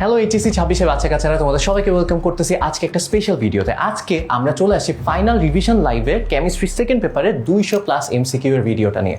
Hello HSC 26-এর বাচ্চা কাচ্চারা, তোমাদের সবাইকে ওয়েলকাম করতেছি আজকে একটা স্পেশাল ভিডিওতে। আজকে আমরা চলে আসি ফাইনাল রিভিশন লাইভের কেমিস্ট্রি সেকেন্ড পেপারের 200+ এমসিকিউ এর ভিডিওটা নিয়ে।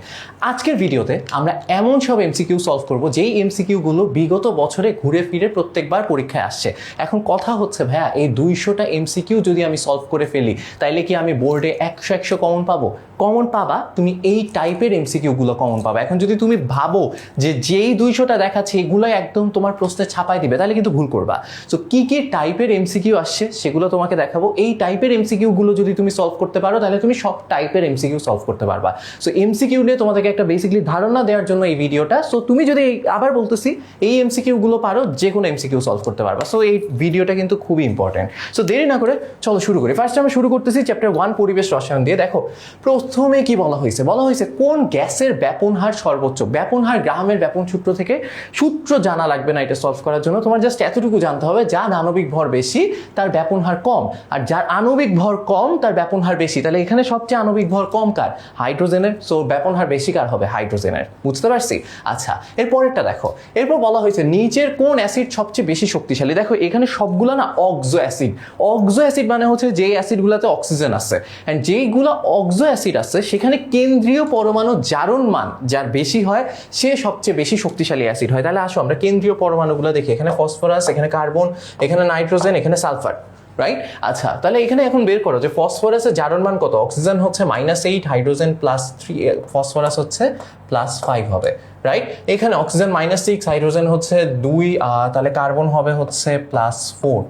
আজকের ভিডিওতে আমরা এমন সব এমসিকিউ সলভ করব যেই এমসিকিউগুলো বিগত বছরে ঘুরে ফিরে প্রত্যেকবার পরীক্ষায় আসছে। এখন কথা হচ্ছে ভাইয়া, এই 200টা এমসিকিউ যদি আমি সলভ করে ফেলি তাইলে কি আমি বোর্ডে 100 কমন পাবো? কমন পাবা, তুমি এই টাইপের এমসিকিউগুলো কমন পাবা। এখন যদি তুমি ভাবো যে যেই 200টা দেখাচ্ছে এগুলোই একদম তোমার প্রশ্নে ছাপাই দিবে, তাহলে কিন্তু ভুল করবা। সো কি কি টাইপের এমসিকিউ আসছে সেগুলো তোমাকে দেখাবো। এই টাইপের এমসিকিউগুলো যদি তুমি সলভ করতে পারো তাহলে তুমি সব টাইপের এমসিকিউ সলভ করতে পারবা। সো এমসিকিউ নিয়ে তোমাদেরকে একটা বেসিক্যালি ধারণা দেওয়ার জন্য এই ভিডিওটা। সো তুমি যদি আবার বলতেছি এই এমসিকিউগুলো পারো, যে কোনো এমসিকিউ সলভ করতে পারবা। সো এই ভিডিওটা কিন্তু খুবই ইম্পর্টেন্ট। সো দেরি না করে চলো শুরু করি। ফার্স্ট আমরা শুরু করতেছি চ্যাপ্টার 1 পরিবেশ রসায়ন দিয়ে। দেখো প্রথমে কি বলা হয়েছে, কোন গ্যাসের ব্যাপন হার সর্বোচ্চ। ব্যাপন হার গ্রাহামের ব্যাপন সূত্র থেকে, সূত্র জানা লাগবে না এটা সলভ করার জন্য, তোমার জাস্ট এতটুকু জানতে হবে যার আণবিক ভর বেশি তার ব্যাপন হার কম, আর যার আণবিক ভর কম তার ব্যাপন হার বেশি। তাহলে এখানে সবচেয়ে আণবিক ভর কম কার? হাইড্রোজেনের। সো ব্যাপন হার বেশি কার হবে? হাইড্রোজেনের। বুঝতে পারছি? আচ্ছা, এরপরেরটা দেখো। এরপর বলা হয়েছে নিচের কোন অ্যাসিড সবচেয়ে বেশি শক্তিশালী। দেখো এখানে সবগুলো না অক্সো অ্যাসিড। অক্সো অ্যাসিড মানে হচ্ছে যে অ্যাসিডগুলোতে অক্সিজেন আছে, এন্ড যেইগুলো অক্সো অ্যাসিড আছে সেখানে কেন্দ্রীয় পরমাণু জারণ মান যার বেশি হয় সে সবচেয়ে বেশি শক্তিশালী অ্যাসিড হয়। তাহলে আসো আমরা কেন্দ্রীয় পরমাণুগুলো দেখি। এখানে ফসফরাস, এখানে কার্বন, এখানে নাইট্রোজেন, এখানে সালফার, রাইট? আচ্ছা, তাহলে এখানে এখন বের করো যে ফসফরাসের জারণ মান কত। অক্সিজেন হচ্ছে -8, হাইড্রোজেন +3, ফসফরাস হচ্ছে +5 হবে, রাইট? এখানে অক্সিজেন -6, হাইড্রোজেন হচ্ছে 2, তাহলে কার্বন হবে হচ্ছে +4।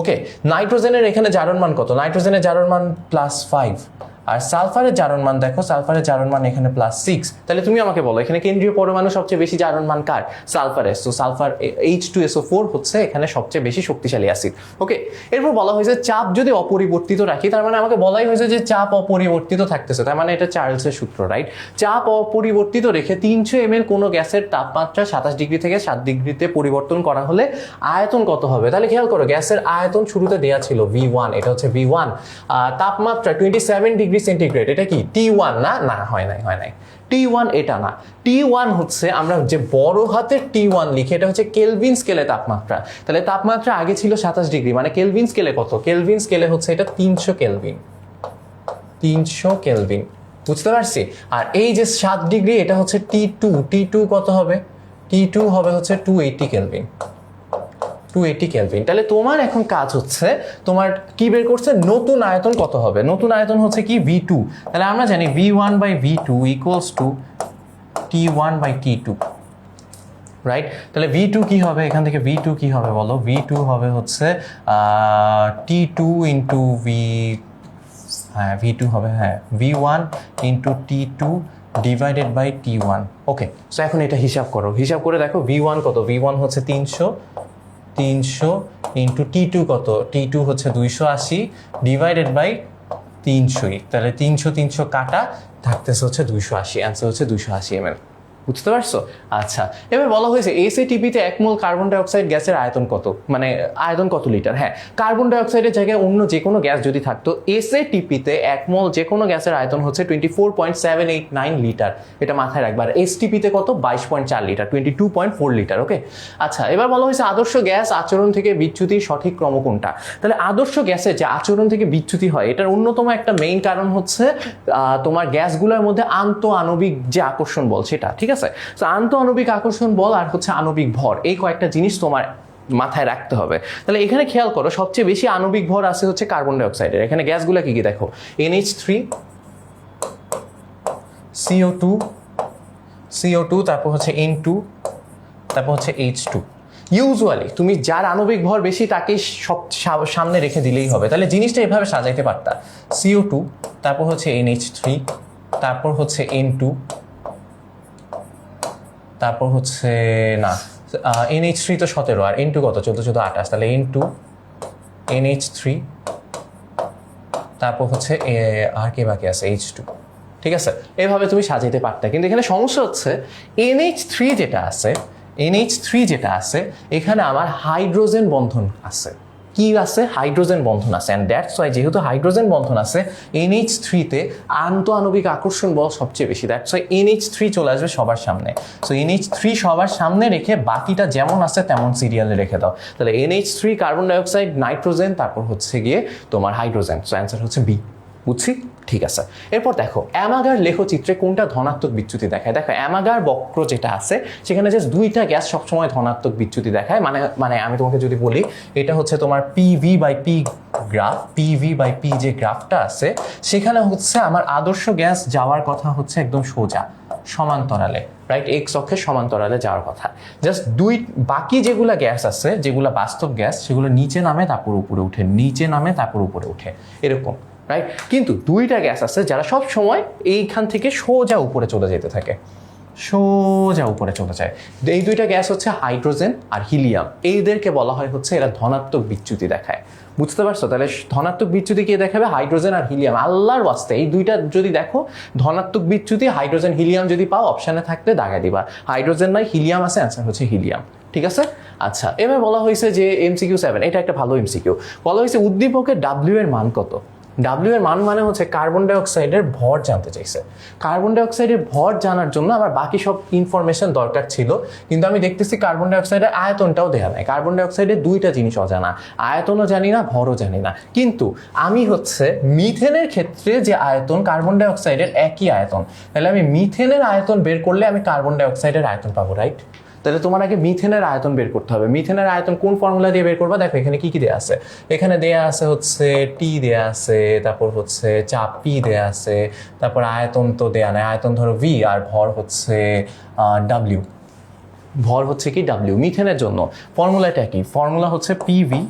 ওকে, নাইট্রোজেনের এখানে জারণ মান কত? নাইট্রোজেনের জারণ মান +5, আর সালফারের জারণ মান দেখো, সালফারের জারণ মান এখানে +6। তাহলে তুমি আমাকে বলো এখানে কেন্দ্রীয় পরমাণু সবচেয়ে বেশি জারণ মান কার? সালফারের। সো সালফার H2SO4 হচ্ছে এখানে সবচেয়ে বেশি শক্তিশালী অ্যাসিড। ওকে, এরপর বলা হয়েছে চাপ যদি অপরিবর্তিত রাখি, তার মানে আমাকে বলাই হয়েছে যে চাপ অপরিবর্তিত থাকতেছে, তার মানে এটা চার্লসের সূত্র, রাইট? চাপ অপরিবর্তিত রেখে 300 ml কোনো গ্যাসের তাপমাত্রা 27 ডিগ্রি থেকে 7 ডিগ্রিতে পরিবর্তন করা হলে আয়তন কত হবে? তাহলে খেয়াল করো, গ্যাসের আয়তন শুরুতে দেওয়া ছিল V1, এটা হচ্ছে V1। তাপমাত্রা 27 ডিগ্রি সেন্টিগ্রেড, এটা কি T1? না, হয় নাই T1 এটা না। T1 হচ্ছে আমরা যে বড় হাতের T1 লিখি, এটা হচ্ছে কেলভিন স্কেলে তাপমাত্রা। তাহলে তাপমাত্রা আগে ছিল 27 ডিগ্রি, মানে কেলভিন স্কেলে কত? কেলভিন স্কেলে হচ্ছে এটা 300 কেলভিন। 300 কেলভিন, বুঝতে পারছি? আর এই যে 7 ডিগ্রি এটা হচ্ছে T2 কত হবে? T2 হবে হচ্ছে 280 কেলভিন। 280 কেলভিন। তাহলে তোমার এখন কাজ হচ্ছে, তোমার কি বের করছে? নতুন আয়তন কত হবে? নতুন আয়তন হচ্ছে কি? V2। তাহলে আমরা জানি V1/V2 = T1/T2, রাইট? তাহলে V2 কি হবে? এখান থেকে V2 কি হবে বলো? V2 হবে হচ্ছে T2 × V, হ্যাঁ V2 হবে, হ্যাঁ V1 × T2 / T1। ওকে, সো এখন এটা হিসাব করো। হিসাব করে দেখো V1 কত? V1 হচ্ছে 300 × T2 কত? T2 হচ্ছে 280 / 300। তাহলে 300 কাটা থাকতেছে হচ্ছে 280। অ্যান্সার হচ্ছে 280 ml। বুঝতে পারছো? আচ্ছা, এবার বলা হয়েছে এসএটিপিতে 1 মোল কার্বন ডাইঅক্সাইড গ্যাসের আয়তন কত? মানে আয়তন কত লিটার? হ্যাঁ, কার্বন ডাইঅক্সাইডের জায়গায় অন্য যে কোনো গ্যাস যদি থাকতো, এসএটিপিতে 1 মোল যে কোনো গ্যাসের আয়তন হচ্ছে 24.789 লিটার। এটা মাথায় রাখবে। আর এসটিপিতে কত? 22.4 লিটার, 22.4 লিটার। ওকে, আচ্ছা, এবার বলা হয়েছে আদর্শ গ্যাস আচরণ থেকে বিচ্যুতির সঠিক ক্রম কোনটা? তাহলে আদর্শ গ্যাসের যে আচরণ থেকে বিচ্যুতি হয়, এটার অন্যতম একটা মেইন কারণ হচ্ছে তোমার গ্যাসগুলোর মধ্যে আন্তঃআণবিক যে আকর্ষণ বল, সেটা। ঠিক আছে? তো আন্তঃআণবিক আকর্ষণ বল আর হচ্ছে আণবিক ভর, এই কয়েকটা জিনিস তোমার মাথায় রাখতে হবে। তাহলে এখানে খেয়াল করো, সবচেয়ে বেশি আণবিক ভর আছে হচ্ছে কার্বন ডাইঅক্সাইডের। এখানে গ্যাসগুলো কি কি দেখো? NH3, CO2, তারপর হচ্ছে N2, তারপর হচ্ছে H2। ইউজুয়ালি তুমি যার আণবিক ভর বেশি তাকেই সব সামনে রেখে দিলেই হবে। তাহলে জিনিসটা এভাবে সাজাইতে পারতা, CO2, তারপর হচ্ছে NH3, তারপর হচ্ছে N2, তারপর হচ্ছে না NH3 তো 17, আর N2 কত? 14 14 28। তাহলে N2, NH3, তারপর হচ্ছে আর কে বাকি আছে? H2। ঠিক আছে, এভাবে তুমি সাজাইতে পারতা। কিন্তু এখানে সমস্যা হচ্ছে NH3 যেটা আছে, এখানে আমার হাইড্রোজেন বন্ধন আছে। কি আছে, হাইড্রোজেন বন্ধন আছে, অ্যান্ড দ্যাটস ওয়াই যেহেতু হাইড্রোজেন বন্ধন আছে NH3-তে আন্তঃআণবিক আকর্ষণ বল সবচেয়ে বেশি, দ্যাটস ওয়াই NH3 চলে আসবে সবার সামনে। সো NH3 সবার সামনে রেখে বাকিটা যেমন আছে তেমন সিরিয়ালে রেখে দাও। তাহলে NH3 কার্বন ডাইঅক্সাইড নাইট্রোজেন তারপর হচ্ছে গিয়ে তোমার হাইড্রোজেন। সো অ্যান্সার হচ্ছে বি। বুঝছি? ঠিক আছে। এরপর দেখো অ্যামাগার লেখচিত্রে কোনটা ধনাত্মক বিচ্যুতি দেখায়। দেখো অ্যামাগার বক্র যেটা আছে সেখানে জাস্ট দুইটা গ্যাস সবসময় ধনাত্মক বিচ্যুতি দেখায়। মানে আমি তোমাকে যদি বলি এটা হচ্ছে তোমার PV/P গ্রাফ, PV/P যে গ্রাফটা আছে সেখানে হচ্ছে আমার আদর্শ গ্যাস যাওয়ার কথা হচ্ছে একদম সোজা সমান্তরালে, রাইট, এক্স অক্ষের সমান্তরালে যাওয়ার কথা। জাস্ট বাকি যেগুলা গ্যাস আছে, যেগুলা বাস্তব গ্যাস, সেগুলো নিচে নামে তারপর উপরে উঠে, নিচে নামে তারপর উপরে উঠে, এরকম, রাইট। কিন্তু দুইটা গ্যাস আছে যারা সব সময় এইখান থেকে সোজা উপরে চলে যেতে থাকে, সোজা উপরে চলে যায়। এই দুইটা গ্যাস হচ্ছে হাইড্রোজেন আর হিলিয়াম। এইদেরকে বলা হয় হচ্ছে এরা ধনাত্মক বিচ্যুতি দেখায়। বুঝতে পারছো? তাহলে ধনাত্মক বিচ্যুতি কে দেখাবে? হাইড্রোজেন আর হিলিয়াম। আল্লাহর ওয়াস্তে এই দুইটা যদি দেখো ধনাত্মক বিচ্যুতি হাইড্রোজেন হিলিয়াম যদি পাও অপশানে থাকলে দাগায় দিবা, হাইড্রোজেন নাই হিলিয়াম আছে, অ্যান্সার হচ্ছে হিলিয়াম। ঠিক আছে? আচ্ছা, এবার বলা হয়েছে যে MCQ 7, এটা একটা ভালো MCQ। বলা হয়েছে উদ্দীপকের W এর মান কত। W এর মান মানে হচ্ছে কার্বন ডাইঅক্সাইডের ভর জানতে চাইছে। কার্বন ডাইঅক্সাইডের ভর জানার জন্য আমার বাকি সব ইনফরমেশন দরকার ছিল, কিন্তু আমি দেখতেছি কার্বন ডাইঅক্সাইডের আয়তনটাও দেয়া নাই। কার্বন ডাইঅক্সাইডের দুইটা জিনিস অজানা, আয়তনও জানি না, ভরও জানি না। কিন্তু আমি হচ্ছে মিথেনের ক্ষেত্রে যে আয়তন, কার্বন ডাইঅক্সাইডের একই আয়তন, তাহলে আমি মিথেনের আয়তন বের করলে আমি কার্বন ডাইঅক্সাইডের আয়তন পাবো, রাইট? তাহলে তোমার আগে মিথেনের আয়তন বের করতে হবে। মিথেনের আয়তন কোন ফর্মুলা দিয়ে বের করবা? দেখো এখানে কি কি দেয়া আছে। এখানে দেয়া আছে হচ্ছে টি দেয়া আছে, তারপর হচ্ছে চাপ পি দেয়া আছে, তারপর আয়তন তো দেয়া নাই, আয়তন ধরো ভি, আর ভর হচ্ছে ডাব্লিউ। ভর হচ্ছে কি ডাব্লিউ। মিথেনের জন্য ফর্মুলাটা কি? ফর্মুলা হচ্ছে PV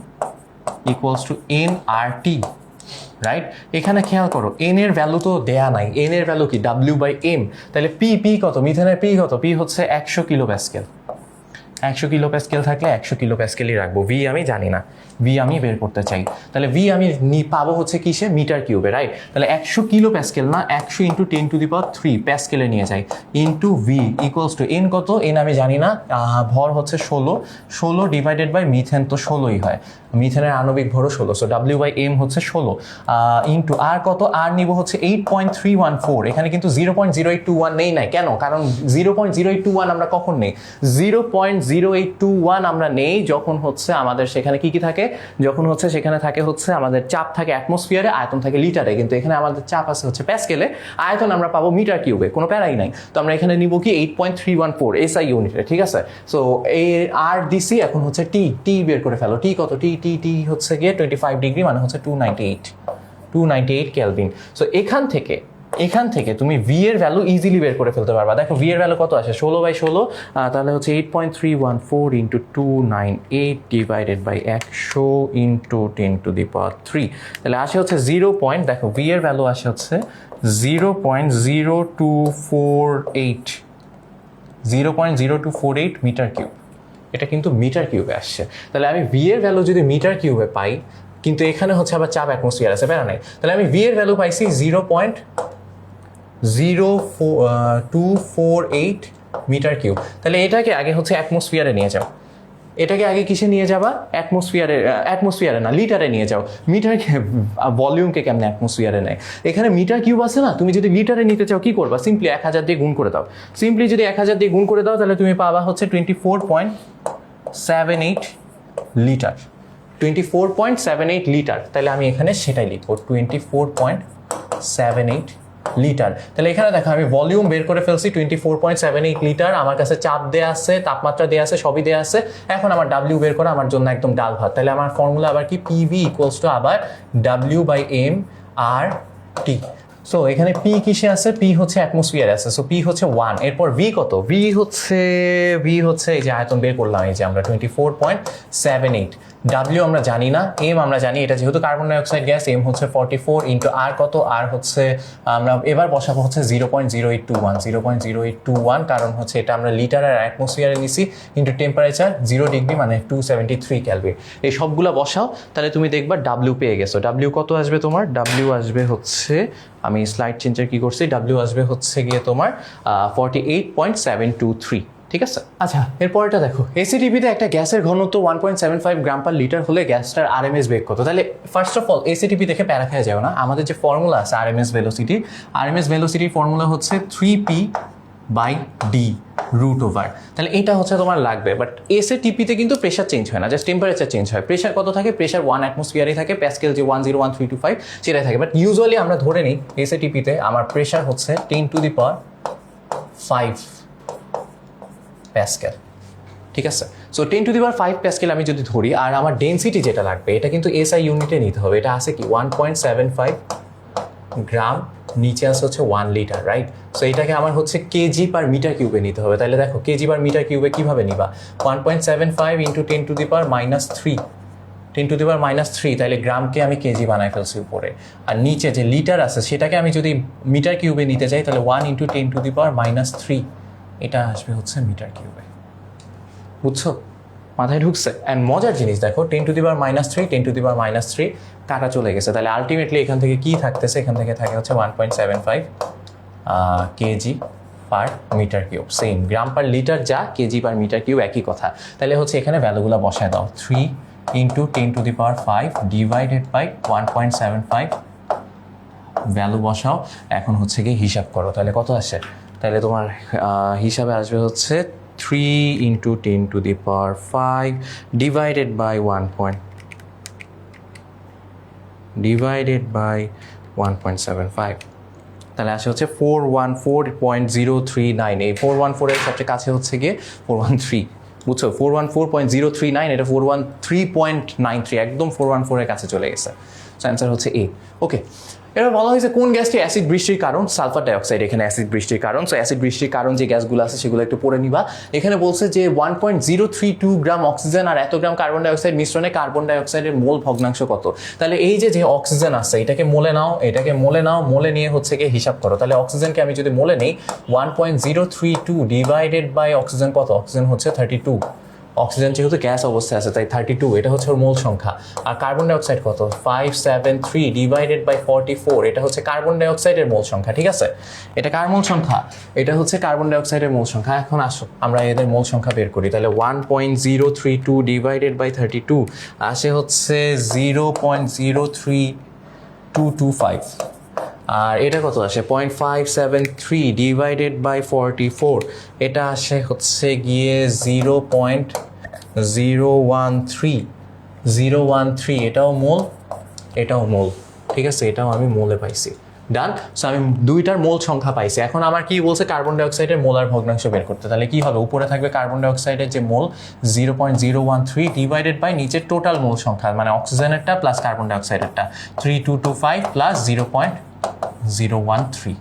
equals to NRT, right? এখানে খেয়াল করো এন এর ভ্যালু তো দেয়া নাই, এন এর ভ্যালু কি W/M। তাহলে পি কত? মিথেনের পি কত? পি হচ্ছে 100 কিলো প্যাসকেল। 100 কিলো প্যাসকেল থাকলে 100 কিলো প্যাসকেলই রাখবো। ভি আমি জানি না, ভি আমি বের করতে চাই। তাহলে ভি আমি পাবো হচ্ছে কিসে? মিটার কিউবে, রাইট? তাহলে 100 কিলো প্যাসকেল না, 100 × 10⁻³ প্যাসকেলে নিয়ে যাই, into V equals to N কত? এন আমি জানি না, ভর হচ্ছে 16 ডিভাইডেড বাই মিথেন তো 16ই হয়, মিথেনের আণবিক ভরও 16, সো W/M হচ্ছে 16 ইন্টু আর কত? আর নিব হচ্ছে 8.314। এখানে কিন্তু 0.0821 নেই নাই, কেন? কারণ 0.0821 আমরা কখন নেই? 0.0821 আমরা নেই যখন হচ্ছে আমাদের সেখানে কি কি থাকে, যখন হচ্ছে সেখানে থাকে হচ্ছে আমাদের চাপ থাকে অ্যাটমসফিয়ারে, আয়তন থাকে লিটারে, কিন্তু এখানে আমাদের চাপ আছে হচ্ছে প্যাসকেলে, আয়তন আমরা পাবো মিটার কিউবে, কোনো প্যারাই নাই। তো আমরা এখানে নিব কি 8.314 SI ইউনিটে, ঠিক আছে? সো এই আর ডিসি এখন হচ্ছে টি বের করে ফেলো। টি কত? টি হচ্ছে গিয়ে 25 ডিগ্রি, মানে হচ্ছে 298 কেলভিন। সো এখান থেকে তুমি ভি এর ভ্যালু ইজিলি বের করে ফেলতে পারবা। দেখো ভি এর ভ্যালু কত আসে? 16/16, তাহলে হচ্ছে 8.314 × 298 ডিভাইডেড বাই 100 × 10⁻³, তাহলে আসে হচ্ছে 0. দেখো ভি এর ভ্যালু আসে হচ্ছে 0.0248 মিটার কিউব। এটা কিন্তু মিটার কিউবে আসছে। তাহলে আমি ভি এর ভ্যালু যদি মিটার কিউবে পাই, কিন্তু এখানে হচ্ছে আবার চাপ অ্যাটমসফিয়ার আছে, প্যারা নাই, তাহলে আমি ভি এর ভ্যালু পাইছি 0.0248 মিটার কিউব। তাহলে এটাকে আগে হচ্ছে অ্যাটমসফিয়ারে নিয়ে যাও, এটাকে আগে কিসে নিয়ে যাবা? অ্যাটমসফিয়ারে না, লিটারে নিয়ে যাও। মিটার ভলিউমকে কেমনে অ্যাটমসফিয়ারে নেয়? এখানে মিটার কিউব আছে না, তুমি যদি লিটারে নিতে চাও কি করবা? সিম্পলি 1000 দিয়ে গুণ করে দাও। সিম্পলি যদি 1000 দিয়ে গুণ করে দাও তাহলে তুমি পাবা হচ্ছে 24.78 লিটার। 24.78 লিটার। তাহলে আমি এখানে সেটাই লিখবো, 24.78 লিটার। তাহলে এখানে দেখো আমি ভলিউম বের করে ফেলছি 24.78 লিটার। আমার কাছে চাপ দেয়া আছে, তাপমাত্রা দেয়া আছে, সবই দেয়া আছে। এখন আমার ডাব্লিউ বের করা আমার জন্য একদম ডাল ভাত। তাহলে আমার ফর্মুলা আবার কি? পিভি ইকুয়ালস টু আবার W/M আর টি। সো এখানে পি কিসে আছে? পি হচ্ছে অ্যাটমসফিয়ারে আছে, সো পি হচ্ছে 1। এরপর ভি কত? ভি হচ্ছে এই যে আয়তন বের করলাম, এই যে আমরা 24.78। ডাব্লিউ আমরা জানি না, এম আমরা জানি, এটা যেহেতু কার্বন ডাইঅক্সাইড গ্যাস, এম হচ্ছে 44 ইন্টু আর কত? আর হচ্ছে আমরা এবার বসাবো হচ্ছে 0.0821, কারণ হচ্ছে এটা আমরা লিটার আর অ্যাটমসফিয়ারে নিছি, ইন্টু টেম্পারেচার 0 ডিগ্রি মানে 273 কেলভিন। এই সবগুলা বসাও, তাহলে তুমি দেখবা ডাব্লিউ পেয়ে গেছো। ডাব্লিউ কত আসবে তোমার? ডাব্লিউ আসবে হচ্ছে, আমি স্লাইড চেঞ্জার কি করছি, ডাব্লিউ আসবে হচ্ছে গিয়ে তোমার 48.723। ঠিক আছে। আচ্ছা, এরপরটা দেখো, এসিটিপিতে একটা গ্যাসের ঘনত্ব 1.75 গ্রাম পার লিটার হলে গ্যাসটার আরএমএস বেগ কত? তাহলে ফার্স্ট অফ অল এসিটিপি দেখে প্যারা খেয়ে যাও না, আমাদের যে ফর্মুলা আছে আরএমএস ভেলোসিটির ফর্মুলা হচ্ছে 3p/d √/। তাহলে এটা হচ্ছে তোমার লাগবে, বাট এসিটিপিতে কিন্তু প্রেশার চেঞ্জ হয় না, জাস্ট টেম্পারেচার চেঞ্জ হয়। প্রেশার কত থাকে? প্রেশার 1 অ্যাটমসফিয়ারই থাকে, প্যাসকেল যে 101325 সেটাই থাকে। বাট ইউজুয়ালি আমরা ধরে নিই এসিটিপিতে আমার প্রেশার হচ্ছে 10⁵ প্যাসকেল, ঠিক আছে। সো 10⁵ প্যাসকেল আমি যদি ধরি, আর আমার ডেনসিটি যেটা লাগবে এটা কিন্তু এসআই ইউনিটে নিতে হবে। এটা আছে কি 1.75 গ্রাম, নিচে আছে হচ্ছে 1 লিটার, রাইট? সো এটাকে আমার হচ্ছে কেজি পার মিটার কিউবে নিতে হবে। তাহলে দেখো কেজি পার মিটার কিউবে কীভাবে নিবা? 1.75 ইন্টু 10⁻³ 10⁻³ তাহলে গ্রামকে আমি কেজি বানাই ফেলছি উপরে, আর নিচে যে লিটার আছে সেটাকে আমি যদি মিটার কিউবে নিতে চাই তাহলে 1 ইন্টু 10⁻³ এটা আসবে হচ্ছে মিটার কিউবে। বুঝছো? মাথায় ঢুকছে? অ্যান্ড মজার জিনিস দেখো, 10⁻³ কাটা চলে গেছে, তাহলে আলটিমেটলি এখান থেকে কি থাকতেছে? এখান থেকে থাকে হচ্ছে 1.75 KG per metre cube. Same gram per litre যা, কেজি পার মিটার কিউব একই কথা। তাহলে হচ্ছে এখানে ভ্যালুগুলো বসায় দাও, 3 ইন্টু 10⁵ ডিভাইডেড বাই 1.75 ভ্যালু বসাও। এখন হচ্ছে গিয়ে হিসাব করো, তাহলে কত আসে? তাহলে তোমার হিসাবে আসবে হচ্ছে 3 ইন্টু 10⁵ ডিভাইডেড বাই 1.75, তাহলে আসে হচ্ছে 414.039। এই 414 এর সবচেয়ে কাছে হচ্ছে গিয়ে 413, বুঝছো? 414.039, এটা 413.93, একদম 414 এর কাছে চলে গেছে। সো অ্যান্সার হচ্ছে এ। ওকে, এবার বলা হয়েছে কোন গ্যাসটি অ্যাসিড বৃষ্টির কারণ? সালফার ডাইঅক্সাইড এখানে অ্যাসিড বৃষ্টির কারণ। সো অ্যাসিড বৃষ্টির কারণ যে গ্যাসগুলো আছে সেগুলো একটু পড়ে নিবা। এখানে বলছে যে 1.032 গ্রাম অক্সিজেন আর এত গ্রাম কার্বন ডাইঅক্সাইড মিশ্রণে কার্বন ডাইঅক্সাইডের মোল ভগ্নাংশ কত? তাহলে এই যে অক্সিজেন আছে এটাকে মোলে নাও, মোলে নিয়ে হচ্ছে গিয়ে হিসাব করো। তাহলে অক্সিজেনকে আমি যদি মোলে নিই, 1.032 ডিভাইডেড বাই অক্সিজেন কত? অক্সিজেন হচ্ছে 32। অক্সিজেন যেহেতু গ্যাস অবস্থায় আছে তাই 32, এটা হচ্ছে ওর মোল সংখ্যা। আর কার্বন ডাইঅক্সাইড কত? 573 ডিভাইডেড বাই 44, এটা হচ্ছে কার্বন ডাইঅক্সাইডের মোল সংখ্যা, ঠিক আছে? এটা কার মোল সংখ্যা? এটা হচ্ছে কার্বন ডাইঅক্সাইডের মোল সংখ্যা। এখন আসো আমরা এদের মোল সংখ্যা বের করি। তাহলে 1.032 ডিভাইডেড বাই 32 আসে হচ্ছে 0.03225, আর এটা কত আসে? 0.573 ডিভাইডেড বাই 44, এটা আসে হচ্ছে গিয়ে 0.013, এটাও মোল, ঠিক আছে? এটাও আমি মোলে পাইছি। ডান। সো আমি দুইটার মোল সংখ্যা পাইছি। এখন আমার কি বলছে? কার্বন ডাইঅক্সাইডের মোলার ভগ্নাংশ বের করতে। তাহলে কি হবে? উপরে থাকবে কার্বন ডাইঅক্সাইডের যে মোল 0.013 ডিভাইডেড বাই নিচের টোটাল মোল সংখ্যা, মানে অক্সিজেনেরটা প্লাস কার্বন ডাইঅক্সাইডেরটা, 3225 প্লাস 0.013।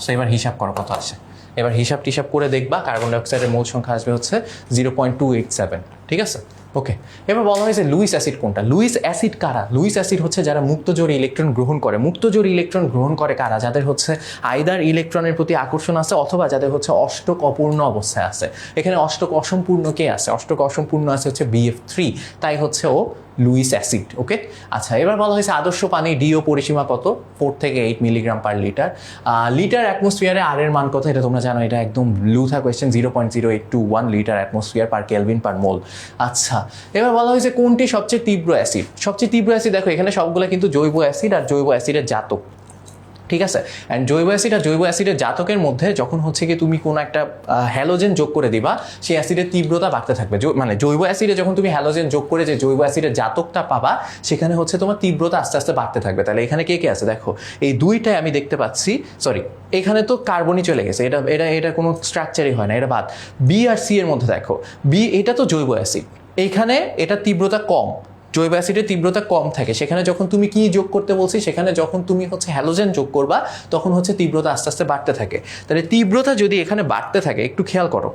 সো এবার হিসাব করো কত আসে। এবার হিসাব করে দেখবা কার্বন ডাইঅক্সাইডের মোল সংখ্যা আসবে হচ্ছে 0.287, ঠিক আছে? ওকে, এবার বলা হয়েছে লুইস অ্যাসিড কোনটা? লুইস অ্যাসিড কারা? লুইস অ্যাসিড হচ্ছে যারা মুক্তজোড়ী ইলেকট্রন গ্রহণ করে। মুক্তজোড়ী ইলেকট্রন গ্রহণ করে কারা? যাদের হচ্ছে আইদার ইলেকট্রনের প্রতি আকর্ষণ আছে অথবা যাদের হচ্ছে অষ্টক অপূর্ণ অবস্থায় আছে। এখানে অষ্টক অসম্পূর্ণ কে আছে? অষ্টক অসম্পূর্ণ আছে হচ্ছে BF3, তাই হচ্ছে ও লুইস অ্যাসিড। ওকে, আচ্ছা, এবার বলা হয়েছে আদর্শ পানি DO পরিসীমা কত? 4 থেকে 8 মিলিগ্রাম পার লিটার। লিটার অ্যাটমসফিয়ারে আর এর মান কত? এটা তোমরা জানো, এটা একদম লুথা question, 0.0821 litre atmosphere per kelvin per mole. আচ্ছা, এবার বলা হয়েছে কোনটি সবচেয়ে তীব্র অ্যাসিড? সবচেয়ে তীব্র অ্যাসিড দেখো এখানে সবগুলো কিন্তু জৈব অ্যাসিড আর জৈব অ্যাসিডের জাতক, ঠিক আছে? অ্যান্ড জৈব অ্যাসিড আর জৈব অ্যাসিডের জাতকের মধ্যে যখন হচ্ছে কি তুমি কোনো একটা হ্যালোজেন যোগ করে দিবা, সেই অ্যাসিডের তীব্রতা বাড়তে থাকবে। মানে জৈব অ্যাসিডে যখন তুমি হ্যালোজেন যোগ করে যে জৈব অ্যাসিডের জাতকটা পাবা, সেখানে হচ্ছে তোমার তীব্রতা আস্তে আস্তে বাড়তে থাকবে। তাহলে এখানে কে কে আছে দেখো, এই দুইটাই আমি দেখতে পাচ্ছি। সরি, এখানে তো কার্বনই চলে গেছে, এটা কোনো স্ট্রাকচারই হয় না, এটা বাদ। বি আর সি এর মধ্যে দেখো, বি এটা তো জৈব অ্যাসিড, এইখানে এটা তীব্রতা কম, জৈব অ্যাসিডের তীব্রতা কম থাকে। সেখানে যখন তুমি কি যোগ করতে বলছি, সেখানে যখন তুমি হচ্ছে হ্যালোজেন যোগ করবা তখন হচ্ছে তীব্রতা আস্তে আস্তে বাড়তে থাকে। তাহলে তীব্রতা যদি এখানে বাড়তে থাকে, একটু খেয়াল করো,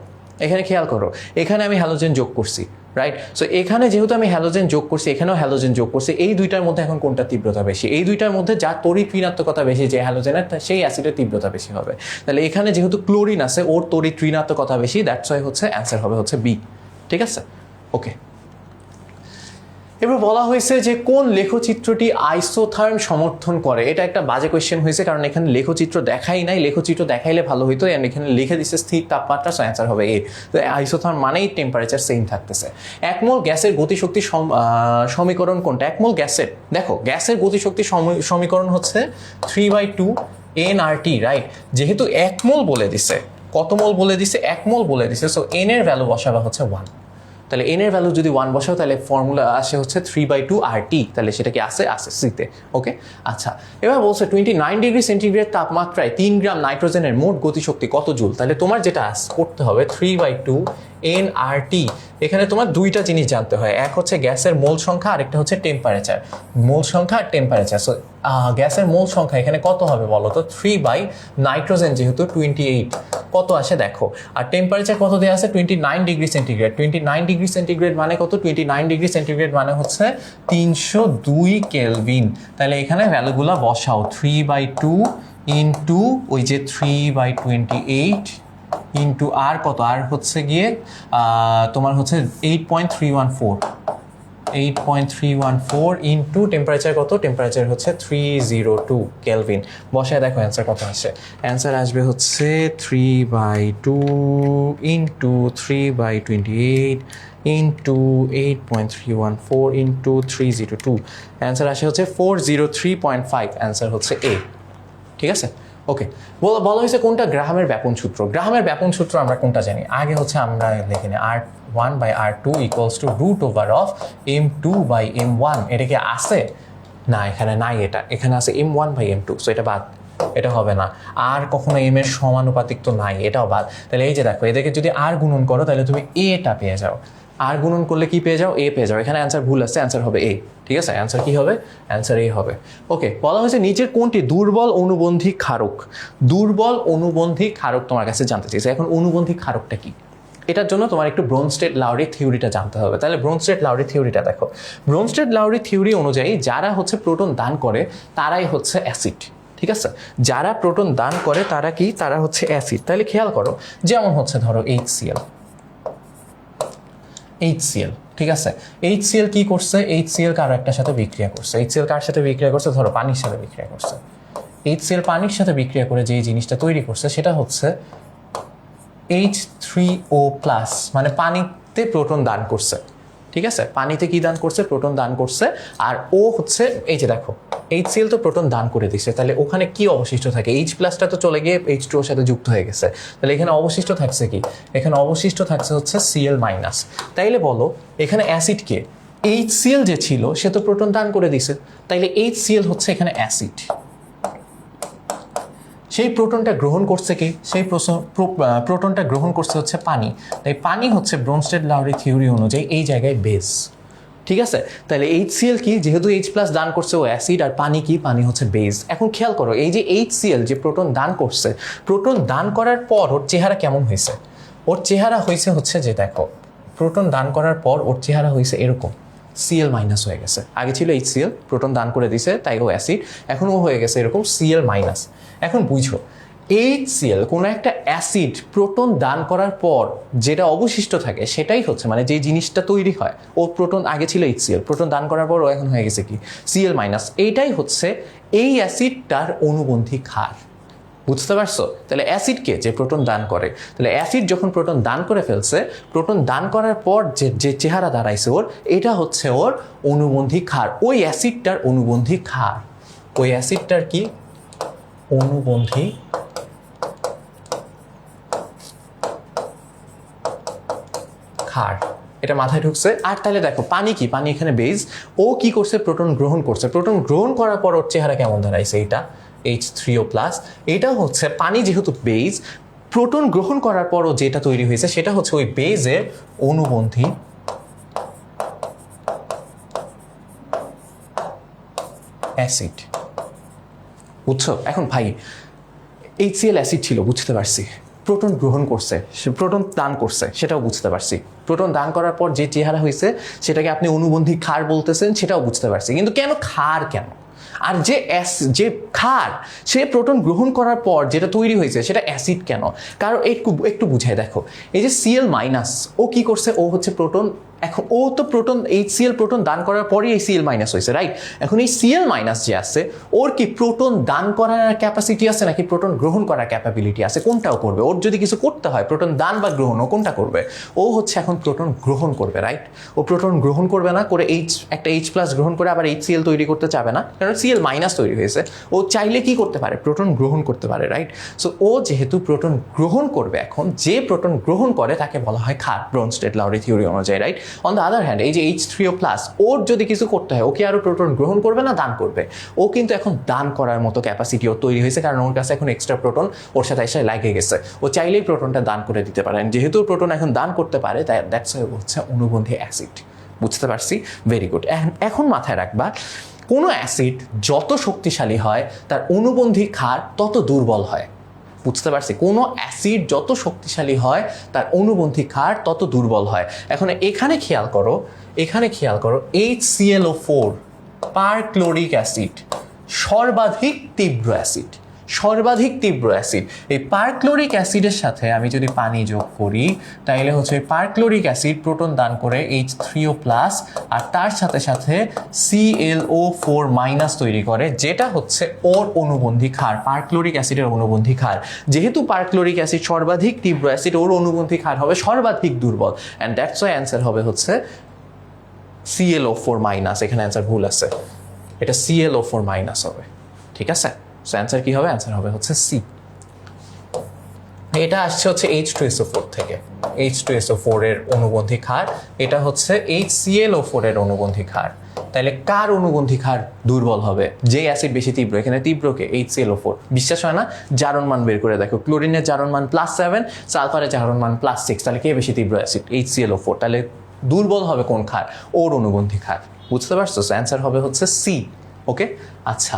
এখানে আমি হ্যালোজেন যোগ করছি, রাইট? সো এখানে যেহেতু আমি হ্যালোজেন যোগ করছি, এখানেও হ্যালোজেন যোগ করছি, এই দুইটার মধ্যে এখন কোনটা তীব্রতা বেশি? এই দুইটার মধ্যে যার তড়িৎ ঋণাত্মকতা বেশি, যে হ্যালোজেনের, সেই অ্যাসিডের তীব্রতা বেশি হবে। তাহলে এখানে যেহেতু ক্লোরিন আছে, ওর তড়িৎ ঋণাত্মকতা বেশি, দ্যাটস ওয়াই হচ্ছে অ্যান্সার হবে হচ্ছে বি, ঠিক আছে? ওকে, এবার বলা হয়েছে যে কোন লেখচিত্রটি আইসোথার্ম সমর্থন করে। এটা একটা বাজে কোয়েশ্চেন হয়েছে, কারণ এখানে লেখচিত্র দেখাই নাই। লেখচিত্র দেখাইলে ভালো হইতো, এন্ড এখানে লিখে দিচ্ছে স্থির তাপমাত্রা, সো অ্যান্সার হবে এ। তো আইসোথার্ম মানেই টেম্পারেচার সেম থাকতেছে। এক মোল গ্যাসের গতিশক্তি সমীকরণ কোনটা? এক মোল গ্যাসের, দেখো গ্যাসের গতিশক্তি সমীকরণ হচ্ছে 3/2 nRT, রাইট? যেহেতু এক মোল বলে দিছে, কত মোল বলে দিছে? এক মোল বলে দিছে, সো এন এর ভ্যালু বসাবা হচ্ছে 1। তাহলে এন এর ভ্যালু যদি 1 বসাও তাহলে ফর্মুলা আসে হচ্ছে 3/2 RT। তাহলে সেটা কি আসে সিতে। ওকে, আচ্ছা এবার বলছে 29 ডিগ্রি সেন্টিগ্রেড তাপমাত্রায় 3 গ্রাম নাইট্রোজেনের মোট গতিশক্তি কত জুল? তাহলে তোমার যেটা করতে হবে 3/2 nRT। এখানে তোমার দুইটা জিনিস জানতে হয়, এক হচ্ছে গ্যাসের মোল সংখ্যা, আরেকটা হচ্ছে টেম্পারেচার। মোল সংখ্যা আর টেম্পারেচার। সো গ্যাসের মোল সংখ্যা এখানে কত হবে বলো তো? 3 নাইট্রোজেন যেহেতু 28, কত আসে দেখো। আর টেম্পারেচার কত দেওয়া আছে? 29 ডিগ্রি সেন্টিগ্রেড। 29 ডিগ্রি সেন্টিগ্রেড মানে কত? 29 ডিগ্রি সেন্টিগ্রেড মানে হচ্ছে 302 কেলভিন। তাহলে এখানে ভ্যালুগুলো বসাও, 3/2 ইন্টু ওই যে 3/28 ইন্টু আর কত? আর হচ্ছে গিয়ে তোমার হচ্ছে 8.314 ইন্টু টেম্পারেচার কত? টেম্পারেচার হচ্ছে 302 কেলভিন। বসায় দেখো অ্যান্সার কত আসে। অ্যান্সার আসবে হচ্ছে 3/2 ইন্টু 3/28 ইন্টু 8.314 ইন্টু 302। অ্যান্সার আসে হচ্ছে 403.5। অ্যান্সার হচ্ছে এ। ঠিক আছে, ওকে। বলা হয়েছে কোনটা গ্রাহামের ব্যাপন সূত্র? গ্রাহামের ব্যাপন সূত্র আমরা কোনটা জানি? আগে হচ্ছে আমরা লিখে নিই R1/R2 ইকুয়ালস টু √M2/M1। এটা কি আছে? না, এখানে নাই। এখানে আছে M1/M2, সো এটা বাদ, এটা হবে না। আর কখনো এম এর সমানুপাতিক তো নাই, এটাও বাদ। তাহলে এই যে দেখো, এদেরকে যদি আর গুণন করো তাহলে তুমি এটা পেয়ে যাও। আর গুণন করলে কি পেয়ে যাও? এ পেয়ে যাও। এখানে অ্যান্সার ভুল আসছে, অ্যান্সার হবে এ। ঠিক আছে, অ্যান্সার কি হবে? অ্যান্সার এ হবে। ওকে, বলা হয়েছে নিচের কোনটি দুর্বল অনুবন্ধী ক্ষারক? দুর্বল অনুবন্ধী ক্ষারক তোমার কাছে জানতে চাইছে। এখন অনুবন্ধী ক্ষারকটা কি? এটার জন্য তোমার একটু ব্রনস্টেড-লাউরি থিওরিটা জানতে হবে। তাহলে ব্রনস্টেড-লাউরি থিওরিটা দেখো। ব্রনস্টেড-লাউরি থিওরি অনুযায়ী যারা হচ্ছে প্রোটন দান করে তারাই হচ্ছে অ্যাসিড। ঠিক আছে, যারা প্রোটন দান করে তারা কি? তারা হচ্ছে অ্যাসিড। তাহলে খেয়াল করো, যেমন হচ্ছে ধরো HCl। ঠিক আছে, HCl কি করছে? HCl কারো একটার সাথে বিক্রিয়া করছে। HCl কার সাথে বিক্রিয়া করছে? ধরো পানির সাথে বিক্রিয়া করছে। HCl পানির সাথে বিক্রিয়া করে যে জিনিসটা তৈরি করছে সেটা হচ্ছে H3O+, মানে পানিতে প্রোটন দান করছে। ঠিক আছে, পানিতে কি দান করছে? প্রোটন দান করছে। আর ও হচ্ছে এই যে দেখো, HCl তো প্রোটন দান করে দিচ্ছে, তাহলে ওখানে কি অবশিষ্ট থাকে? H+টা তো চলে গিয়ে H2 এর সাথে যুক্ত হয়ে গেছে। তাহলে এখানে অবশিষ্ট থাকছে কি? এখানে অবশিষ্ট থাকছে হচ্ছে Cl-। তাইলে বলো এখানে অ্যাসিড কে? HCl যে ছিল সে তো প্রোটন দান করে দিছে, তাইলে HCl হচ্ছে এখানে অ্যাসিড। সেই প্রোটনটা গ্রহণ করছে কি? সেই প্রোটনটা গ্রহণ করছে হচ্ছে পানি। তাই পানি হচ্ছে ব্রনস্টেড-লাউরি থিওরি অনুযায়ী এই জায়গায় বেস। ঠিক আছে, তাহলে HCl কি? যেহেতু H+ দান করছে ও অ্যাসিড, আর পানি কি? পানি হচ্ছে বেস। এখন খেয়াল করো, এই যে HCl যে প্রোটন দান করছে, প্রোটন দান করার পর ওর চেহারা কেমন হয়েছে? ওর চেহারা হয়েছে হচ্ছে যে দেখো, প্রোটন দান করার পর ওর চেহারা হয়েছে এরকম, Cl- হয়ে গেছে। আগে ছিল HCl, প্রোটন দান করে দিছে তাই ও অ্যাসিড, এখন ও হয়ে গেছে এরকম Cl-। এখন বুঝো, HCl কোনো একটা অ্যাসিড প্রোটন দান করার পর যেটা অবশিষ্ট থাকে সেটাই হচ্ছে, মানে যে জিনিসটা তৈরি হয়, ও প্রোটন আগে ছিল HCl, প্রোটন দান করার পর ও এখন হয়ে গেছে কি? Cl-। এইটাই হচ্ছে এই অ্যাসিডটার অনুবন্ধী ক্ষার। বুঝতে পারছো? তাহলে অ্যাসিডকে যে প্রোটন দান করে, তাহলে অ্যাসিড যখন প্রোটন দান করে ফেলছে, প্রোটন দান করার পর যে চেহারা দাঁড়াইছে ওর, এটা হচ্ছে ওর অনুবন্ধী ক্ষার। ওই অ্যাসিডটার অনুবন্ধী ক্ষার। ওই অ্যাসিডটার কি? অনুবন্ধী ক্ষার। এটা মাথায় ঢুকছে? আর তাহলে দেখো পানি কি? পানি এখানে বেস। ও কি করছে? প্রোটন গ্রহণ করছে। প্রোটন গ্রহণ করার পর ওর চেহারা কেমন দাঁড়াইছে? এইটা H3O+। এটা হচ্ছে পানি যেহেতু বেস, প্রোটন গ্রহণ করার পরও যেটা তৈরি হয়েছে সেটা হচ্ছে ওই বেজের অনুবন্ধী অ্যাসিড। বুঝছো? এখন ভাই HCl অ্যাসিড ছিল, বুঝতে পারছি। প্রোটন গ্রহণ করছে, প্রোটন দান করছে, সেটাও বুঝতে পারছি। প্রোটন দান করার পর যে চেহারা হয়েছে সেটাকে আপনি অনুবন্ধী ক্ষার বলতেছেন, সেটাও বুঝতে পারছি। কিন্তু কেন ক্ষার? কেন? আর যে ক্ষার, সে প্রোটন গ্রহণ করার পর যেটা তৈরি হয়েছে সেটা অ্যাসিড কেন? কারণ একটু বুঝাই দেখো, এই যে Cl-, ও কি করছে? ও হচ্ছে প্রোটন এখন ও তো প্রোটন HCl প্রোটন দান করার পরই এই Cl মাইনাস হয়েছে, রাইট? এখন এই Cl মাইনাস যে আছে ওর কি প্রোটন দান করার ক্যাপাসিটি আছে নাকি প্রোটন গ্রহণ করার ক্যাপাবিলিটি আছে? কোনটাও করবে? ওর যদি কিছু করতে হয় প্রোটন দান বা গ্রহণ, ও কোনটা করবে? ও হচ্ছে এখন প্রোটন গ্রহণ করবে, রাইট? ও প্রোটন গ্রহণ করবে না, করে একটা H প্লাস গ্রহণ করে আবার HCl তৈরি করতে চাবে না, কারণ Cl মাইনাস তৈরি হয়েছে। ও চাইলে কি করতে পারে? প্রোটন গ্রহণ করতে পারে, রাইট? সো ও যেহেতু প্রোটন গ্রহণ করবে, এখন যে প্রোটন গ্রহণ করে তাকে বলা হয় ক্ষার, ব্রনস্টেড-লাউরি থিওরি অনুযায়ী, right? On the other hand এই যে H3O+, ওর যদি কিছু করতে হয়, ওকে আরো প্রোটন গ্রহণ করবে না দান করবে? ও কিন্তু এখন দান করার মতো ক্যাপাসিটি ও তৈরি হয়েছে, কারণ ওর কাছে এখন এক্সট্রা প্রোটন ওর সাথে এসে লাগে গেছে। ও চাইলেই প্রোটনটা দান করে দিতে পারে। যেহেতু প্রোটন এখন দান করতে পারে, তাই দ্যাটস হচ্ছে অনুবন্ধী অ্যাসিড। বুঝতে পারছি? Very good. এখন মাথায় রাখবা, কোনো অ্যাসিড যত শক্তিশালী হয় তার অনুবন্ধী ক্ষার তত দুর্বল হয়। বুঝতে পারছি? কোনো অ্যাসিড যত শক্তিশালী হয় তার অনুবন্ধী ক্ষার তত দুর্বল হয়। এখন এখানে খেয়াল করো, HClO4 পারক্লোরিক অ্যাসিড সর্বাধিক তীব্র অ্যাসিড, এই পারক্লোরিক অ্যাসিডের সাথে আমি যদি পানি যোগ করি তাইলে হচ্ছে পারক্লোরিক অ্যাসিড প্রোটন দান করে H3O+, আর তার সাথে সাথে ClO4- তৈরি করে, যেটা হচ্ছে ওর অনুবন্ধী ক্ষার, পারক্লোরিক অ্যাসিডের অনুবন্ধী ক্ষার। যেহেতু পারক্লোরিক অ্যাসিড সর্বাধিক তীব্র অ্যাসিড, ওর অনুবন্ধী ক্ষার হবে সর্বাধিক দুর্বল, অ্যান্ড দ্যাটস ওয়াই অ্যান্সার হবে হচ্ছে ClO4-। এখানে অ্যান্সার ভুল আছে, এটা ClO4- হবে, ঠিক আছে? সো অ্যান্সার কি হবে? অ্যান্সার হবে হচ্ছে সি। এটা আসছে হচ্ছে H2SO4 থেকে, H2SO4 এর অনুবন্ধী ক্ষার, এটা হচ্ছে HClO4 এর অনুবন্ধী ক্ষার। তাহলে কার অনুবন্ধী ক্ষার দুর্বল হবে? যে অ্যাসিড বেশি তীব্র, এখানে তীব্রকে HClO4। বিশ্বাস হয় না? জারণ মান বের করে দেখো, ক্লোরিনের জারণ মান +7, সালফারের জারণ মান +6, তাহলে কে বেশি তীব্র অ্যাসিড? HClO4। তাহলে দুর্বল হবে কোন ক্ষার? ওর অনুবন্ধী ক্ষার। বুঝতে পারছো? অ্যান্সার হবে হচ্ছে সি। ওকে, আচ্ছা।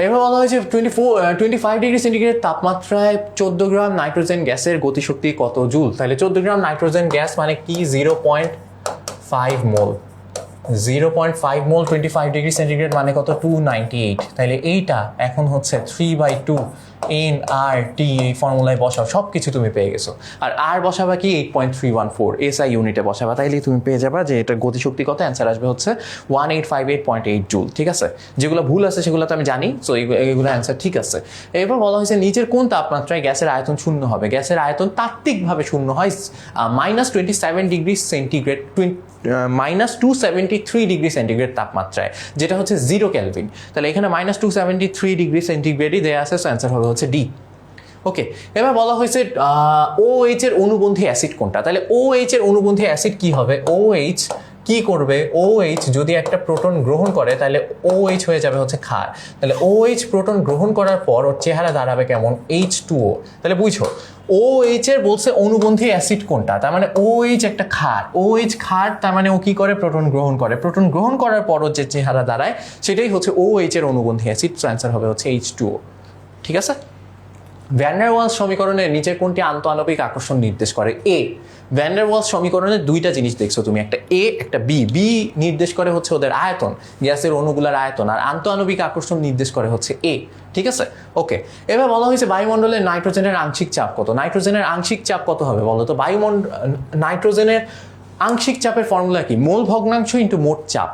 এবার বলা হয়েছে 25 ডিগ্রি সেন্টিগ্রেড তাপমাত্রায় 14 গ্রাম নাইট্রোজেন গ্যাসের গতিশক্তি কত জুল? তাহলে 14 গ্রাম নাইট্রোজেন গ্যাস মানে কি? 0.5 মোল। 0.5 মোল 25 ডিগ্রি সেন্টিগ্রেড মানে কত? 298। তাহলে এইটা এখন হচ্ছে 3/2 nRT, এই ফর্মুলায় বসাও, সব কিছু তুমি পেয়ে গেছো। আর আর বসাবা কি? 8.314 SI ইউনিটে বসাবা, তাইলেই তুমি পেয়ে যাবা যে এটা গতিশক্তি কত। অ্যান্সার আসবে হচ্ছে 1858.8 জুল। ঠিক আছে? যেগুলো ভুল আছে সেগুলো তো আমি জানি, সো এগুলো অ্যান্সার ঠিক আছে। এরপর বলা হয়েছে নিচের কোন তাপমাত্রায় গ্যাসের আয়তন শূন্য হবে? গ্যাসের আয়তন তাত্ত্বিকভাবে শূন্য হয় -27 ডিগ্রি সেন্টিগ্রেড, -273 ডিগ্রি সেন্টিগ্রেড তাপমাত্রায়, যেটা হচ্ছে 0 কেলভিন। তাহলে এখানে -273 ডিগ্রি সেন্টিগ্রেডই দেওয়া আছে, সো অ্যান্সার হবে হচ্ছে ডি। ওকে, এবার বলা হয়েছে OH এর অনুবন্ধী অ্যাসিড কোনটা? তাহলে OH এর অনুবন্ধী অ্যাসিড কি হবে? OH কি করবে? OH যদি একটা প্রোটন গ্রহণ করে তাহলে OH হয়ে যাবে হচ্ছে ক্ষার। তাহলে OH প্রোটন গ্রহণ করার পর ওর চেহারা দাঁড়াবে কেমন? H2O। তাহলে বুঝছো, OH এর বলছে অনুবন্ধী অ্যাসিড কোনটা, তার মানে OH একটা ক্ষার। OH ক্ষার, তার মানে ও কি করে? প্রোটন গ্রহণ করে। প্রোটন গ্রহণ করার পর ওর যে চেহারা দাঁড়ায় সেটাই হচ্ছে OH এর অনুবন্ধী অ্যাসিড। সো অ্যান্সার হবে হচ্ছে H2O। ঠিক আছে? ভ্যান ডার ওয়ালস সমীকরণের নিচের কোনটি আন্তঃআণবিক আকর্ষণ নির্দেশ করে? এ। ভ্যান ডার ওয়ালস সমীকরণের দুইটা জিনিস দেখছো তুমি, একটা এ একটা বি। বি নির্দেশ করে হচ্ছে ওদের আয়তন, গ্যাসের অণুগুলার আয়তন, আর আন্তঃআণবিক আকর্ষণ নির্দেশ করে হচ্ছে এ। ঠিক আছে? ওকে, এবার বলা হয়েছে বায়ুমণ্ডলের নাইট্রোজেনের আংশিক চাপ কত? নাইট্রোজেনের আংশিক চাপ কত হবে বলো তো? নাইট্রোজেনের আংশিক চাপের ফর্মুলা কি? মোল ভগ্নাংশ ইন্টু মোট চাপ।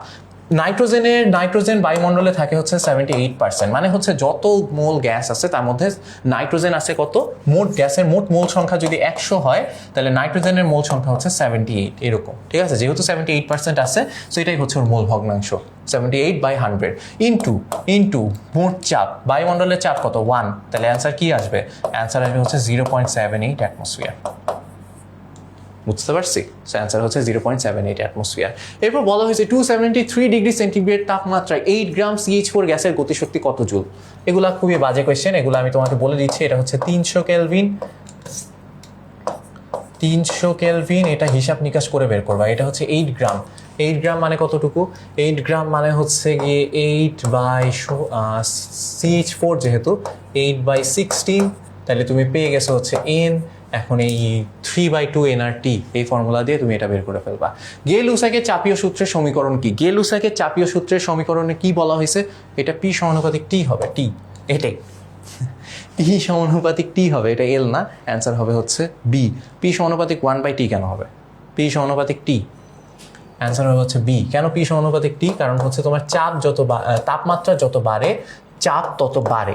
নাইট্রোজেন বায়ুমণ্ডলে থাকে হচ্ছে 78%, মানে হচ্ছে যত মোল গ্যাস আছে তার মধ্যে নাইট্রোজেন আছে কত? মোট গ্যাসের মোট মোল সংখ্যা যদি 100 হয় তাহলে নাইট্রোজেনের মোল সংখ্যা হচ্ছে 78, এরকম। ঠিক আছে? যেহেতু 78% আছে, সো এটাই হচ্ছে ওর মোল ভগ্নাংশ, 78/100 ইন্টু মোট চাপ। বায়ুমণ্ডলের চাপ কত? 1। তাহলে অ্যান্সার কি আসবে? অ্যান্সার আসবে হচ্ছে 0.78 অ্যাটমসফিয়ার। বুঝতে পারছি? অ্যান্সার হচ্ছে 0.78 অ্যাটমসফিয়ার। এরপর বলা হয়েছে 273 ডিগ্রি সেন্টিগ্রেড তাপমাত্রায় 8 গ্রাম CH4 গ্যাসের গতিশক্তি কত জুল? এগুলা খুবই বাজে কোয়েশ্চেন, এগুলো আমি তোমাকে বলে দিচ্ছি। এটা হচ্ছে 300 কেলভিন। 300 কেলভিন, এটা হিসাব নিকাশ করে বের করবা। এটা হচ্ছে 8 গ্রাম। 8 গ্রাম মানে কতটুকু? 8 গ্রাম মানে হচ্ছে গিয়ে 8/CH4, যেহেতু 8/16, তাহলে তুমি পেয়ে গেছো হচ্ছে N। এখন এই 3/2 nRT, এই ফর্মুলা দিয়ে তুমি এটা বের করে ফেলবা। গে-লুসাকের চাপীয় সূত্রের সমীকরণ কি? গে-লুসাকের চাপীয় সূত্রের সমীকরণে কি বলা হয়েছে? এটা P সমানুপাতিক T হবে, T। এটাই P সমানুপাতিক T হবে, এটা L না। অ্যান্সার হবে হচ্ছে B। P সমানুপাতিক 1/T কেন হবে? পি সমানুপাতিক টি, অ্যান্সার হবে হচ্ছে বি। কেন পি সমানুপাতিক টি? কারণ হচ্ছে তোমার চাপ যত তাপমাত্রা যত বাড়ে চাপ তত বাড়ে,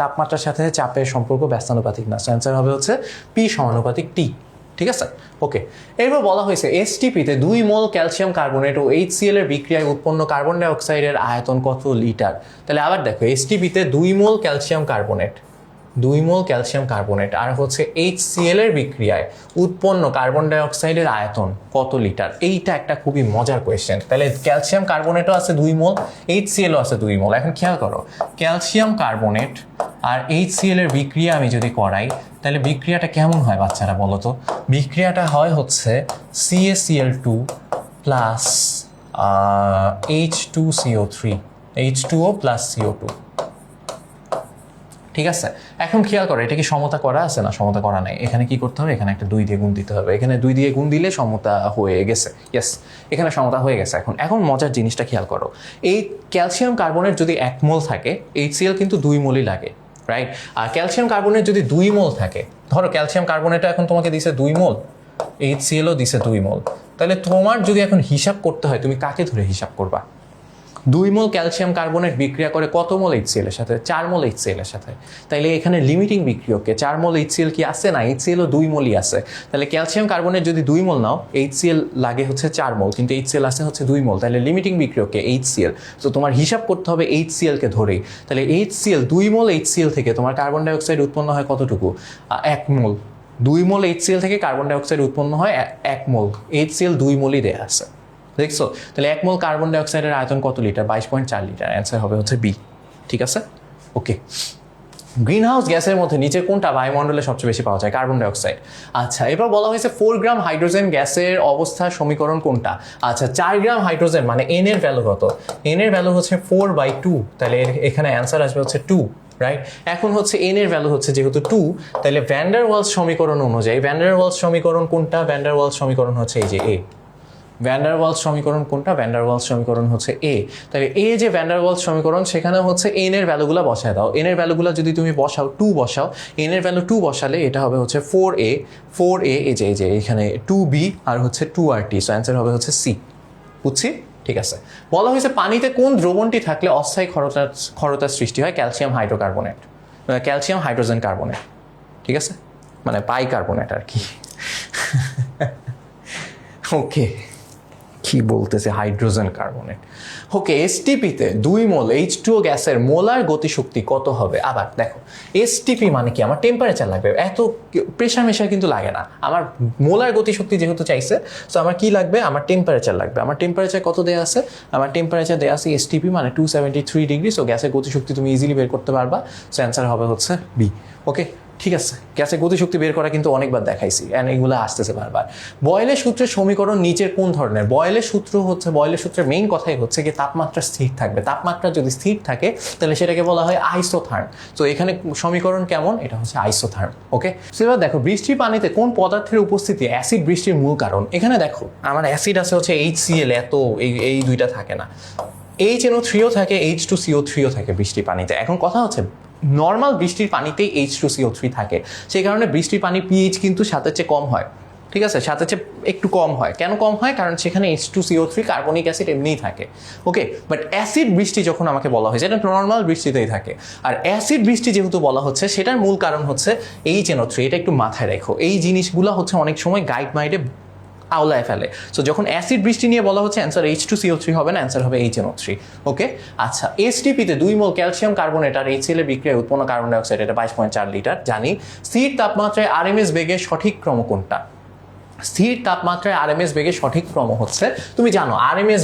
তাপমাত্রার সাথে চাপের সম্পর্ক ব্যস্তানুপাতিক না। অ্যান্সার হবে হচ্ছে পি সমানুপাতিক টি। ঠিক আছে, ওকে। এরপর বলা হয়েছে এসটিপিতে 2 মোল ক্যালসিয়াম কার্বনেট ও HCl এর বিক্রিয়ায় উৎপন্ন কার্বন ডাই অক্সাইডের আয়তন কত লিটার? তাহলে আবার দেখো এসটিপিতে 2 mole calcium carbonate, 2 mole calcium carbonate আর হচ্ছে HCl এর বিক্রিয়ায় উৎপন্ন কার্বন ডাই অক্সাইডের আয়তন কত লিটার? এইটা একটা খুবই মজার কোয়েশ্চেন। তাহলে ক্যালসিয়াম কার্বনেটও আছে 2 মোল, HClও আছে 2 মোল। এখন খেয়াল করো, ক্যালসিয়াম কার্বনেট আর HCl এর বিক্রিয়া আমি যদি করাই তাহলে বিক্রিয়াটা কেমন হয় বাচ্চারা বলো তো? বিক্রিয়াটা হয় হচ্ছে CaCl2 plus H2CO3, H2O plus CO2। ঠিক আছে, এখন খেয়াল করো এটা কি সমতা করা আছে? না, সমতা করা নাই। এখানে কি করতে হবে? এখানে একটা 2 দিয়ে গুণ দিতে হবে। এখানে 2 দিয়ে গুণ দিলে সমতা হয়ে গেছে। ইয়েস, এখানে সমতা হয়ে গেছে। এখন মজার জিনিসটা খেয়াল করো, এই ক্যালসিয়াম কার্বনেট যদি 1 মোল থাকে, HCl কিন্তু 2 মোলই লাগে, রাইট? আর ক্যালসিয়াম কার্বনেট যদি 2 মোল থাকে, ধরো ক্যালসিয়াম কার্বনেটটা এখন তোমাকে দিছে 2 মোল, HClও দিছে 2 মোল, তাহলে তোমার যদি এখন হিসাব করতে হয় তুমি কাকে ধরে হিসাব করবা? 2 মোল ক্যালসিয়াম কার্বনেট বিক্রিয়া করে কত মোল HCl এর সাথে? 4 মোল HCl এর সাথে। তাইলে এখানে লিমিটিং বিক্রিয়ককে 4 মোল HCl কি আছে? না, HClও 2 মোলই আছে। তাহলে ক্যালসিয়াম কার্বনেট যদি 2 মোল নাও, HCl লাগে হচ্ছে 4 মোল, কিন্তু HCl আছে হচ্ছে 2 মোল। তাহলে লিমিটিং বিক্রিয়ককে HCl, তো তোমার হিসাব করতে হবে HCl কে ধরেই। তাহলে HCl 2 মোল HCl থেকে তোমার কার্বন ডাই অক্সাইড উৎপন্ন হয় কতটুকু? 1 মোল। 2 মোল HCl থেকে কার্বন ডাই অক্সাইড উৎপন্ন হয় 1 মোল। HCl 2 মোলই দেয়া আছে, দেখছো? তাহলে 1 মোল কার্বন ডাই অক্সাইডের আয়তন কত লিটার? 22.4 লিটার। অ্যান্সার হবে হচ্ছে বি। ঠিক আছে, ওকে। গ্রিন হাউস গ্যাসের মধ্যে নিচে কোনটা বায়ুমণ্ডলে সবচেয়ে বেশি পাওয়া যায়? Carbon die oxide. আচ্ছা, এবার বলা হয়েছে 4 গ্রাম হাইড্রোজেন গ্যাসের অবস্থার সমীকরণ কোনটা? আচ্ছা, 4 গ্রাম হাইড্রোজেন মানে এন এর ভ্যালু কত? এন এর ভ্যালু হচ্ছে 4/2, তাহলে এখানে অ্যান্সার আসবে হচ্ছে 2, রাইট? এখন হচ্ছে এন এর ভ্যালু হচ্ছে যেহেতু 2, তাহলে ভ্যান ডার ওয়ালস সমীকরণ অনুযায়ী ভ্যান ডার ওয়ালস সমীকরণ কোনটা? ভ্যান ডার ওয়ালস সমীকরণ হচ্ছে এই যে এ। ভ্যান ডার ওয়ালস সমীকরণ কোনটা? ভ্যান ডার ওয়ালস সমীকরণ হচ্ছে এ। তাহলে এ যে ভ্যান ডার ওয়ালস সমীকরণ, সেখানে হচ্ছে এন এর ভ্যালুগুলো বসায় দাও। এন এর ভ্যালুগুলো যদি তুমি বসাও, 2 বসাও, এন এর ভ্যালু 2 বসালে এটা হবে হচ্ছে 4a, এই যে এখানে 2b আর হচ্ছে 2rt, সো অ্যান্সার হবে হচ্ছে সি। বুঝছি? ঠিক আছে। বলা হয়েছে পানিতে কোন দ্রবণটি থাকলে অস্থায়ী ক্ষরতার সৃষ্টি হয়? Calcium hydrocarbonate, calcium hydrogen carbonate. ঠিক আছে, মানে পাইকার্বনেট আর কি। ওকে, কি বলতেছে? Hydrogen carbonate. ওকে, এসটিপিতে 2 মোল H2O গ্যাসের মোলার গতিশক্তি কত হবে? আবার দেখো, এসটিপি মানে কি? আমার টেম্পারেচার লাগবে, এত প্রেশার মেশার কিন্তু লাগে না। আমার মোলার গতিশক্তি যেহেতু চাইছে, সো আমার কি লাগবে? আমার টেম্পারেচার লাগবে। আমার টেম্পারেচার কত দেওয়া আছে? আমার টেম্পারেচার দেওয়া আছে এসটিপি মানে 273 ডিগ্রি। সো গ্যাসের গতিশক্তি তুমি ইজিলি বের করতে পারবা। সো অ্যান্সার হবে হচ্ছে বি। ওকে, ঠিক আছে। গ্যাসের গতিশক্তি বের করা কিন্তু অনেকবার দেখাইছি, অ্যান্ড এগুলো আসতেছে বারবার। বয়েলের সূত্রের সমীকরণ নিচের কোন ধরনের? বয়েলের সূত্রের মেইন কথাই হচ্ছে কি তাপমাত্রা স্থির থাকবে। তাপমাত্রা যদি স্থির থাকে তাহলে সেটাকে বলা হয় আইসোথার্ম। তো এখানে সমীকরণ কেমন? এটা হচ্ছে আইসোথার্ম। ওকে, এবার দেখো বৃষ্টির পানিতে কোন পদার্থের উপস্থিতি অ্যাসিড বৃষ্টির মূল কারণ? এখানে দেখো আমার অ্যাসিড আছে হচ্ছে HCl, এত এই দুইটা থাকে না। HNO3ও থাকে, H2CO3ও থাকে বৃষ্টির পানিতে। এখন কথা হচ্ছে নর্মাল বৃষ্টির পানিতেই H2CO3 থাকে, সেই কারণে বৃষ্টির পানির পিএইচ কিন্তু সাথে চেয়ে কম হয়। ঠিক আছে, সাথে চেয়ে একটু কম হয়। কেন কম হয়? কারণ সেখানে H2CO3 কার্বনিক অ্যাসিড এমনিই থাকে। ওকে, বাট অ্যাসিড বৃষ্টি যখন আমাকে বলা হয়েছে, এটা নর্মাল বৃষ্টিতেই থাকে। আর অ্যাসিড বৃষ্টি যেহেতু বলা হচ্ছে, সেটার মূল কারণ হচ্ছে HNO3। এটা একটু মাথায় রেখো, এই জিনিসগুলো হচ্ছে অনেক সময় গাইড মাইডে আওলায় ফেলে। সো যখন অ্যাসিড বৃষ্টি নিয়ে বলা হচ্ছে, অ্যান্সার H2CO3 হবে না, অ্যান্সার হবে HNO3। ওকে, আচ্ছা, এসটিপিতে 2 মোল ক্যালসিয়াম কার্বনেট আর HCl এর বিক্রিয়ায় উৎপন্ন কার্বন ডাই অক্সাইড, এটা 22.4 লিটার। জানি স্থির তাপমাত্রায় আরএমএস বেগের সঠিক ক্রম কোনটা? স্থির তাপমাত্রায় আরএমএস বেগের সঠিক ক্রম হচ্ছে, তুমি জানো আরএমএস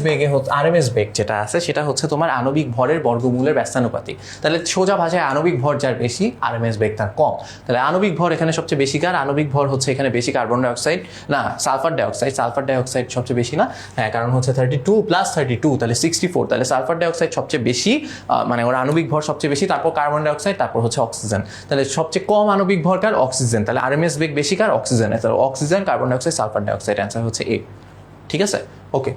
বেগ যেটা আছে সেটা হচ্ছে তোমার আণবিক ভরের বর্গমূলের ব্যস্তানুপাতিক। তাহলে সোজা ভাষায় আণবিক ভর যার বেশি, আরএমএস বেগ তার কম। তাহলে আণবিক ভর এখানে সবচেয়ে বেশি কার? আণবিক ভর হচ্ছে এখানে বেশি কার্বন ডাই অক্সাইড, না সালফার ডাই অক্সাইড সবচেয়ে বেশি না? হ্যাঁ, কারণ হচ্ছে 32 + 32, তাহলে 64। তাহলে সালফার ডাই অক্সাইড সবচেয়ে বেশি, মানে ওর আণবিক ভর সবচেয়ে বেশি, তারপর কার্বন ডাই অক্সাইড, তারপর হচ্ছে অক্সিজেন। তাহলে সবচেয়ে কম আণবিক ভর কার? অক্সিজেন। তাহলে আরএমএস বেগ বেশি কার? অক্সিজেনের। তাহলে oxygen, carbon die oxide, sulphur die oxide, answer হচ্ছে এ। ঠিক আছে, ওকে।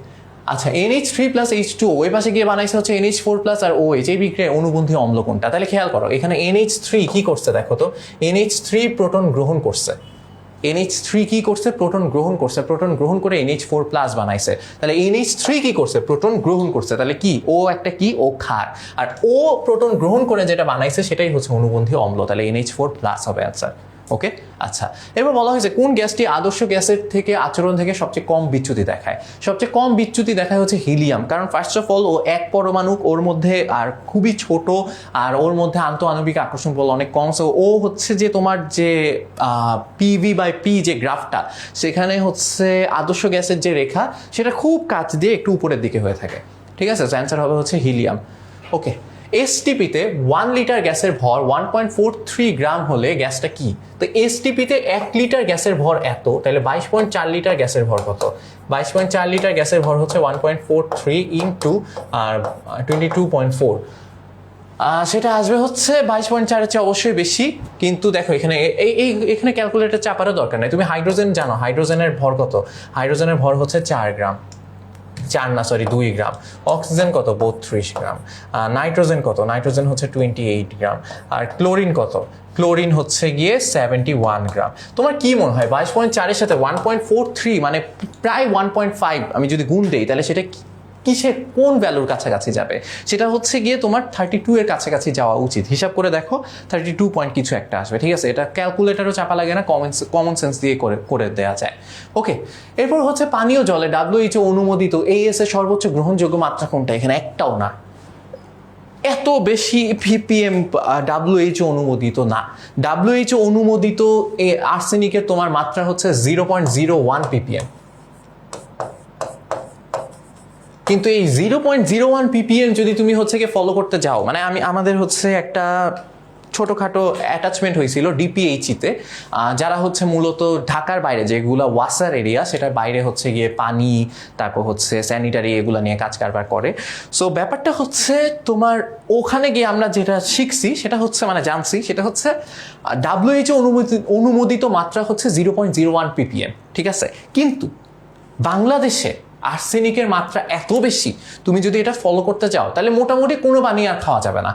আচ্ছা, NH3 + H2O ওই পাশে গিয়ে বানাইছে হচ্ছে NH4+ আর OH, এই বিক্রিয়ায় অনুবন্ধী অম্ল কোনটা? তাহলে খেয়াল করো, এখানে NH3 কি করছে দেখো তো, NH3 প্রোটন গ্রহণ করছে, NH3 কি করছে, প্রোটন গ্রহণ করছে, প্রোটন গ্রহণ করে NH4+ বানাইছে। তাহলে NH3 কি করছে, প্রোটন গ্রহণ করছে, তাহলে কি ও একটা কি ও ক্ষার, আর ও প্রোটন গ্রহণ করে যেটা বানাইছে সেটাই হচ্ছে অনুবন্ধী অম্ল, তাহলে NH4+ হবে অ্যান্সার। ওকে, আচ্ছা, এবার বলা হয়েছে কোন গ্যাসটি আদর্শ গ্যাসের থেকে আচরণ থেকে সবচেয়ে কম বিচ্যুতি দেখায়। সবচেয়ে কম বিচ্যুতি দেখায় হচ্ছে হিলিয়াম, কারণ ফার্স্ট অফ অল ও এক পরমাণু, ওর মধ্যে আর খুবই ছোট, আর ওর মধ্যে আন্তঃআণবিক আকর্ষণ বল অনেক কম। সো ও হচ্ছে যে তোমার যে PV/P যে গ্রাফটা, সেখানে হচ্ছে আদর্শ গ্যাসের যে রেখা সেটা খুব কাছ দিয়ে একটু উপরের দিকে হয়ে থাকে। ঠিক আছে, অ্যান্সার হবে হচ্ছে হিলিয়াম। ওকে, এসটিপিতে 1 লিটার গ্যাসের ভর 1.43 গ্রাম হলে গ্যাসটা কি? তো এসটিপিতে 1 লিটার গ্যাসের ভর এত, তাহলে 22.4 লিটার গ্যাসের ভর কত? 22.4 লিটার গ্যাসের ভর হচ্ছে 1.43 ইন্টু আর 22.4, সেটা আসবে হচ্ছে 22.4-এর চেয়ে অবশ্যই বেশি। কিন্তু দেখো এখানে এখানে ক্যালকুলেটর চাপারও দরকার নেই, তুমি হাইড্রোজেন জানো, হাইড্রোজেনের ভর কত? হাইড্রোজেনের ভর হচ্ছে 4 গ্রাম, 2 গ্রাম। অক্সিজেন কত? 32 গ্রাম। নাইট্রোজেন কত? নাইট্রোজেন হচ্ছে 28 গ্রাম। আর ক্লোরিন কত? ক্লোরিন হচ্ছে গিয়ে 71 গ্রাম। তোমার কি মনে হয় 22.4-এর সাথে 1.43 মানে প্রায় 1.5 আমি যদি গুণ দেই, তাহলে সেটা কিসের কোন ভ্যালুর কাছাকাছি যাবে? সেটা হচ্ছে গিয়ে তোমার 32 এর কাছাকাছি যাওয়া উচিত। হিসাব করে দেখো 32 পয়েন্ট কিছু একটা আসবে। ঠিক আছে, এটা ক্যালকুলেটরও চাপা লাগে না, কমন সেন্স দিয়ে করে দেওয়া যায়। ওকে, এরপর হচ্ছে পানীয় জলে WHO অনুমোদিত AS এর সর্বোচ্চ গ্রহণযোগ্য মাত্রা কোনটা? এখানে একটাও না, এত বেশি ppm WHO অনুমোদিত না। WHO অনুমোদিত আর্সেনিকের তোমার মাত্রা হচ্ছে 0.01 ppm। কিন্তু এই 0.01 ppm যদি তুমি হচ্ছে কি ফলো করতে যাও, মানে আমাদের হচ্ছে একটা ছোটোখাটো অ্যাটাচমেন্ট হয়েছিল DPHE-তে, যারা হচ্ছে মূলত ঢাকার বাইরে যেগুলো ওয়াসার এরিয়া, সেটার বাইরে হচ্ছে গিয়ে পানি, তারপর হচ্ছে স্যানিটারি, এগুলো নিয়ে কাজ কারবার করে। সো ব্যাপারটা হচ্ছে তোমার ওখানে গিয়ে আমরা যেটা শিখছি সেটা হচ্ছে মানে জানছি সেটা হচ্ছে WHO অনুমোদিত মাত্রা হচ্ছে 0.01 ppm। ঠিক আছে, কিন্তু বাংলাদেশে আর্সেনিকের মাত্রা এত বেশি, তুমি যদি এটা ফলো করতে চাও তাহলে মোটামুটি কোনো পানি আর খাওয়া যাবে না,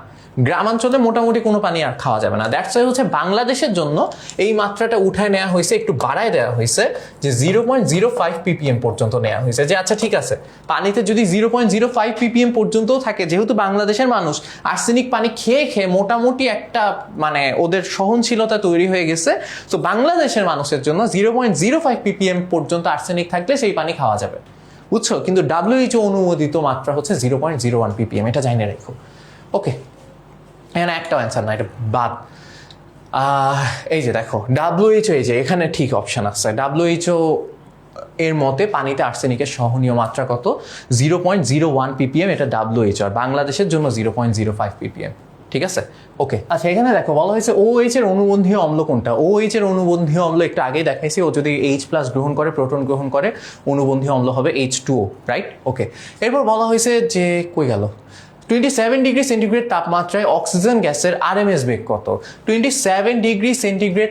গ্রামাঞ্চলে মোটামুটি কোনো পানি আর খাওয়া যাবে না। দ্যাটস ওয়াই হচ্ছে বাংলাদেশের জন্য এই মাত্রাটা উঠায় নেওয়া হয়েছে, একটু বাড়ায় দেওয়া হয়েছে, যে 0.05 ppm পর্যন্ত নেওয়া হয়েছে। যে আচ্ছা ঠিক আছে, পানিতে যদি 0.05 ppm পর্যন্তও থাকে, যেহেতু বাংলাদেশের মানুষ আর্সেনিক পানি খেয়ে খেয়ে মোটামুটি একটা মানে ওদের সহনশীলতা তৈরি হয়ে গেছে, তো বাংলাদেশের মানুষের জন্য 0.05 ppm পর্যন্ত আর্সেনিক থাকলে সেই পানি খাওয়া যাবে, বুঝছো? কিন্তু WHO অনুমোদিত মাত্রা হচ্ছে 0.01 ppm, এটা জানিয়ে রাখো। ওকে, এখানে একটা অ্যান্সার না, এটা বাদ। এই যে দেখো WHO, এই যে এখানে ঠিক অপশন আছে, WHO এর মতে পানিতে আর্সেনিকের সহনীয় মাত্রা কত? 0.01 ppm, এটা WHO, আর বাংলাদেশের জন্য 0.05 ppm। ঠিক আছে, ওকে। আচ্ছা, এখানে দেখো বলা হয়েছে OH এর অনুবন্ধীয় অম্ল কোনটা? OH এর অনুবন্ধীয় অম্ল একটু আগেই দেখাইছি, ও যদি H+ গ্রহণ করে, প্রোটন গ্রহণ করে, অনুবন্ধীয় অম্ল হবে H2O, রাইট? ওকে, এরপর বলা হয়েছে যে কই গেল, 27 ডিগ্রি সেন্টিগ্রেড তাপমাত্রায় অক্সিজেন গ্যাসের RMS বেগ কত? 27 ডিগ্রি সেন্টিগ্রেড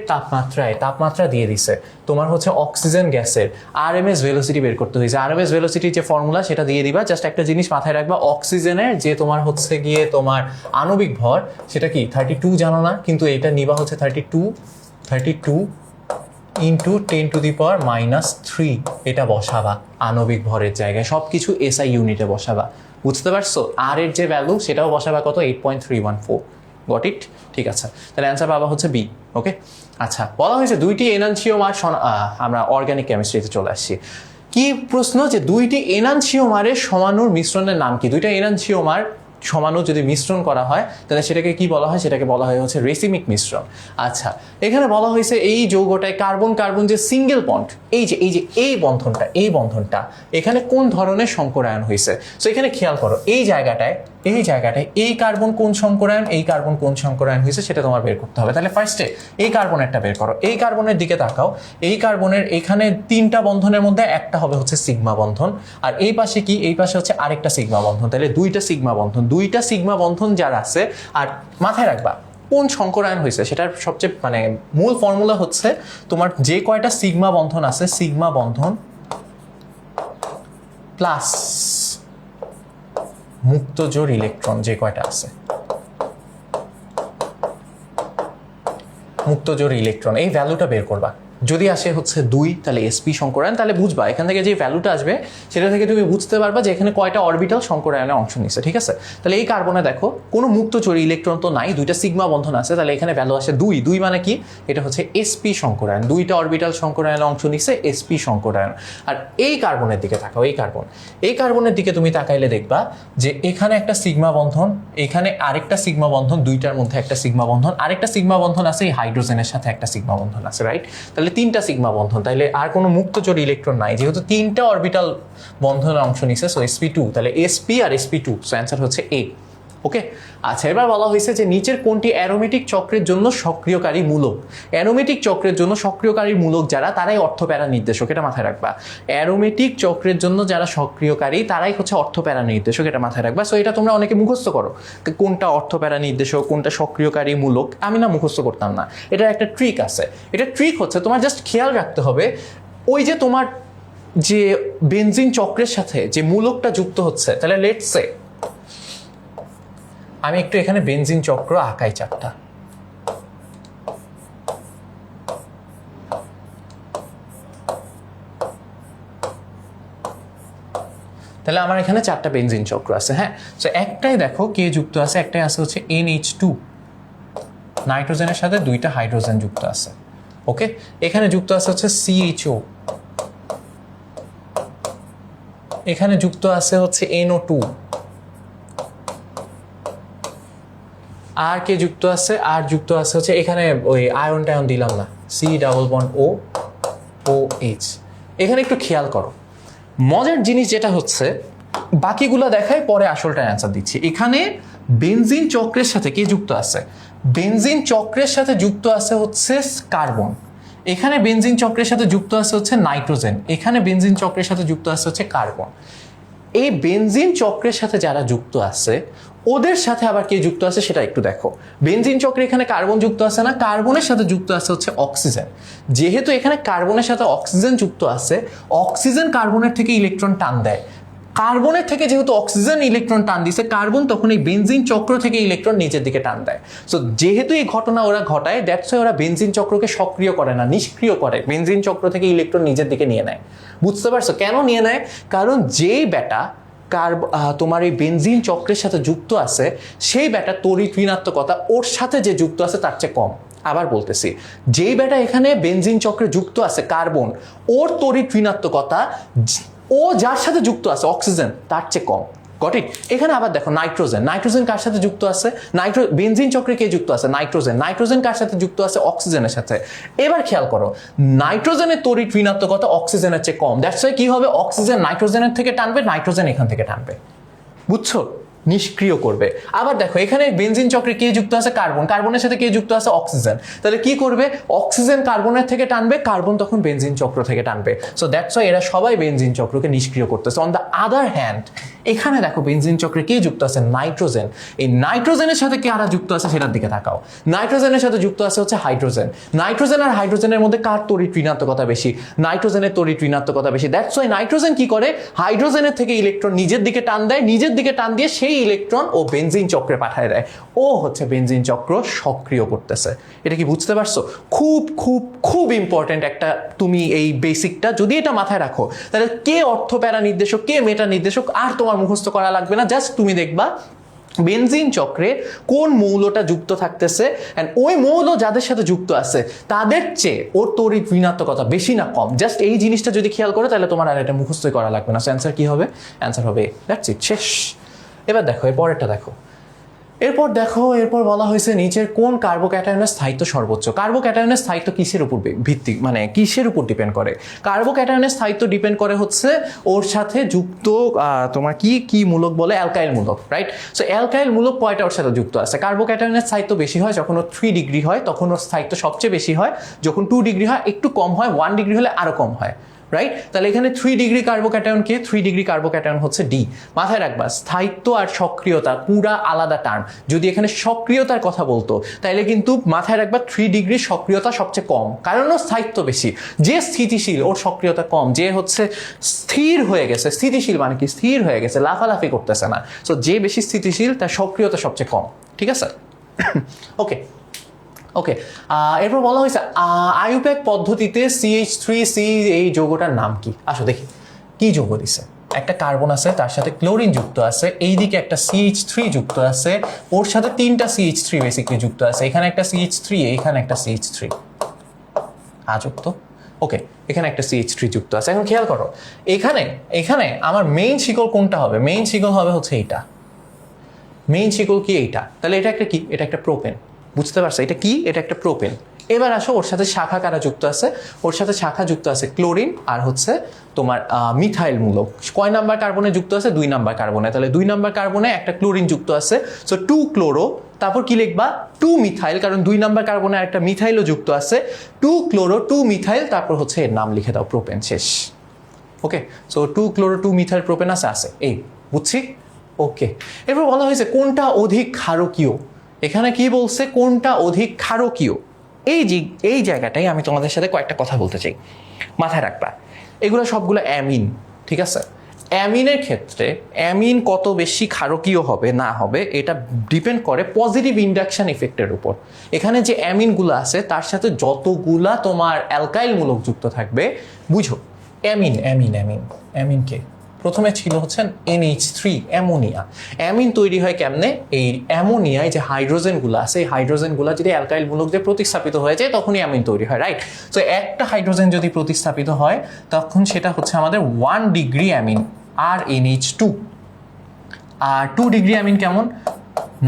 তাপমাত্রা দিয়ে দিছে, তোমার হচ্ছে অক্সিজেন গ্যাসের RMS ভেলোসিটি বের করতে হয়েছে। RMS ভেলোসিটির যে ফর্মুলা সেটা দিয়ে দিবা। জাস্ট একটা জিনিস মাথায় রাখবা, অক্সিজেনের যে তোমার হচ্ছে গিয়ে তোমার আণবিক ভর সেটা কি 32 জানো না, কিন্তু এটা নিবা হচ্ছে 32 ইন্টু 10⁻³ এটা বসাবা আণবিক ভরের জায়গায়, সব কিছু SI ইউনিটে বসাবা, বুঝতে পারছো? আর এর যে ভ্যালু সেটাও বসাবা কত? 8.314। Got it? ঠিক আছে, তাহলে অ্যান্সার পাবা হচ্ছে বি। ওকে, আচ্ছা, বলা হয়েছে দুইটি এনানসিওমার, আমরা অর্গানিক কেমিস্ট্রিতে চলে আসছি। কি প্রশ্ন, যে দুইটি এনানসিওমারের সমাণুর মিশ্রণের নাম কি? দুইটা এনানসিওমার সমাণু যদি মিশ্রণ করা হয় তাহলে সেটাকে কি বলা হয়? সেটাকে বলা হয় হচ্ছে রেসিমিক মিশ্রণ। আচ্ছা, এখানে বলা হয়েছে এই যৌগটায় কার্বন কার্বন যে সিঙ্গেল বন্ড, এই বন্ধনটা এখানে কোন ধরনের সংকরায়ন হয়েছে? সো এখানে খেয়াল করো, এই জায়গাটায় এই কার্বন কোন সংকরায়ন, এই কার্বন কোন সংকরায়ন হয়েছে সেটা তোমার বের করতে হবে। তাহলে ফার্স্টে এই কার্বনেরটা বের করো, এই কার্বনের দিকে তাকাও, এই কার্বনের এখানে 3টা বন্ধনের মধ্যে একটা হবে হচ্ছে সিগমা বন্ধন, আর এই পাশে কি? এই পাশে হচ্ছে আরেকটা সিগমা বন্ধন, তাহলে 2টা সিগমা বন্ধন যার আছে। আর মাথায় রাখবা কোন সংকরায়ন হয়েছে সেটার সবচেয়ে মানে মূল ফর্মুলা হচ্ছে তোমার যে কয়টা সিগমা বন্ধন আছে, সিগমা বন্ধন প্লাস মুক্ত জোড় ইলেকট্রন যে কয়টা আছে, মুক্ত জোড় ইলেকট্রন, এই ভ্যালুটা বের করবা। যদি আসে হচ্ছে 2 তাহলে এসপি সংকরায়ন, তাহলে বুঝবা এখান থেকে যে ভ্যালুটা আসবে সেটা থেকে তুমি বুঝতে পারবা যে এখানে কয়টা অরবিটাল সংকরায়নে অংশ নিচ্ছে, ঠিক আছে? তাহলে এই কার্বনে দেখো কোনো মুক্তচরী ইলেকট্রন তো নাই, দুইটা সিগমা বন্ধন আছে, তাহলে এখানে ভ্যালু আসে 2 মানে কি? এটা হচ্ছে এসপি সংকরায়ন, দুইটা অরবিটাল সংকরায়নে অংশ নিচ্ছে, এসপি সংকরায়ন। আর এই কার্বনের দিকে তাকাও, এই কার্বনের দিকে তুমি তাকাইলে দেখবা যে এখানে একটা সিগমা বন্ধন, এখানে আরেকটা সিগমা বন্ধন, দুইটার মধ্যে একটা সিগমা বন্ধন, আরেকটা সিগমা বন্ধন আছে এই হাইড্রোজেনের সাথে একটা সিগমা বন্ধন আছে, রাইট? তাহলে 3টা সিগমা বন্ধন, তাহলে আর কোনো মুক্তচরী ইলেকট্রন নাই, যেহেতু 3টা অরবিটাল বন্ধনের অংশ নিচ্ছে, সো sp2, তাহলে sp আর sp2, সো অ্যান্সার হচ্ছে এ। ওকে, আচ্ছা, এবার বলা হয়েছে যে নিচের কোনটি অ্যারোমেটিক চক্রের জন্য সক্রিয়কারী মূলক? অ্যারোমেটিক চক্রের জন্য সক্রিয়কারী মূলক যারা, তারাই অর্থপ্যারা নির্দেশক, এটা মাথায় রাখবা। অ্যারোমেটিক চক্রের জন্য যারা সক্রিয়কারী তারাই হচ্ছে অর্থপ্যারা নির্দেশক, এটা মাথায় রাখবা। সো এটা তোমরা অনেকে মুখস্থ করো, কোনটা অর্থপ্যারা নির্দেশক, কোনটা সক্রিয়কারী মূলক। আমি না মুখস্থ করতাম না, এটা একটা ট্রিক আছে। এটা ট্রিক হচ্ছে তোমার জাস্ট খেয়াল রাখতে হবে ওই যে তোমার যে বেনজিন চক্রের সাথে যে মূলকটা যুক্ত হচ্ছে, তাহলে লেটস সে আমি একটু এখানে বেনজিন চক্র আঁকাই 4টা। তাহলে আমার এখানে 4টা বেনজিন চক্র আছে, হ্যাঁ। সো একটাই দেখো কে যুক্ত আছে, একটাই আছে হচ্ছে NH2, নাইট্রোজেনের সাথে 2টা হাইড্রোজেন যুক্ত আছে। ওকে, এখানে যুক্ত আছে হচ্ছে CHO, এখানে যুক্ত আছে হচ্ছে NO2, আর কে যুক্ত আছে, আর যুক্ত আছে হচ্ছে এখানে ওই আয়ন টায়ন দিলাম না, C double bond O OH। এখানে একটু খেয়াল করো, মজার জিনিস যেটা হচ্ছে, বাকিগুলো দেখাই পরে আসলটা অ্যান্সার দিচ্ছি। এখানে বেনজিন চক্রের সাথে কে যুক্ত আছে? বেনজিন চক্রের সাথে যুক্ত আছে হচ্ছে কার্বন, এখানে বেনজিন চক্রের সাথে যুক্ত আছে হচ্ছে নাইট্রোজেন, এখানে বেনজিন চক্রের সাথে যুক্ত আছে হচ্ছে কার্বন। এই বেনজিন চক্রের সাথে যারা যুক্ত আছে ওদের সাথে আবার কে যুক্ত আছে সেটা একটু দেখো। বেনজিন চক্রে এখানে কার্বন যুক্ত আছে না, কার্বনের সাথে যুক্ত আছে হচ্ছে অক্সিজেন। যেহেতু এখানে কার্বনের সাথে অক্সিজেন যুক্ত আছে, অক্সিজেন কার্বনের থেকে ইলেকট্রন টান দেয়, কার্বনের থেকে যেহেতু অক্সিজেন ইলেকট্রন টান দিছে, কার্বন তখন এই বেনজিন চক্র থেকে ইলেকট্রন নিচের দিকে টান দেয়। সো যেহেতু এই ঘটনা ওরা ঘটায়, দ্যাটস ওয়াই ওরা বেনজিন চক্রকে সক্রিয় করে না, নিষ্ক্রিয় করে, বেনজিন চক্র থেকে ইলেকট্রন নিজের দিকে নিয়ে নেয়। বুঝতে পারছো কেন নিয়ে নেয়? কারণ যেই বেটা তোমার এই বেনজিন চক্রের সাথে যুক্ত আছে, সেই বেটা তড়িৎ ঋণাত্মকতা ওর সাথে যে যুক্ত আছে তার চেয়ে কম। আবার বলতেছি, যেই বেটা এখানে বেনজিন চক্রে যুক্ত আছে কার্বন, ওর তড়িৎ ঋণাত্মকতা ও যার সাথে যুক্ত আছে অক্সিজেন তার চেয়ে কম। Got it? এখানে আবার দেখো নাইট্রোজেন, নাইট্রোজেন কার সাথে যুক্ত আছে? বেনজিন চক্রে কে যুক্ত আছে? নাইট্রোজেন, নাইট্রোজেন কার সাথে যুক্ত আছে? অক্সিজেনের সাথে। এবার খেয়াল করো, নাইট্রোজেনের তড়িৎ ঋণাত্মকতা অক্সিজেনের চেয়ে কম, দ্যাটস ওয়াই কি হবে, অক্সিজেন নাইট্রোজেনের থেকে টানবে, নাইট্রোজেন এখান থেকে টানবে। বুঝছো? নিষ্ক্রিয় করবে। আবার দেখো এখানে বেনজিন চক্রে কে যুক্ত আছে? কার্বন, কার্বনের সাথে কে যুক্ত আছে? অক্সিজেন। তাহলে কি করবে, অক্সিজেন কার্বনের থেকে টানবে, কার্বন তখন বেনজিন চক্র থেকে টানবে। সো দ্যাটস ওয়াই এরা সবাই বেনজিন চক্রকে নিষ্ক্রিয় করতেছে। অন দ্য আদার হ্যান্ড এখানে দেখো বেনজিন চক্রে কে যুক্ত আছে? নাইট্রোজেন। এই নাইট্রোজেনের সাথে কে আরা যুক্ত আছে সেটার দিকে তাকাও। নাইট্রোজেনের সাথে যুক্ত আছে হচ্ছে হাইড্রোজেন। নাইট্রোজেন আর হাইড্রোজেনের মধ্যে কার তড়িৎ ঋণাত্মকতা বেশি? নাইট্রোজেনের তড়িৎ ঋণাত্মকতা বেশি। দ্যাটস ওয়াই নাইট্রোজেন কি করে, হাইড্রোজেনের থেকে ইলেকট্রন নিজের দিকে টান দেয়, নিজের দিকে টান দিয়ে সেই ইলেকট্রন ও বেনজিন চক্রে পাঠায় দেয়। ও হচ্ছে বেনজিন চক্র সক্রিয় করতেছে। এটা কি বুঝতে পারছো? খুব খুব খুব ইম্পর্টেন্ট একটা, তুমি এই বেসিকটা যদি এটা মাথায় রাখো, তাহলে কে অর্থপ্যারা নির্দেশক, কে মেটা নির্দেশক আর তোমার মুখস্থ করা লাগবে না। জাস্ট তুমি দেখবা বেনজিন চক্রে কোন মৌলটা যুক্ত থাকতেছে, এন্ড ওই মৌল যাদের সাথে যুক্ত আছে তাদের চেয়ে ওর তড়িৎ ঋণাত্মকতা বেশি না কম। জাস্ট এই জিনিসটা যদি খেয়াল করো তাহলে তোমার আর এটা মুখস্থই করা লাগবে না। অ্যান্সার কি হবে? অ্যান্সার হবে দ্যাটস ইট, শেষ। এবার দেখো এরপরেরটা দেখো, এরপর বলা হয়েছে নিচের কোন কার্বোক্যাটায়নের স্থায়িত্ব সর্বোচ্চ। কার্বোক্যাটায়নের স্থায়িত্ব কিসের উপর ভিত্তি, মানে কিসের উপর ডিপেন্ড করে? কার্বোক্যাটায়নের স্থায়িত্ব ডিপেন্ড করে হচ্ছে ওর সাথে যুক্ত তোমার কি মূলক বলে, অ্যালকাইল মূলক, রাইট? সো অ্যালকাইল মূলক কয়টা ওর সাথে যুক্ত আছে? কার্বোক্যাটায়নের স্থায়িত্ব বেশি হয় যখন ওর 3 ডিগ্রি হয়, তখন ওর স্থায়িত্ব সবচেয়ে বেশি হয়। যখন 2 ডিগ্রি হয় একটু কম হয়, 1 ডিগ্রি হলে আরো কম হয়, রাইট? তাহলে এখানে 3 ডিগ্রি কার্বোক্যাটায়ন কে? 3 ডিগ্রি কার্বোক্যাটায়ন হচ্ছে ডি। মাথায় রাখবা স্থায়িত্ব আর সক্রিয়তা পুরা আলাদা টার্ম। যদি এখানে সক্রিয়তার কথা বলতো তাহলে কিন্তু মাথায় রাখবা 3 ডিগ্রি সক্রিয়তা সবচেয়ে কম, কারণ ওর স্থায়িত্ব বেশি। যে স্থিতিশীল ওর সক্রিয়তা কম, যে হচ্ছে স্থির হয়ে গেছে, স্থিতিশীল মানে কি স্থির হয়ে গেছে, লাফালাফি করতেছে না। সো যে বেশি স্থিতিশীল তার সক্রিয়তা সবচেয়ে কম, ঠিক আছে? ওকে ওকে, এরপর বলা হয়েছে আইউপ্যাক পদ্ধতিতে CH3C এই যৌগটার নাম কি? আসো দেখি কি যৌগ দিছে। একটা কার্বন আছে, তার সাথে ক্লোরিন যুক্ত আছে, এইদিকে একটা CH3 যুক্ত আছে, ওর সাথে 3টা CH3 বেসিক্যালি যুক্ত আছে, এখানে একটা CH3, এখানে একটা CH3 যুক্ত। ওকে, এখানে একটা CH3 যুক্ত আছে। এখন খেয়াল করো, এখানে এখানে আমার মেইন শিকল কোনটা হবে? মেইন শিকল হবে হচ্ছে এইটা। মেইন শিকল কি এইটা? তাহলে এটা একটা কি? এটা একটা প্রোপেন। বুঝতে পারছো এটা কি? এটা একটা প্রোপেন। এবার আসো ওর সাথে শাখা কারা যুক্ত আছে? ওর সাথে শাখা যুক্ত আছে ক্লোরিন আর হচ্ছে তোমার মিথাইল মূলক। কয় নাম্বার কার্বনে যুক্ত আছে? 2 নাম্বার কার্বনে। তাহলে 2 নাম্বার কার্বনে একটা ক্লোরিন যুক্ত আছে, সো 2 ক্লোরো, তারপর কি লিখবা? 2 মিথাইল, কারণ 2 নাম্বার কার্বনে একটা মিথাইলও যুক্ত আছে, 2 ক্লোরো 2 মিথাইল, তারপর হচ্ছে এর নাম লিখে দাও, প্রোপেন, শেষ। ওকে, সো 2 ক্লোরো 2 মিথাইল প্রোপেন আছে এই বুঝছি। ওকে, এরপর বলা হয়েছে কোনটা অধিক ক্ষারকীয়। এখানে কি বলছে? কোনটা অধিক ক্ষারকীয়। এই জায়গাটাই আমি তোমাদের সাথে কয়েকটা কথা বলতে চাই, মাথায় রাখবা। এগুলো সবগুলো অ্যামিন, ঠিক আছে? অ্যামিনের ক্ষেত্রে অ্যামিন কত বেশি ক্ষারকীয় হবে না হবে এটা ডিপেন্ড করে পজিটিভ ইন্ডাকশন ইফেক্টের উপর। এখানে যে অ্যামিনগুলো আছে তার সাথে যতগুলা তোমার অ্যালকাইল মূলক যুক্ত থাকবে, বুঝো, অ্যামিনকে প্রথমে ছিল হচ্ছে NH3 অ্যামোনিয়া। অ্যামিন তৈরি হয় কেমনে? এই অ্যামোনিয়ায় যে হাইড্রোজেনগুলো আছে, এই হাইড্রোজেনগুলো যদি অ্যালকাইল মূলক দিয়ে প্রতিস্থাপিত হয়ে যায় তখনই অ্যামিন তৈরি হয়, রাইট? সো একটা হাইড্রোজেন যদি প্রতিস্থাপিত হয় তখন সেটা হচ্ছে আমাদের 1 ডিগ্রি অ্যামিন, আর NH2। আর 2 ডিগ্রি অ্যামিন কেমন?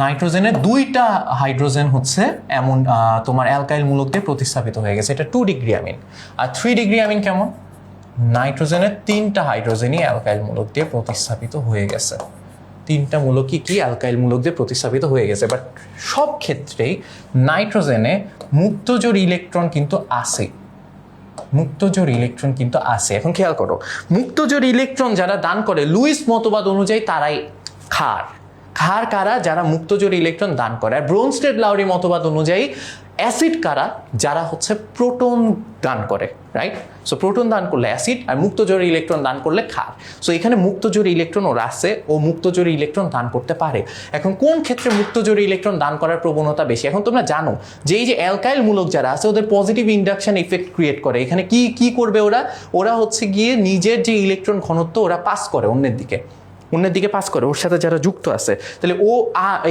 নাইট্রোজেনের 2টা হাইড্রোজেন হচ্ছে এমন তোমার অ্যালকাইল মূলক দিয়ে প্রতিস্থাপিত হয়ে গেছে, এটা 2 ডিগ্রি অ্যামিন। আর 3 ডিগ্রি অ্যামিন কেমন? নাইট্রোজেনের 3টা হাইড্রোজেনই অ্যালকাইল মূলক দিয়ে প্রতিস্থাপিত হয়ে গেছে। 3টা মূলকই কি অ্যালকাইল মূলক দিয়ে প্রতিস্থাপিত হয়ে গেছে। বাট সব ক্ষেত্রেই নাইট্রোজেনে মুক্তজোড় ইলেকট্রন কিন্তু আছে, মুক্তজোড় ইলেকট্রন কিন্তু আছে। এখন খেয়াল করো, মুক্তজোড় ইলেকট্রন যারা দান করে লুইস মতবাদ অনুযায়ী তারাই ক্ষার। ক্ষার কারা? যারা মুক্তজোড় ইলেকট্রন দান করে। আর ব্রোনস্টেড লাউরি মতবাদ অনুযায়ী অ্যাসিড কারা? যারা হচ্ছে প্রোটন দান করে, রাইট? সো প্রোটন দান করলে অ্যাসিড, আর মুক্তজোড় ইলেকট্রন দান করলে ক্ষার। সো এখানে মুক্তজোড় ইলেকট্রন ওর আছে, ও মুক্তজোড় ইলেকট্রন দান করতে পারে। এখন কোন ক্ষেত্রে মুক্তজোড় ইলেকট্রন দান করার প্রবণতা বেশি? এখন তোমরা জানো যে এই যে অ্যালকাইল মূলক যারা আছে ওদের পজিটিভ ইন্ডাকশন ইফেক্ট ক্রিয়েট করে। এখানে কি করবে ওরা হচ্ছে গিয়ে নিজের যে ইলেকট্রন ঘনত্ব ওরা পাস করে অন্যের দিকে পাস করে, ওর সাথে যারা যুক্ত আছে। তাহলে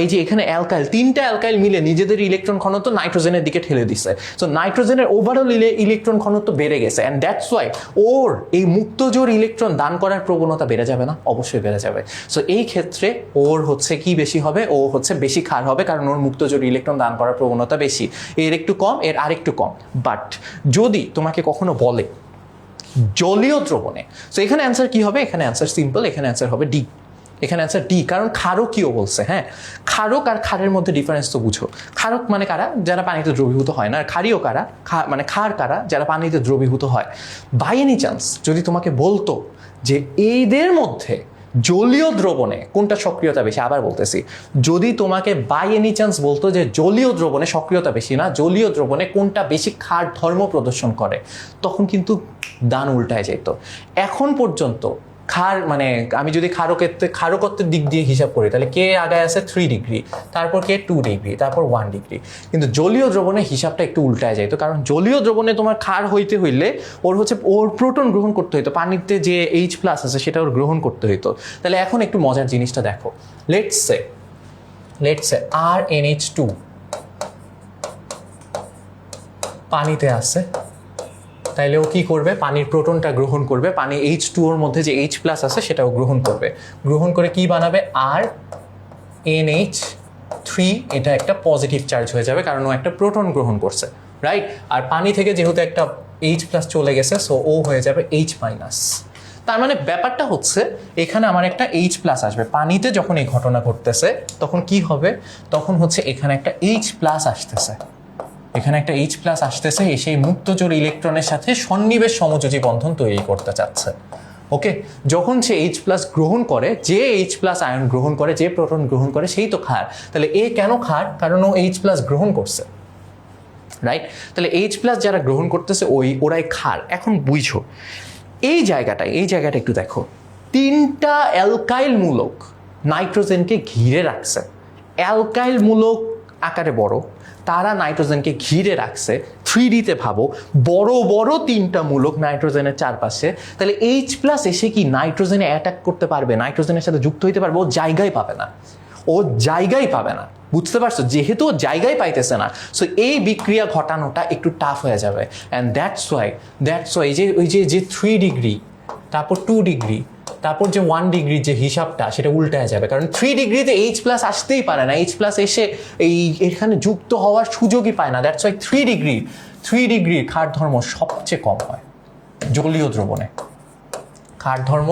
এই যে এখানে অ্যালকাইল, 3টা অ্যালকাইল মিলে নিজেদের ইলেকট্রন ঘনত্ব নাইট্রোজেনের দিকে ঠেলে দিচ্ছে। সো নাইট্রোজেনের ওভারঅল ইলেকট্রন ঘনত্ব বেড়ে গেছে, অ্যান্ড দ্যাটস ওয়াই ওর এই মুক্তজোড় ইলেকট্রন দান করার প্রবণতা বেড়ে যাবে না? অবশ্যই বেড়ে যাবে। সো এই ক্ষেত্রে ওর হচ্ছে কি বেশি হবে? ও হচ্ছে বেশি ক্ষার হবে, কারণ ওর মুক্তজোড় ইলেকট্রন দান করার প্রবণতা বেশি। এর একটু কম, এর আরেকটু কম। বাট যদি তোমাকে কখনো বলে জলীয় দ্রবণে, তো এখানে অ্যান্সার কি হবে? এখানে অ্যান্সার সিম্পল, এখানে অ্যান্সার হবে ডি। এখানে অ্যান্সার ডি, কারণ ক্ষারকীয় বলছে। হ্যাঁ, ক্ষারক আর ক্ষারের মধ্যে ডিফারেন্স তো বুঝো। ক্ষারক মানে কারা? যারা পানিতে দ্রবীভূত হয় না। আর ক্ষারীয় কারা? মানে ক্ষার কারা? যারা পানিতে দ্রবীভূত হয়। বাই এনি চান্স যদি তোমাকে বলতো যে এইদের মধ্যে জলীয় দ্রবণে কোনটা সক্রিয়তা বেশি, আবার বলতেছি, যদি তোমাকে বাই এনি চান্স বলতো যে জলীয় দ্রবণে সক্রিয়তা বেশি না, জলীয় দ্রবণে কোনটা বেশি ক্ষার ধর্ম প্রদর্শন করে, তখন কিন্তু দান উল্টায় যেত। এখন পর্যন্ত ক্ষার মানে আমি যদি ক্ষারকত্বের দিক দিয়ে হিসাব করি তাহলে কে আগায় আছে 3 ডিগ্রি, তারপর কে 2 ডিগ্রি, তারপর 1 ডিগ্রি। কিন্তু জলীয় দ্রবণে হিসাবটা একটু উল্টায় যায়। তো কারণ জলীয় দ্রবণে তোমার ক্ষার হইতে হইলে ওর প্রোটন গ্রহণ করতে হইতো, পানিতে যে H+ আছে সেটা ওর গ্রহণ করতে হইতো। তাহলে এখন একটু মজার জিনিসটা দেখো, লেটস সে RNH2 পানিতে আছে, তাইলে ও কি করবে? পানির প্রোটনটা গ্রহণ করবে, পানি H2ওর মধ্যে যে H+ আছে সেটাও গ্রহণ করবে। গ্রহণ করে কি বানাবে? RNH3। এটা একটা পজিটিভ চার্জ হয়ে যাবে কারণ ও একটা প্রোটন গ্রহণ করছে, রাইট? আর পানি থেকে যেহেতু একটা H+ চলে গেছে, সো ও হয়ে যাবে H-। তার মানে ব্যাপারটা হচ্ছে এখানে আমার একটা H+ আসবে। পানিতে যখন এই ঘটনা ঘটতেছে তখন কি হবে? তখন হচ্ছে এখানে একটা H+ আসতেছে, এখানে একটা H+ আসতেছে, সেই মুক্তজোড় ইলেকট্রনের সাথে সন্নিবেশ সমযোজী বন্ধন তৈরি করতে চাচ্ছে। ওকে, যখন সে H+ গ্রহণ করে, যে H+ আয়ন গ্রহণ করে, যে প্রোটন গ্রহণ করে, সেই তো ক্ষার। তাহলে এ কেন ক্ষার? কারণ ও H+ গ্রহণ করছে, রাইট? তাহলে H+ যারা গ্রহণ করতেছে ওরাই ক্ষার। এখন বুঝো এই জায়গাটা একটু দেখো, 3টা অ্যালকাইল মূলক নাইট্রোজেনকে ঘিরে রাখছে। অ্যালকাইল মূলক আকারে বড়, তারা নাইট্রোজেনকে ঘিরে রাখছে 3D-তে ভাবো, বড় বড় 3টা মূলক নাইট্রোজেনের চারপাশে, তাহলে H+ এসে কি নাইট্রোজেনে অ্যাটাক করতে পারবে, নাইট্রোজেনের সাথে যুক্ত হইতে পারবে? ও জায়গায় পাবে না, ও জায়গায় পাবে না, বুঝতে পারছো? যেহেতু ও জায়গায় পাইতেছে না, সো এই বিক্রিয়া ঘটানোটা একটু টাফ হয়ে যাবে। অ্যান্ড দ্যাটস ওয়াই ওই যে 3 ডিগ্রি, তারপর 2 ডিগ্রি, তারপর যে 1 ডিগ্রির যে হিসাবটা সেটা উল্টায় যাবে, কারণ 3 ডিগ্রিতে H+ আসতেই পারে না, H+ এসে এখানে যুক্ত হওয়ার সুযোগই পায় না। দ্যাটস ওয়াই 3 ডিগ্রির ক্ষার ধর্ম সবচেয়ে কম হয় জলীয় দ্রবণে। ক্ষার ধর্ম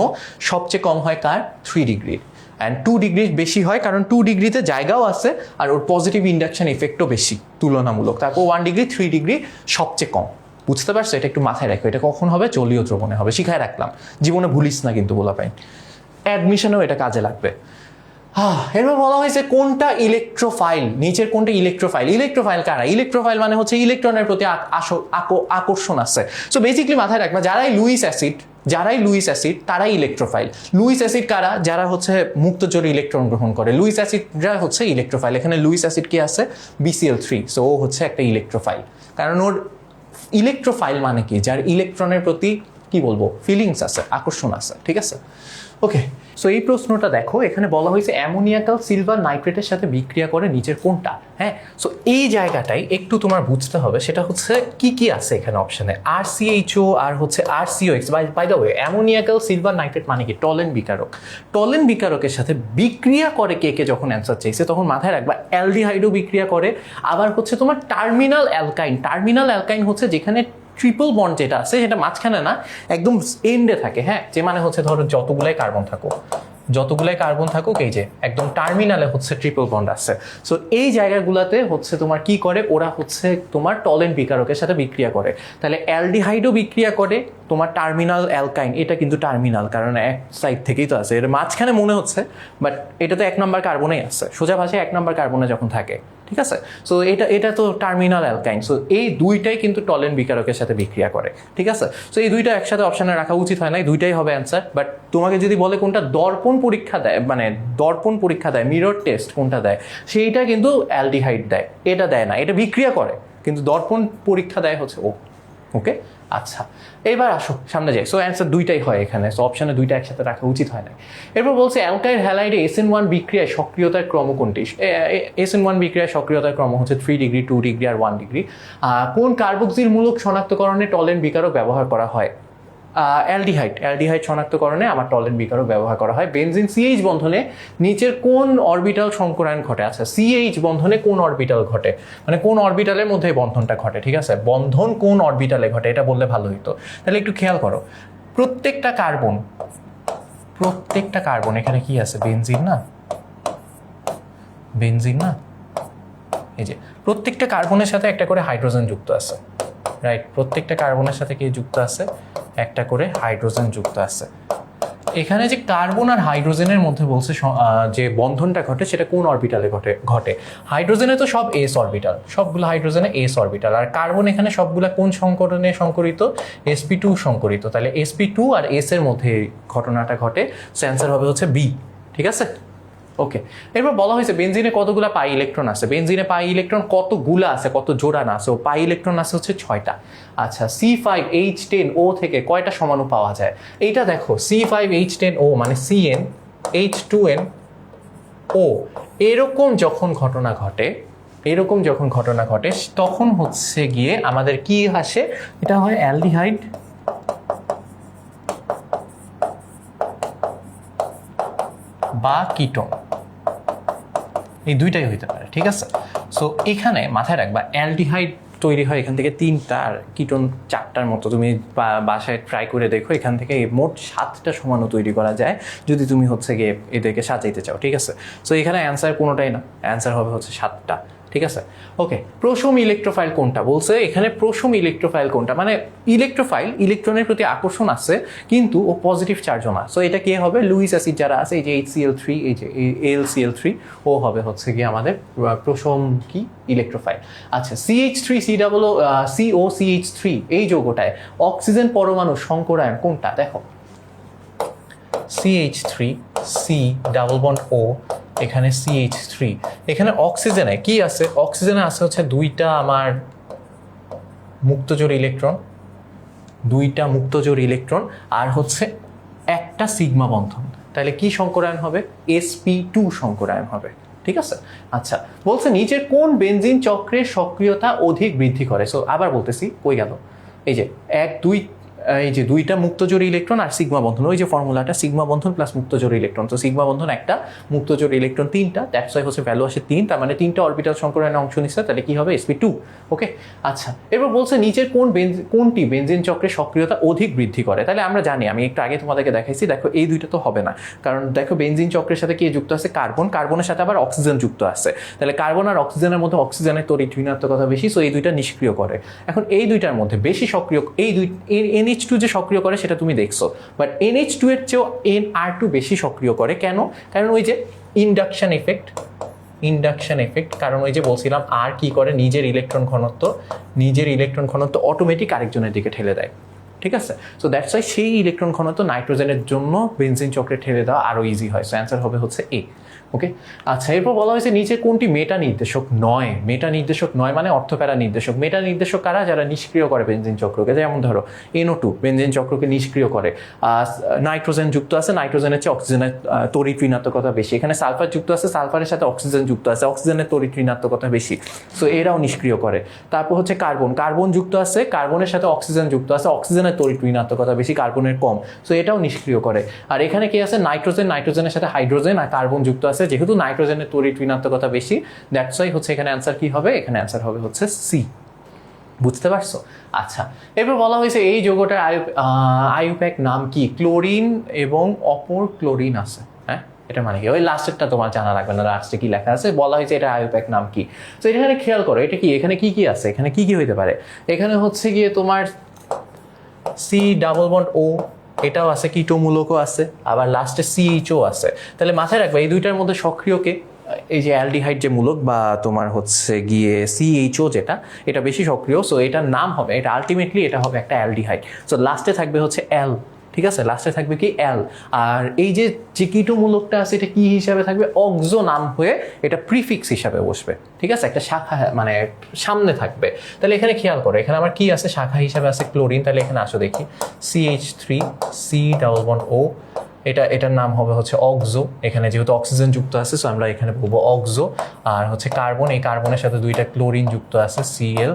সবচেয়ে কম হয় কার? 3 ডিগ্রির। অ্যান্ড 2 ডিগ্রি বেশি হয়, কারণ 2 ডিগ্রিতে জায়গাও আছে আর ওর পজিটিভ ইন্ডাকশন ইফেক্টও বেশি তুলনামূলক। তারপর 1 ডিগ্রি, 3 ডিগ্রি সবচেয়ে কম। বুঝতে পারছো? এটা একটু মাথায় রাখো, এটা কখন হবে? জলীয় দ্রবণে হবে। শিখায় রাখলাম, জীবনে ভুলিস না কিন্তু বলা পাই, অ্যাডমিশনেও এটা কাজে লাগবে। এরপর বলা হয়েছে কোনটা ইলেকট্রোফাইল, নিচের কোনটা ইলেকট্রোফাইল? ইলেকট্রোফাইল কারা? ইলেকট্রোফাইল মানে হচ্ছে ইলেকট্রনের প্রতি আকর্ষণ আছে। সো বেসিক্যালি মাথায় রাখবা, যারাই লুইস অ্যাসিড তারাই ইলেকট্রোফাইল। লুইস অ্যাসিড কারা? যারা হচ্ছে মুক্ত জোরে ইলেকট্রন গ্রহণ করে, লুইস অ্যাসিডরা হচ্ছে ইলেকট্রোফাইল। এখানে লুইস অ্যাসিড কি আছে? BCl3, সো ও হচ্ছে একটা ইলেকট্রোফাইল। কারণ ওর ইলেকট্রোফাইল মানে কি? যার ইলেকট্রনের প্রতি কি বলবো, ফিলিংস আছে, আকর্ষণ আছে, ঠিক আছে? ওকে, সো এই প্রশ্নটা দেখো, এখানে বলা হয়েছে অ্যামোনিয়াকাল সিলভার নাইট্রেটের সাথে বিক্রিয়া করে নিচের কোনটা? হ্যাঁ, সো এই জায়গাটাই একটু তোমার বুঝতে হবে, সেটা হচ্ছে কি কি আছে এখানে অপশনে, RCHO আর হচ্ছে RCOX। By the way, ammoniacal silver nitrate মানে কি? টলেন বিকারক। টলেন বিকারকের সাথে বিক্রিয়া করে কে কে যখন অ্যান্সার চাইছে, তখন মাথায় রাখবা অ্যালডিহাইডও বিক্রিয়া করে, আবার হচ্ছে তোমার টার্মিনাল অ্যালকাইন হচ্ছে যেখানে ট্রিপল বন্ড যেটা আছে সেটা মাঝখানে না, একদম এন্ডে থাকে। হ্যাঁ, যে মানে হচ্ছে ধরো যতগুলাই কার্বন থাকুক এই যে একদম টার্মিনালে হচ্ছে ট্রিপল বন্ড আছে। সো এই জায়গাগুলোতে হচ্ছে তোমার কি করে, ওরা হচ্ছে তোমার টলেন বিকারকের সাথে বিক্রিয়া করে। তাহলে অ্যালডিহাইডও বিক্রিয়া করে তোমার টার্মিনাল অ্যালকাইন, এটা কিন্তু টার্মিনাল কারণ এক সাইড থেকেই তো আছে, এর মাঝখানে মনে হচ্ছে, বাট এটা তো 1 নম্বর কার্বনেই আছে, সোজা ভাষায় 1 নম্বর কার্বনে যখন থাকে, ঠিক আছে? সো এটা তো টার্মিনাল অ্যালকাইন। সো এই দুইটাই কিন্তু টলেন বিকারকের সাথে বিক্রিয়া করে, ঠিক আছে? সো এই দুইটা একসাথে অপশনে রাখা উচিত হয় না, দুইটাই হবে অ্যান্সার। বাট তোমাকে যদি বলে কোনটা দর্পণ পরীক্ষা দেয়, মিরর টেস্ট কোনটা দেয়, সেইটা কিন্তু অ্যালডিহাইড দেয়, এটা দেয় না, এটা বিক্রিয়া করে কিন্তু দর্পণ পরীক্ষা দেয় হচ্ছে ও। ওকে, আচ্ছা, এবার আসো সামনে যাই। সো অ্যান্সার দুইটাই হয় এখানে, সো অপশনে দুইটা একসাথে রাখা উচিত হয় না। এরপর বলছে অ্যালকাইল হ্যালাইডে SN1 বিক্রিয়ায় সক্রিয়তার ক্রম কোনটি? SN1 বিক্রিয়ায় সক্রিয়তার ক্রম হচ্ছে 3 ডিগ্রি, 2 ডিগ্রি আর 1 ডিগ্রি। কোন কার্বক্সিল মূলক শনাক্তকরণে টলেন বিকারক ব্যবহার করা হয়? অ্যালডিহাইড শনাক্তকরণে আমার টলেন বিকারক ব্যবহার করা হয়। বেনজিন CH বন্ধনে নিচের কোন অরবিটাল সংকরায়ন ঘটে? আচ্ছা, CH বন্ধনে কোন অরবিটাল ঘটে, মানে কোন অরবিটালের মধ্যে বন্ধনটা ঘটে, ঠিক আছে? বন্ধন কোন অরবিটালে ঘটে এটা বললে ভালো হতো। তাহলে একটু খেয়াল করো, প্রত্যেকটা কার্বন এখানে কি আছে? বেনজিন না, এই যে প্রত্যেকটা কার্বনের সাথে একটা করে হাইড্রোজেন যুক্ত আছে, রাইট? প্রত্যেকটা কার্বনের সাথে কি যুক্ত আছে? একটা করে হাইড্রোজেন যুক্ত আছে। এখানে যে কার্বন আর হাইড্রোজেনের মধ্যে বলছে যে বন্ধনটা ঘটে সেটা কোন অরবিটালে ঘটে? হাইড্রোজেনে তো সব এস অরবিটাল, সবগুলো হাইড্রোজেনে এস অরবিটাল, আর কার্বন এখানে সবগুলা কোন সংকরণে সংকরিত? sp2 সংকরিত। তাহলে sp2 আর এস এর মধ্যে ঘটনাটা ঘটে, সো অ্যান্সার হবে হচ্ছে বি, ঠিক আছে? ওকে, এরপর বলা হয়েছে বেনজিনে কতগুলা পাই ইলেকট্রন আছে? বেনজিনে পাই ইলেকট্রন কতগুলা আছে, কত জোড়া না আছে? ও পাই ইলেকট্রন আছে হচ্ছে 6টা। আচ্ছা, C5H10O থেকে কয়টা সমাণু পাওয়া যায়? এইটা দেখো, C5H10O মানে CnH2nO, এরকম যখন ঘটনা ঘটে তখন হচ্ছে গিয়ে আমাদের কি আসে? এটা হয় অ্যালডিহাইড বা কিটোন, এই দুইটাই হইতে পারে, ঠিক আছে? সো এখানে মাথায় রাখবা অ্যালডিহাইড তৈরি হয় এখান থেকে 3টা আর কিটোন 4টার মতো। তুমি বাসায় ট্রাই করে দেখো, এখান থেকে মোট 7টা সমাণু তৈরি করা যায় যদি তুমি হচ্ছে গিয়ে এদেরকে সাজাইতে চাও, ঠিক আছে? সো এখানে অ্যান্সার কোনোটাই না, অ্যান্সার হবে হচ্ছে 7টা, ঠিক আছে? ওকে, প্রশম ইলেকট্রোফাইল কোনটা? বলছে এখানে প্রশম ইলেকট্রোফাইল কোনটা, মানে ইলেকট্রোফাইল ইলেকট্রনের প্রতি আকর্ষণ আছে কিন্তু ও পজিটিভ চার্জও না। সো এটা কে হবে? লুইস অ্যাসিড যারা আছে, এই যে HCl3, এই যে AlCl3, ও হবে হচ্ছে গিয়ে আমাদের প্রশম কি ইলেকট্রোফাইল। আচ্ছা, COCH3 এই যৌগটায় অক্সিজেন পরমাণু সংকরায়ন কোনটা? দেখো, CH3 C double bond O এখানে CH3। এখানে অক্সিজেনে কি আছে? অক্সিজেনে আছে হচ্ছে দুইটা আমার মুক্তজোড় ইলেকট্রন, দুইটা মুক্তজোড় ইলেকট্রন, আর হচ্ছে একটা সিগমা বন্ধন। তাহলে কি সংকরায়ন হবে? sp2 সংকরায়ন হবে। ঠিক আছে। আচ্ছা, বলছে নিচের কোন বেনজিন চক্রের সক্রিয়তা অধিক বৃদ্ধি করে? সো আবার বলতেছি, কই গেল? এই যে এই যে দুইটা মুক্তজোড় ইলেকট্রন আর সিগমা বন্ধন, ওই যে ফর্মুলাটা সিগমা বন্ধন প্লাস মুক্তজোড় ইলেকট্রন। তো সিগমা বন্ধন একটা, মুক্তজোড় ইলেকট্রন তিনটা, দ্যাটস ওয়াই হচ্ছে ভ্যালু আসে 3, তার মানে তিনটা অরবিটাল সংকরায়নে অংশ নিচ্ছে, তাহলে কি হবে? sp2। ওকে। আচ্ছা, এবার বলছে নিচের কোনটি বেনজিন চক্রের সক্রিয়তা অধিক বৃদ্ধি করে? তাহলে আমরা জানি, আমি একটু আগে তোমাদেরকে দেখাইছি, দেখো এই দুইটা তো হবে না, কারণ দেখো বেনজিন চক্রের সাথে কি যুক্ত আছে? কার্বন, কার্বনের সাথে আবার অক্সিজেন যুক্ত আছে, তাহলে কার্বন আর অক্সিজেনের মধ্যে অক্সিজেনের তড়িৎ ঋণাত্মকতা বেশি, সো এই দুইটা নিষ্ক্রিয় করে। এখন এই দুইটার মধ্যে বেশি সক্রিয় এই NH2 যে সক্রিয় করে সেটা তুমি দেখছো, বাট NH2 এর চেয়েও NR2 বেশি সক্রিয় করে। কেন? কারণ ওই যে ইন্ডাকশন এফেক্ট, কারণ ওই যে বলছিলাম আর কি করে, নিজের ইলেকট্রন ঘনত্ব অটোমেটিক আরেকজনের দিকে ঠেলে দেয়। ঠিক আছে। সো দ্যাটস ওয়াই সেই ইলেকট্রন ঘনত্ব নাইট্রোজেনের জন্য বেনজিন চক্রে ঠেলে দেওয়া আরো ইজি হয়। সো অ্যান্সার হবে হচ্ছে এ। ওকে। আচ্ছা, এরপর বলা হয়েছে নিচে কোনটি মেটা নির্দেশক নয়? মেটা নির্দেশক নয় মানে অর্থপ্যারা নির্দেশক। মেটা নির্দেশক কারা? যারা নিষ্ক্রিয় করে বেনজিন চক্রকে, যেমন ধরো NO2 বেনজিন চক্রকে নিষ্ক্রিয় করে। নাইট্রোজেন যুক্ত আছে, নাইট্রোজেনের চেয়ে অক্সিজেনের তড়িৎ ঋণাত্মকতা বেশি। এখানে সালফার যুক্ত আছে, সালফারের সাথে অক্সিজেন যুক্ত আছে, অক্সিজেনের তড়িৎ ঋণাত্মকতা বেশি, সো এরাও নিষ্ক্রিয় করে। তারপর হচ্ছে কার্বন যুক্ত আছে, কার্বনের সাথে অক্সিজেন যুক্ত আছে, অক্সিজেনের তড়িৎ ঋণাত্মকতা বেশি, কার্বনের কম, সো এটাও নিষ্ক্রিয় করে। আর এখানে কি আছে? নাইট্রোজেনের সাথে হাইড্রোজেন আর কার্বন যুক্ত আছে, যেহেতু নাইট্রোজেনের তড়িৎ ঋণাত্মকতা বেশি, দ্যাটস ওয়াই হচ্ছে এখানে অ্যান্সার কি হবে? এখানে অ্যান্সার হবে হচ্ছে সি। বুঝতে পারছো? আচ্ছা, এরপর বলা হয়েছে এই যৌগটার আইইউপ্যাক নাম কি? ক্লোরিন এবং অপর ক্লোরিন আছে। হ্যাঁ, এটা মানে কি? ওই লাস্টেরটা তোমার জানা লাগবে না, লাস্টে কি লেখা আছে বলা হয়েছে, এটা আইইউপ্যাক নাম কি। তো এখানে খেয়াল করো, এটা কি, এখানে কি কি আছে, এখানে কি কি হইতে পারে? এখানে হচ্ছে গিয়ে তোমার C+O, এটাও আছে, কীটমূলকও আছে, আবার লাস্টে CHO আছে। তাহলে মাথায় রাখবে এই দুইটার মধ্যে সক্রিয়কে, এই যে অ্যালডিহাইড যে মূলক বা তোমার হচ্ছে গিয়ে CHO যেটা, এটা বেশি সক্রিয়, সো এটার নাম হবে, এটা আলটিমেটলি এটা হবে একটা অ্যালডিহাইড। সো লাস্টে থাকবে হচ্ছে L। ঠিক আছে, লাস্টে থাকবে কি? L। আর এই যে কীটমূলকটা আছে এটা কি হিসাবে থাকবে? অক্সো নাম হয়ে এটা প্রিফিক্স হিসাবে বসবে। ঠিক আছে, একটা শাখা মানে সামনে থাকবে। তাহলে এখানে খেয়াল করো, এখানে আমার কি আছে? শাখা হিসাবে আছে ক্লোরিন। তাহলে এখানে আসো দেখি, CH3 C+O, এটার নাম হবে হচ্ছে অক্সো। এখানে যেহেতু অক্সিজেন যুক্ত আছে, সো আমরা এখানে বলবো অক্সো। আর হচ্ছে কার্বন, এই কার্বনের সাথে দুইটা ক্লোরিন যুক্ত আছে, Cl,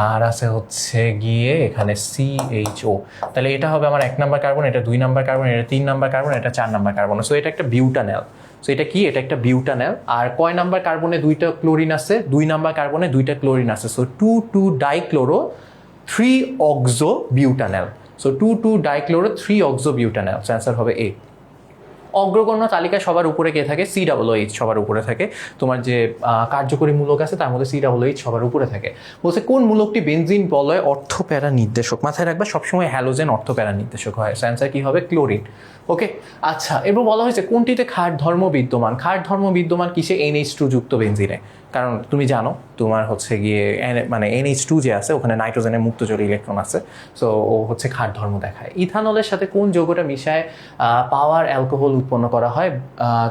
আর আছে হচ্ছে গিয়ে এখানে CHO। তাহলে এটা হবে আমার 1 নাম্বার কার্বন, এটা 2 নাম্বার কার্বন, এটা 3 নাম্বার কার্বন, এটা 4 নাম্বার কার্বন। সো এটা একটা বিউটানেল। সো এটা কি? এটা একটা বিউটানেল। আর কয় নাম্বার কার্বনে দুইটা ক্লোরিন আছে? 2 নাম্বার কার্বনে দুইটা ক্লোরিন আছে, so 2 dichloro 3 oxo butanal. So 2 dichloro 3 oxo butanal. So answer হবে এ। অগ্রগণ্য তালিকায় সবার উপরে কে থাকে? COOH সবার উপরে থাকে। তোমার যে কার্যকরী মূলক আছে তার মধ্যে COOH সবার উপরে থাকে। বলছে কোন মূলকটি বেনজিন বলয় অর্থপ্যারা নির্দেশক? মাথায় রাখবা সবসময় হ্যালোজেন অর্থপ্যারা নির্দেশক হয়। অ্যান্সার কি হবে? ক্লোরিন। ওকে। আচ্ছা, এবার বলা হয়েছে কোনটিতে ক্ষার ধর্ম বিদ্যমান? ক্ষার ধর্ম বিদ্যমান কিসে? NH2 যুক্ত বেনজিনে। কারণ তুমি জানো তোমার হচ্ছে গিয়ে মানে NH2 যে আছে ওখানে নাইট্রোজেনের মুক্তজোড় ইলেকট্রন আছে, সো ও হচ্ছে ক্ষার ধর্ম দেখায়। ইথানলের সাথে কোন যৌগটা মিশায় পাওয়ার অ্যালকোহল উৎপন্ন করা হয়?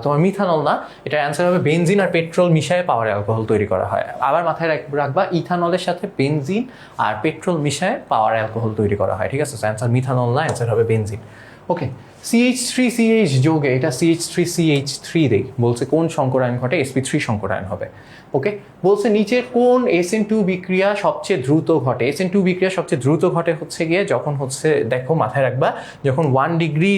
তোমার মিথানল না, এটা অ্যান্সার হবে বেনজিন আর পেট্রোল মিশায় পাওয়ার অ্যালকোহল তৈরি করা হয়। আবার মাথায় রাখবা ইথানলের সাথে বেনজিন আর পেট্রোল মিশায় পাওয়ার অ্যালকোহল তৈরি করা হয়। ঠিক আছে, অ্যান্সার মিথানল না, অ্যান্সার হবে বেনজিন। ওকে। CH3CH যৌগে, এটা CH3CH3 দেই। বলছে কোন সংকরায়ন ঘটে? sp3 সংকরায়ন হবে। ওকে। বলছে নিচে কোন SN2 বিক্রিয়া সবচেয়ে দ্রুত ঘটে? SN2 বিক্রিয়া সবচেয়ে দ্রুত ঘটে হচ্ছে গিয়ে যখন হচ্ছে, দেখো মাথায় রাখবা, যখন 1 ডিগ্রি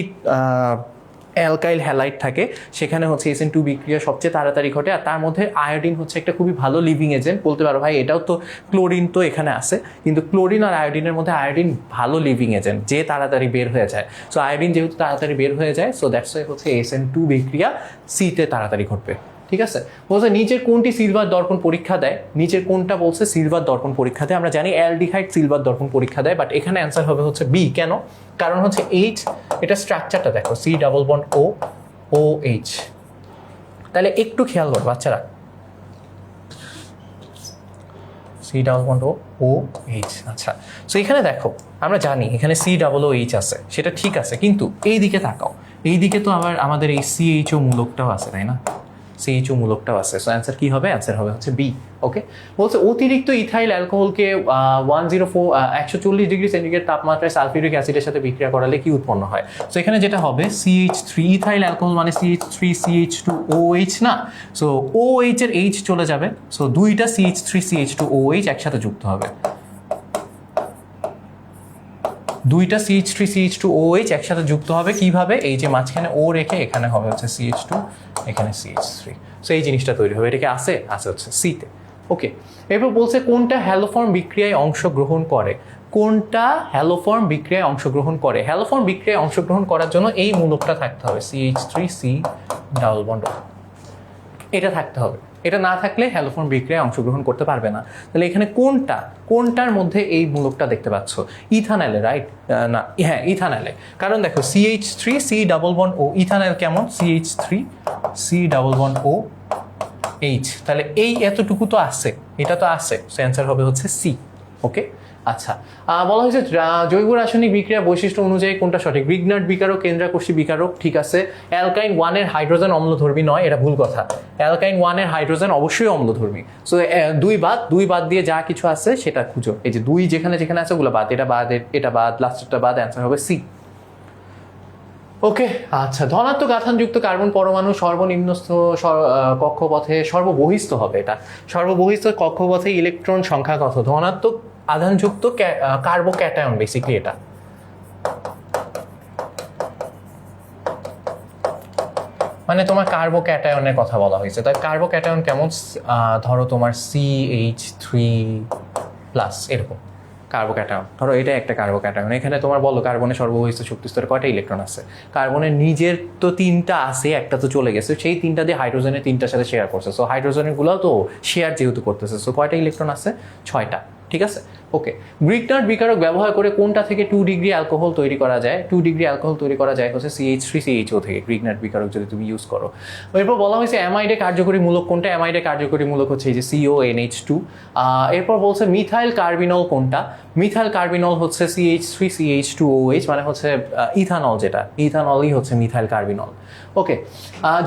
অ্যালকাইল হ্যালাইড থাকে সেখানে হচ্ছে SN2 বিক্রিয়া সবচেয়ে তাড়াতাড়ি ঘটে। আর তার মধ্যে আয়োডিন হচ্ছে একটা খুবই ভালো লিভিং এজেন্ট। বলতে পারো ভাই এটাও তো ক্লোরিন তো এখানে আছে, কিন্তু ক্লোরিন আর আয়োডিনের মধ্যে আয়োডিন ভালো লিভিং এজেন্ট, যে তাড়াতাড়ি বের হয়ে যায়। সো আয়োডিন যেহেতু তাড়াতাড়ি বের হয়ে যায়, সো দ্যাটস ওয়াই হচ্ছে SN2 বিক্রিয়া সিতে তাড়াতাড়ি ঘটবে। ঠিক আছে। বলছে নিচের কোনটি সিলভার দর্পণ পরীক্ষা দেয়? নিচের কোনটা বলছে সিলভার দর্পণ পরীক্ষা দেয়? আমরা জানি অ্যালডিহাইড সিলভার দর্পণ পরীক্ষা দেয়, বাট এখানে অ্যান্সার হবে হচ্ছে বি। কেন? কারণ হচ্ছে H, এটা স্ট্রাকচারটা দেখো, C+OH। তাহলে একটু খেয়াল করো বাচ্চারা, C+OH। আচ্ছা, সো এখানে দেখো আমরা জানি এখানে COOH আছে, সেটা ঠিক আছে, কিন্তু এই দিকে তাকাও, এই দিকে তো আবার আমাদের এই CHO মূলকটাও আছে, তাই না? সিএইচও মূলকটাও আছে। সো অ্যান্সার কি হবে? অ্যান্সার হবে হচ্ছে বি। ওকে, বলছে অতিরিক্ত ইথাইল অ্যালকোহলকে 140 ডিগ্রি সেন্টিগ্রেড তাপমাত্রায় সালফিউরিক অ্যাসিডের সাথে বিক্রিয়া করালে কি উৎপন্ন হয়? সো এখানে যেটা হবে CH3, ইথাইল অ্যালকোহল মানে CH3 CH2OH না, সো OH এর H চলে যাবে, সো দুইটা CH3 CH2OH একসাথে যুক্ত হবে, দুইটা CH3 CH2OH একসাথে যুক্ত হবে কিভাবে? এই যে মাঝখানে O রেখে এখানে হবে হচ্ছে CH2, এখানে CH3, সো এই জিনিসটা তৈরি হবে। এটাকে আছে হচ্ছে সিতে। ওকে, এরপর বলছে কোনটা হ্যালোফর্ম বিক্রিয়ায় অংশগ্রহণ করে? কোনটা হ্যালোফর্ম বিক্রিয়ায় অংশগ্রহণ করে? হ্যালোফর্ম বিক্রিয়ায় অংশগ্রহণ করার জন্য এই মূলকটা থাকতে হবে, CH3C ডাবল বন্ড, এটা থাকতে হবে। এটা না থাকলে হ্যালোফর্ম বিক্রিয়ায় অংশগ্রহণ করতে পারবে না। তাহলে এখানে কোনটার মধ্যে এই মূলকটা দেখতে পাচ্ছ? ইথানলে, রাইট? না, হ্যাঁ ইথানলে, কারণ দেখো CH3C ডাবল বন্ড ও, ইথানল কেমন? CH3C ডাবল বন্ড ও H, তাহলে এই এতটুকু তো আছে, এটা তো আছে, সো অ্যান্সার হবে হচ্ছে সি। ওকে, আচ্ছা, বলা হয়েছে জৈব রাসায়নিক বিক্রিয়া বৈশিষ্ট্য অনুযায়ী কোনটা সঠিক? গ্রিগনার্ড বিকারক, কেন্দ্রাকর্ষী বিকারক, ঠিক আছে। অ্যালকাইন 1-এর হাইড্রোজেন অম্লধর্মী নয়, এটা ভুল কথা। অ্যালকাইন 1-এর হাইড্রোজেন অবশ্যই অম্লধর্মী। সো দুই বাদ দিয়ে যা কিছু আছে সেটা খুঁজো। এই যে দুই যেখানে যেখানে আছে ওগুলো বাদ, এটা বাদ, লাস্টেরটা বাদ, অ্যান্সার হবে সি। ওকে, আচ্ছা, ধনাত্মক আধানযুক্ত কার্বন পরমাণু সর্বনিম্নস্থ কক্ষপথে সর্ববহিস্থ হবে, এটা সর্ববহিস্থ কক্ষপথে ইলেকট্রন সংখ্যা কত? ধনাত্মক আধানযুক্ত কার্বোক্যাটায়ন বেসিক্যালি এটা। মানে তোমার কার্বোক্যাটায়নের কথা বলা হয়েছে, তাই কার্বোক্যাটায়ন কেমন? ধরো তোমার CH3+ এরকম কার্বোক্যাটায়ন, ধরো এটা একটা কার্বোক্যাটায়ন। এখানে তোমার বলো কার্বনের সর্ববহিস্থ শক্তি স্তরে কয়টা ইলেকট্রন আছে? কার্বনের নিজের তো 3টা আছে, একটা তো চলে গেছে, সেই 3টা দিয়ে হাইড্রোজেনের 3টার সাথে শেয়ার করছে, সো হাইড্রোজেনের গুলো তো শেয়ার যেহেতু করতেছে, সো কয়টা ইলেকট্রন আছে? 6টা, ঠিক আছে। ওকে, গ্রিগনার্ড বিকারক ব্যবহার করে কোনটা থেকে 2 ডিগ্রি অ্যালকোহল তৈরি করা যায়? 2 ডিগ্রি অ্যালকোহল তৈরি করা যায় হচ্ছে CH3CHO থেকে, গ্রিগনার্ড বিকারক যদি তুমি ইউজ করো। এরপর বলা হয়েছে অ্যামাইডে কার্যকরী মূলক কোনটা? অ্যামাইডে কার্যকরী মূলক হচ্ছে এই যে CONH2। এরপর বলছে মিথাইল কার্বিনল কোনটা? মিথাইল কার্বিনল হচ্ছে CH3CH2OH, মানে হচ্ছে ইথানল, যেটা ইথানলই হচ্ছে মিথাইল কার্বিনল। ওকে,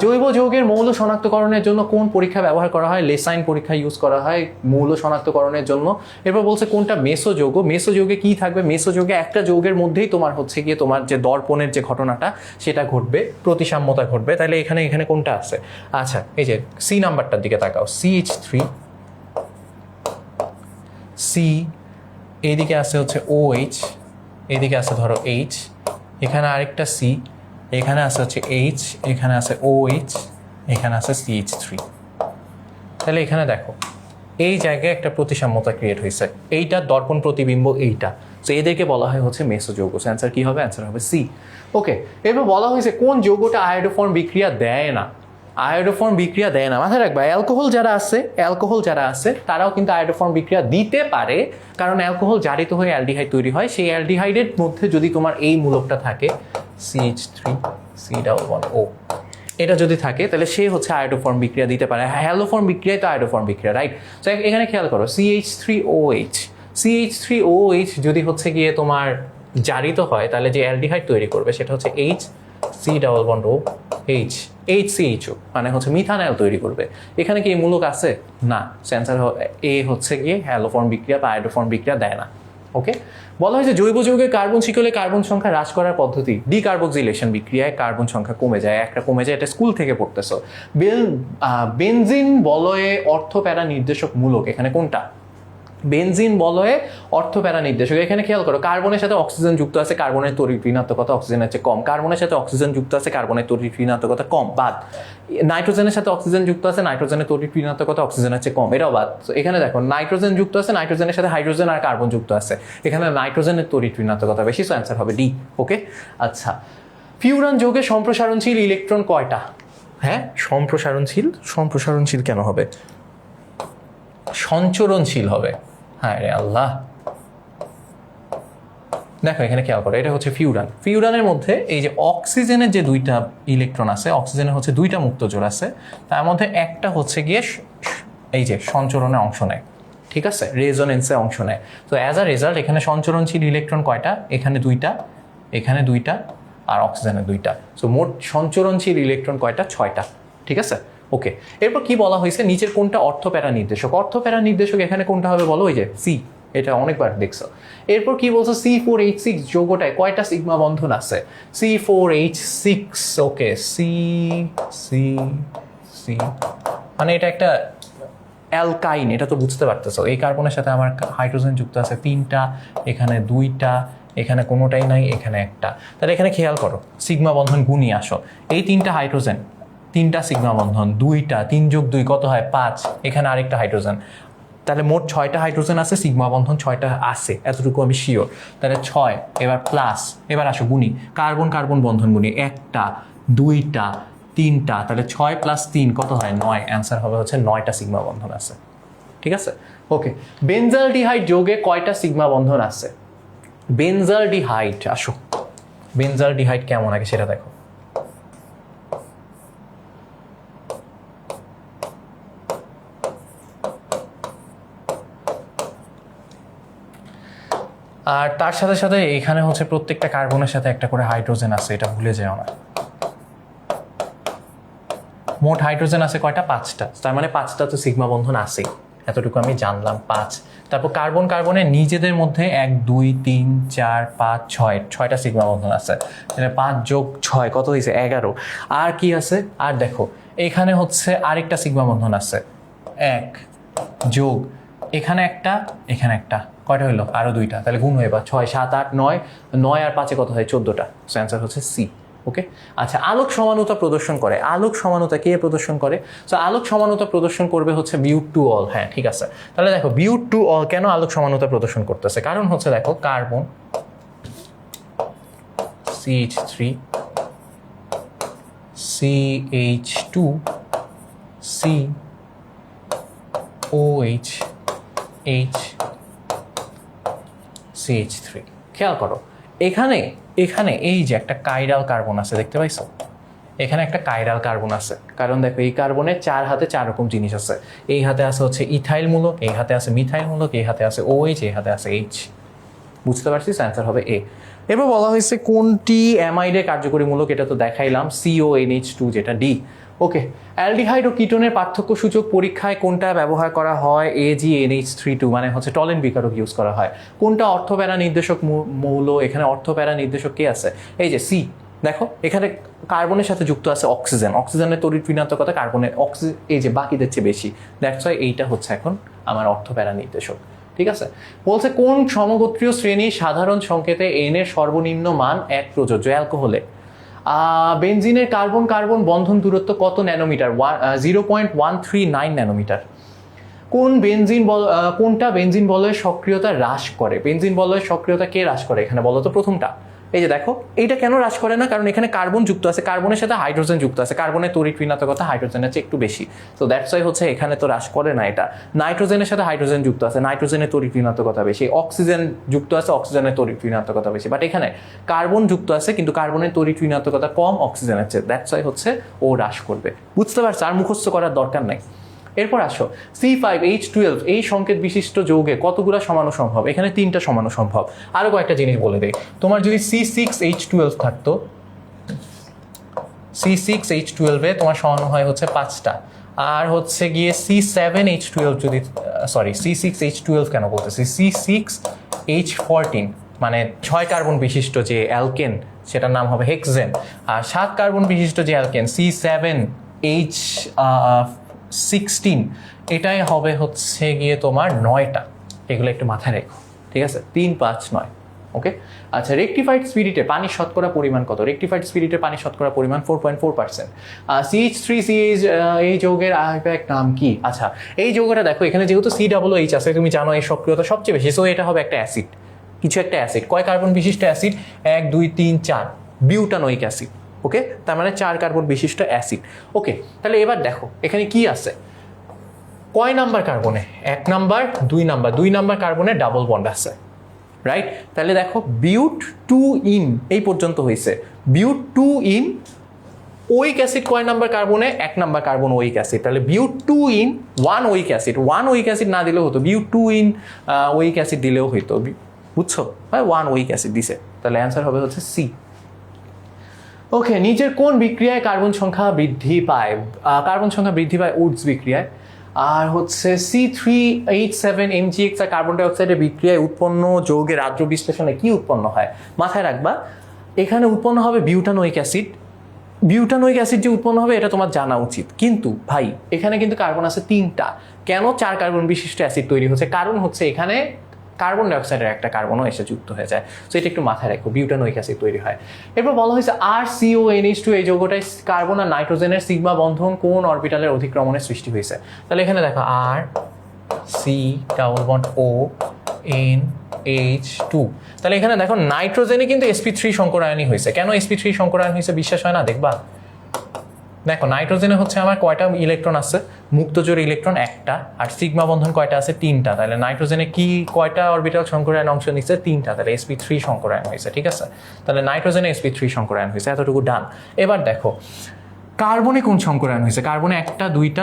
জৈব যৌগের মৌল শনাক্তকরণের জন্য কোন পরীক্ষা ব্যবহার করা হয়? লেসাইন পরীক্ষা ইউজ করা হয় মৌল শনাক্তকরণের জন্য। এরপর বলছে কোনটা মেসোযৌগ? মেসোযৌগে কি থাকবে? মেসোযৌগে একটা যৌগের মধ্যেই তোমার হচ্ছে গিয়ে তোমার যে দর্পণের যে ঘটনাটা সেটা ঘটবে, প্রতিসাম্যতা ঘটবে। তাহলে এখানে কোনটা আছে? আচ্ছা, এই যে সি নাম্বারটার দিকে তাকাও, CH3 C, এইদিকে আছে হচ্ছে OH, এইদিকে আছে ধরো H, এখানে আরেকটা C, এখানে আছে হচ্ছে H, এখানে আছে OH, এখানে আছে CH3। তাহলে এখানে দেখো এই জায়গায় একটা প্রতিসাম্যতা ক্রিয়েট হয়েছে, এইটা দর্পণ প্রতিবিম্ব এইটা, তো এদেরকে বলা হয় হচ্ছে মেসোযৌগ। অ্যান্সার কি হবে? অ্যান্সার হবে সি। ওকে, এরপর বলা হয়েছে কোন যৌগটা আয়োডোফর্ম বিক্রিয়া দেয় না? আয়োডোফর্ম বিক্রিয়া দেয় না, মাথায় রাখবা। অ্যালকোহল যারা আছে তারাও কিন্তু আয়োডোফর্ম বিক্রিয়া দিতে পারে, কারণ অ্যালকোহল জারিত হয়ে অ্যালডিহাইড তৈরি হয়। সেই অ্যালডিহাইডের মধ্যে যদি তোমার এই মূলকটা থাকে CH3C+O, এটা যদি থাকে তাহলে সে হচ্ছে আয়োডোফর্ম বিক্রিয়া দিতে পারে। হ্যালোফর্ম বিক্রিয়ায় তো আয়োডোফর্ম বিক্রিয়া, রাইট? তো এখানে খেয়াল করো CH3OH যদি হচ্ছে গিয়ে তোমার জারিত হয় তাহলে যে অ্যালডিহাইড তৈরি করবে সেটা হচ্ছে HC+OH, HCHO, মানে হচ্ছে মিথানল তৈরি করবে। এখানে কি মূলক আছে? না, সেন্সার এ হচ্ছে গিয়ে হ্যালোফর্ম বিক্রিয়া বা আয়োডোফর্ম বিক্রিয়া দেয় না। ওকে, বলা হয়েছে জৈব যৌগের কার্বন শিকলে কার্বন সংখ্যা হ্রাস করার পদ্ধতি। ডিকার্বক্সিলেশন বিক্রিয়ায় কার্বন সংখ্যা কমে যায়, একটা কমে যায়, এটা স্কুল থেকে পড়তেছো। বেনজিন বলয়ে অর্থপ্যারা নির্দেশক মূলক, এখানে কোনটা? বেনজিন বলয়ে অর্থপ্যারা নির্দেশক। এখানে খেয়াল করো কার্বনের সাথে অক্সিজেন যুক্ত আছে, কার্বনের তড়িৎ ঋণাত্মকতা অক্সিজেনের চেয়ে কম। কার্বনের সাথে অক্সিজেন যুক্ত আছে, কার্বনের তড়িৎ ঋণাত্মকতা কম, বাদ। নাইট্রোজেনের সাথে অক্সিজেন যুক্ত আছে, নাইট্রোজেনের তড়িৎ ঋণাত্মকতা অক্সিজেনের চেয়ে কম, এটাও বাদ। এখানে দেখো নাইট্রোজেন যুক্ত আছে, নাইট্রোজেনের সাথে হাইড্রোজেন আর কার্বন যুক্ত আছে, এখানে নাইট্রোজেনের তড়িৎ ঋণাত্মকতা বেশি, সো অ্যান্সার হবে ডি। ওকে, আচ্ছা, ফিউরান যৌগে সম্প্রসারণশীল ইলেকট্রন কয়টা? হ্যাঁ, সম্প্রসারণশীল কেন হবে? সঞ্চরণশীল হবে। হ্যাঁ রে আল্লাহ, দেখো এখানে খেয়াল করো, এটা হচ্ছে ফিউরানের মধ্যে এই যে অক্সিজেনের যে 2টা ইলেকট্রন আছে, অক্সিজেনের হচ্ছে 2টা মুক্ত জোড় আছে, তার মধ্যে একটা হচ্ছে গিয়ে এই যে সঞ্চরণে অংশ নেয়, ঠিক আছে, রেজোনেন্সে অংশ নেয়। তো অ্যাজ আ রেজাল্ট এখানে সঞ্চরণশীল ইলেকট্রন কয়টা? এখানে 2টা, এখানে 2টা, আর অক্সিজেনের 2টা। সো মোট সঞ্চরণশীল ইলেকট্রন কয়টা? 6টা, ঠিক আছে। ওকে, এরপর কি বলা হয়েছে, নিচের কোনটা অর্থপ্যারা নির্দেশক? অর্থপ্যারা নির্দেশক এখানে কোনটা হবে বলো? ওই যে সি, এটা অনেকবার দেখছো। এরপর কি বলছো, C4H6 যৌগটায় কয়টা সিগমা বন্ধন আছে? C4H6, ওকে, সি সি সি, মানে এটা একটা অ্যালকাইন, এটা তো বুঝতে পারতেছো। এই কার্বনের সাথে আমার হাইড্রোজেন যুক্ত আছে 3টা, এখানে 2টা, এখানে কোনোটাই নাই, এখানে একটা। তাহলে এখানে খেয়াল করো, সিগমা বন্ধন গুণই আসো। এই 3টা হাইড্রোজেন, 3টা সিগমা বন্ধন, 2টা, 3 যোগ 2 কত হয়? 5, এখানে আরেকটা হাইড্রোজেন। তাহলে মোট 6টা হাইড্রোজেন আছে, সিগমা বন্ধন 6টা আছে, এতটুকু আমি শিওর। তাহলে 6, এবার প্লাস, এবার আসো গুণি, কার্বন কার্বন বন্ধন গুণি, 1টা, 2টা, 3টা, তাহলে 6 + 3 কত হয়? 9। অ্যান্সার হবে হচ্ছে 9টা সিগমা বন্ধন আছে। ঠিক আছে, ওকে। বেনজালডিহাইড যৌগে কয়টা সিগমা বন্ধন আছে? বেনজালডিহাইড, আসো, বেনজালডিহাইড কেমন আগে সেটা দেখো। আর তার সাথে সাথে এখানে হচ্ছে প্রত্যেকটা কার্বনের সাথে একটা করে হাইড্রোজেন আছে, এটা ভুলে যেও না। মোট হাইড্রোজেন আছে কয়টা? 5টা, তার মানে 5টা তো সিগমা বন্ধন আছে, এতটুকু আমি জানলাম। 5, তারপর কার্বন কার্বনের নিজেদের মধ্যে 1 2 3 4 5 6টা সিগমা বন্ধন আছে, তাহলে 5 যোগ 6 কত হয়েছে? 11। আর কি আছে? আর দেখো এখানে হচ্ছে আরেকটা সিগমা বন্ধন আছে, 1 যোগ এখানে একটা, এখানে একটা, কয়টা হইলো? আরো 2টা, তাহলে গুণ হয়ে বা 6 7 8 9, 9 আর 5 কত হয়? 14টা। সো অ্যান্সার হচ্ছে সি। ওকে, আচ্ছা, আলোক সমানুতা প্রদর্শন করে, আলোক সমানুতা কে প্রদর্শন করে? সো আলোক সমানুতা প্রদর্শন করবে হচ্ছে বিউট টু অল। হ্যাঁ, ঠিক আছে। তাহলে দেখো বিউট টু অল কেন আলোক সমানুতা প্রদর্শন করতেছে? কারণ হচ্ছে দেখো carbon CH3 CH2 COH CH3, খেয়াল করো এখানে, এখানে এই যে একটা কাইরাল কার্বন আছে, দেখতে পাইছো? এখানে একটা কাইরাল কার্বন আছে, কারণ দেখো এই কার্বনের 4 হাতে 4 রকম জিনিস আছে। এই হাতে আছে হচ্ছে ইথাইল মূলক, এই হাতে আছে মিথাইল মূলক, এই হাতে আছে OH, এই হাতে আছে H। বুঝতে পারছিস? অ্যান্সার হবে এ। এবার বলা হয়েছে কোনটি অ্যামাইডের কার্যকরী মূলক, এটা তো দেখাইলাম, CONH2 যেটা ডি। ওকে, অ্যালডিহাইড ও কিটোনের পার্থক্য সূচক পরীক্ষায় কোনটা ব্যবহার করা হয়? AgNH32, মানে হচ্ছে টলেন বিকারক ইউজ করা হয়। কোনটা অর্থপ্যারা নির্দেশক মৌল? এখানে অর্থপ্যারা নির্দেশক কে আছে? এই যে সি, দেখো এখানে কার্বনের সাথে যুক্ত আছে অক্সিজেন, অক্সিজেনের তড়িৎ ঋণাত্মকতা কার্বনের এই যে বাকিদের চেয়ে বেশি, দ্যাটস ওয়াই এইটা হচ্ছে এখন আমার অর্থপ্যারা নির্দেশক। ঠিক আছে, বলছে কোন সমগোত্রীয় শ্রেণী সাধারণ সংকেতে এন এর সর্বনিম্ন মান 1 প্রযোজ্য? অ্যালকোহলে। বেনজিনের কার্বন কার্বন বন্ধন দূরত্ব কত ন্যানোমিটার? 0.139 ন্যানোমিটার। কোনটা বেনজিন বলয়ের সক্রিয়তা হ্রাস করে? বেনজিন বলয়ের সক্রিয়তা কে হ্রাস করে এখানে বলো তো? প্রথমটা, এই যে দেখো, এইটা কেন হ্রাস করে না? কারণ এখানে কার্বন যুক্ত আছে, কার্বনের সাথে হাইড্রোজেন যুক্ত আছে, কার্বনের তড়িৎ ঋণাত্মকতা হাইড্রোজেনের চেয়ে একটু বেশি, তো দ্যাটস ওয়াই হচ্ছে এখানে তো হ্রাস করে না এটা। নাইট্রোজেনের সাথে হাইড্রোজেন যুক্ত আছে, নাইট্রোজেনের তড়িৎ ঋণাত্মকতা বেশি। অক্সিজেন যুক্ত আছে, অক্সিজেনের তড়িৎ ঋণাত্মকতা বেশি, বাট এখানে কার্বন যুক্ত আছে কিন্তু কার্বনের তড়িৎ ঋণাত্মকতা কম অক্সিজেনের চেয়ে, দ্যাটস ওয়াই হচ্ছে ও হ্রাস করবে। বুঝতে পারছো? আর মুখস্থ করার দরকার নাই। এরপর আসো, C5H12 এই সংকেত বিশিষ্ট যৌগে কতগুলো সমাণু সম্ভব? এখানে 3টা সমাণু সম্ভব। আরো কয়েকটা জিনিস বলে দেই, তোমার যদি C6H12 থাকতো, C6H12 এ তোমার সমাণু হয় হচ্ছে 5টা, আর হচ্ছে গিয়ে C7H12 যদি, সরি C6H12 কেন বলতেছি, C6H14 মানে 6 কার্বন বিশিষ্ট যে অ্যালকেন সেটার নাম হবে হেক্সেন, আর 7 কার্বন বিশিষ্ট যে অ্যালকেন C7H16 এটাই হবে হচ্ছে গিয়ে তোমার 9টা। এগুলো একটু মাথায় রেখো, ঠিক আছে? 3 5 9। ওকে, আচ্ছা, রেকটিফাইড স্পিরিটে পানির শতকরা পরিমাণ কত? রেকটিফাইড স্পিরিটে পানির শতকরা পরিমাণ 4.4%। CH3CH এই যৌগের আরেকটা নাম কি? আচ্ছা, এই যৌগটা দেখো এখানে যেহেতু COOH আছে, তুমি জানো এই সক্রিয়তা সবচেয়ে বেশি, সো এটা হবে একটা অ্যাসিড, কিছু একটা অ্যাসিড। কয় কার্বন বিশিষ্ট অ্যাসিড? 1 2 3 4, butanoic acid. ওকে, তার মানে 4 কার্বন বিশিষ্ট অ্যাসিড। ওকে, তাহলে এবার দেখো এখানে কি আছে, কয় নাম্বার কার্বনে? 1 নাম্বার, 2 নাম্বার, 2 নাম্বার কার্বনে ডাবল বন্ড আছে, রাইট? তাহলে দেখো বিউট 2 ইন এই পর্যন্ত হয়েছে, বিউট 2 ইন ওইক অ্যাসিড কয় নাম্বার কার্বনে? 1 নাম্বার কার্বন ওইক অ্যাসিড, তাহলে but 2 ene 1 oic acid, 1 oic acid না দিলেও হতো, বিউট 2 ইন ওইক অ্যাসিড দিলেও হইতো, বুঝছো? 1 ওইক অ্যাসিড দিছে, তাহলে অ্যান্সার হবে হচ্ছে সি। ওকে, নিচের কোন বিক্রিয়ায় কার্বন সংখ্যা বৃদ্ধি পায়? কার্বন সংখ্যা বৃদ্ধি পায় উডস বিক্রিয়ায়। আর হচ্ছে C3H7MgX আর কার্বন ডাইঅক্সাইডের বিক্রিয়ায় উৎপন্ন যৌগের আদ্র বিশ্লেষণে কি উৎপন্ন হয়? মাথায় রাখবা এখানে উৎপন্ন হবে বিউটানোইক অ্যাসিড। বিউটানোইক অ্যাসিড যে উৎপন্ন হবে এটা তোমার জানা উচিত, কিন্তু ভাই এখানে কিন্তু কার্বন আছে 3টা। কেন 4 কার্বন বিশিষ্ট অ্যাসিড তৈরি হচ্ছে? কারণ হচ্ছে এখানে কার্বন ডাইঅক্সাইডের একটা কার্বনও এসে যুক্ত হয়ে যায়। সো এটা একটু মাথায় রাখো, বিউটানোইক অ্যাসিড তৈরি হয়। এরপর বলা হয়েছে RCONH2 এই যৌগটায় কার্বন আর নাইট্রোজেনের সিগমা বন্ধন কোন অরবিটালের অধিক্রমণে সৃষ্টি হয়েছে? তাহলে এখানে দেখো RC*OH2। তাহলে এখানে দেখো নাইট্রোজেনে কিন্তু sp3 সংকরায়নই হয়েছে। কেন sp3 সংকরায়ন হয়েছে বিশ্বাস হয় না? দেখবা দেখো নাইট্রোজেনে হচ্ছে আমার কয়টা ইলেকট্রন আছে? মুক্তজোড় ইলেকট্রন একটা, আর সিগমা বন্ধন কয়টা আছে? 3টা। তাহলে নাইট্রোজেনে কি কয়টা অরবিটাল সংকরায়ন অংশ নিচ্ছে? 3টা। তাহলে sp3 সংকরায়ন হয়েছে, ঠিক আছে? তাহলে নাইট্রোজেনে sp3 সংকরায়ন হয়েছে, এতটুকু ডান। এবার দেখো কার্বনে কোন সংকরায়ন হয়েছে? কার্বনে একটা, দুইটা,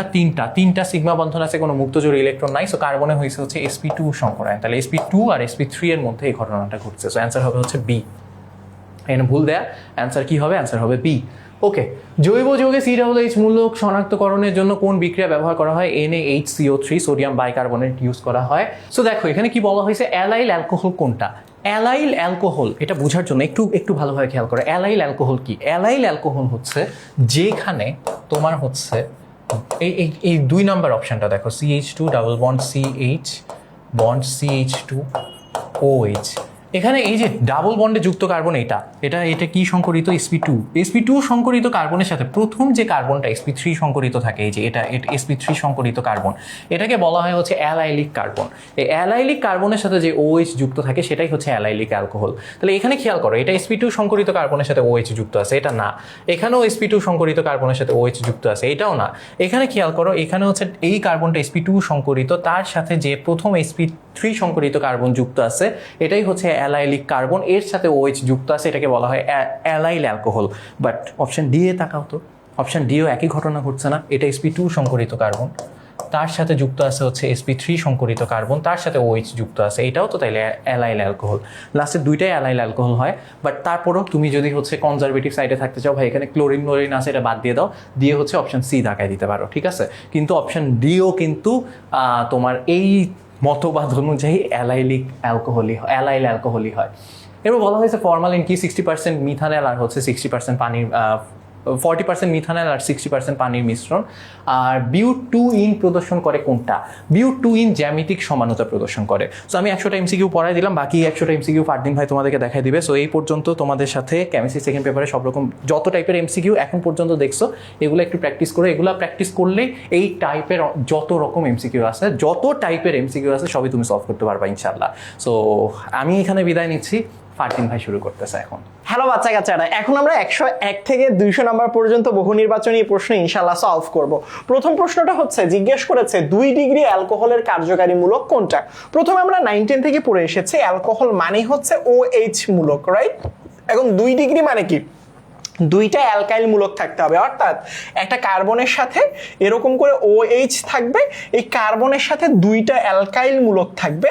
তিনটা সিগমা বন্ধন আছে, কোনো মুক্তজোড় ইলেকট্রন নাই। সো কার্বনে হয়েছে হচ্ছে sp2 সংকরায়ন। তাহলে sp2 আর sp3 এর মধ্যে এই ঘটনাটা ঘটছে। সো অ্যান্সার হবে হচ্ছে বি। এখানে ভুল দেয়া, অ্যান্সার কি হবে? অ্যান্সার হবে বি। ওকে, জৈব যৌগে COOH মূলক শনাক্তকরণের জন্য কোন বিক্রিয়া ব্যবহার করা হয়? NaHCO3 সোডিয়াম বাইকার্বনেট ইউজ করা হয়। সো দেখো এখানে কি বলা হয়েছে, অ্যালাইল অ্যালকোহল কোনটা? অ্যালাইল অ্যালকোহল, এটা বোঝার জন্য একটু ভালোভাবে খেয়াল করো। অ্যালাইল অ্যালকোহল কি? অ্যালাইল অ্যালকোহল হচ্ছে যেখানে তোমার হচ্ছে এই 2 নাম্বার অপশনটা দেখো, CH2 double bond CH bond CH2OH। এখানে এই যে ডাবল বন্ডে যুক্ত কার্বন এটা কি সংকরিত? sp2 সংকরিত কার্বনের সাথে প্রথম যে কার্বনটা sp3 সংকরিত থাকে, এই যে এটা sp3 সংকরিত কার্বন, এটাকে বলা হয় হচ্ছে অ্যালাইলিক কার্বন। এই অ্যালাইলিক কার্বনের সাথে যে OH যুক্ত থাকে সেটাই হচ্ছে অ্যালাইলিক অ্যালকোহল। তাহলে এখানে খেয়াল করো, এটা sp2 সংকরিত কার্বনের সাথে OH যুক্ত আছে, এটা না। এখানেও sp2 সংকরিত কার্বনের সাথে OH যুক্ত আছে, এটাও না। এখানে খেয়াল করো, এখানে হচ্ছে এই কার্বনটা sp2 সংকরিত, তার সাথে যে প্রথম sp3 সংকরিত কার্বন যুক্ত আছে এটাই হচ্ছে অ্যালাইলিক কার্বন, এর সাথে OH যুক্ত আছে, এটাকে বলা হয় allyl alcohol. But option D A তাকাও তো, অপশন ডিও একই ঘটনা ঘটছে না? এটা sp2 সংকরিত কার্বন, তার সাথে যুক্ত আছে হচ্ছে sp3 সংকরিত কার্বন, তার সাথে OH যুক্ত আছে, এটাও তো তাইলে অ্যালাইল অ্যালকোহল। লাস্টে দুইটাই অ্যালাইল অ্যালকোহল হয়। বাট তারপরও তুমি যদি হচ্ছে কনজারভেটিভ সাইডে থাকতে চাও, ভাই এখানে ক্লোরিন আছে, এটা বাদ দিয়ে দাও, দিয়ে হচ্ছে অপশন সি দাগায় দিতে পারো, ঠিক আছে? কিন্তু অপশন ডিও কিন্তু তোমার এই মতবাদ অনুযায়ী অ্যালাইল অ্যালকোহলই হয়। এরপর বলা হয়েছে ফরমালিন কি? 60% মিথানল আর হচ্ছে 60% পানির 40% মিথানল আর 60% পানির মিশ্রণ। আর বিউট-2-ইন প্রদর্শন করে কোনটা? বিউট-2-ইন জ্যামিতিক সমানতা প্রদর্শন করে। সো আমি 100টা এমসিকিউ পড়াই দিলাম, বাকি 100টা এমসিকিউ ফারদিন ভাই তোমাদেরকে দেখাই দিবে। সো এই পর্যন্ত তোমাদের সাথে কেমিস্ট্রি সেকেন্ড পেপারে সব রকম যত টাইপের এমসিকিউ এখন পর্যন্ত দেখছো, এগুলো একটু প্র্যাকটিস করে, এগুলো প্র্যাকটিস করলে এই টাইপের যত রকম এমসিকিউ আছে, যত টাইপের এমসিকিউ আছে সবই তুমি সলভ করতে পারবা ইনশাল্লাহ। সো আমি এখানে বিদায় নিচ্ছি, ফারদিন ভাই শুরু করতেছে এখন। হ্যালো বাচ্চারা, এখন আমরা 101 থেকে 200 নাম্বার পর্যন্ত বহু নির্বাচনী প্রশ্ন ইনশাআল্লাহ সলভ করব। প্রথম প্রশ্নটা হচ্ছে জিজ্ঞেস করেছে 2 ডিগ্রি অ্যালকোহলের কার্যকারী মূলক কোনটা? প্রথমে আমরা 9-10 থেকে পড়ে এসেছি অ্যালকোহল মানে হচ্ছে OH মূলক, রাইট? এখন 2 ডিগ্রি মানে কি? 2টা অ্যালকাইল মূলক থাকতে হবে, অর্থাৎ একটা কার্বনের সাথে এরকম করে OH থাকবে, এই কার্বনের সাথে 2টা অ্যালকাইল মূলক থাকবে।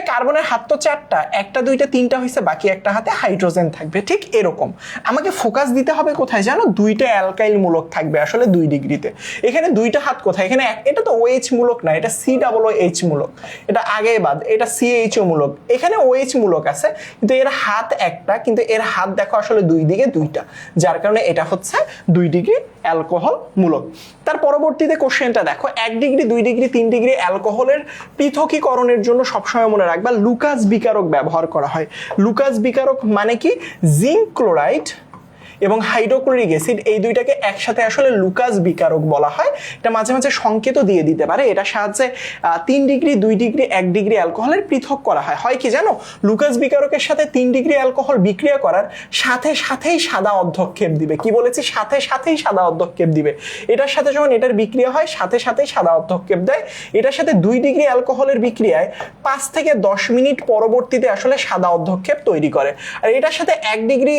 কার্বনের হাত তো 4টা, 1টা 2টা 3টা হয়েছে, বাকি একটা হাতে হাইড্রোজেন থাকবে, ঠিক এরকম। আমাকে ফোকাস দিতে হবে কোথায় জানো? 2টা অ্যালকাইল মূলক থাকবে আসলে 2 ডিগ্রিতে। এখানে 2টা হাত কোথায়? এখানে এটা তো OH মূলক না, এটা COOH মূলক, এটা আগে বাদ, এটা CHO মূলক। এখানে OH মূলক আছে কিন্তু এর হাত একটা, কিন্তু এর হাত দেখো আসলে 2 দিকে 2টা, যার কারণে এটা হচ্ছে 2 ডিগ্রি অ্যালকোহল মূলক। তার পরবর্তীতে কোশ্চেনটা দেখো, 1 ডিগ্রি 2 ডিগ্রি 3 ডিগ্রি অ্যালকোহলের পৃথকীকরণের জন্য সবসময় মনে রাখবা লুকাস বিকারক ব্যবহার করা হয়। লুকাস বিকারক মানে কি? জিঙ্ক ক্লোরাইড এবং হাইড্রোক্লোরিক অ্যাসিড, এই দুইটাকে একসাথে আসলে লুকাস বিকারক বলা হয়। এটা মাঝে মাঝে সংকেতও দিয়ে দিতে পারে। এটা সাহায্যে 3 ডিগ্রি 2 ডিগ্রি 1 ডিগ্রি অ্যালকোহলের পৃথক করা হয়। হয় কি জানো? লুকাস বিকারকের সাথে 3 ডিগ্রি অ্যালকোহল বিক্রিয়া করার সাথে সাথেই সাদা অর্ধক্ষেপ দিবে। কি বলেছি? সাথে সাথেই সাদা অর্ধক্ষেপ দিবে। এটার সাথে যখন এটার বিক্রিয়া হয় সাথে সাথেই সাদা অর্ধক্ষেপ দেয়। এটার সাথে 2 ডিগ্রি অ্যালকোহলের বিক্রিয়ায় 5 থেকে 10 মিনিট পরবর্তীতে আসলে সাদা অর্ধক্ষেপ তৈরি করে। আর এটার সাথে 1 ডিগ্রি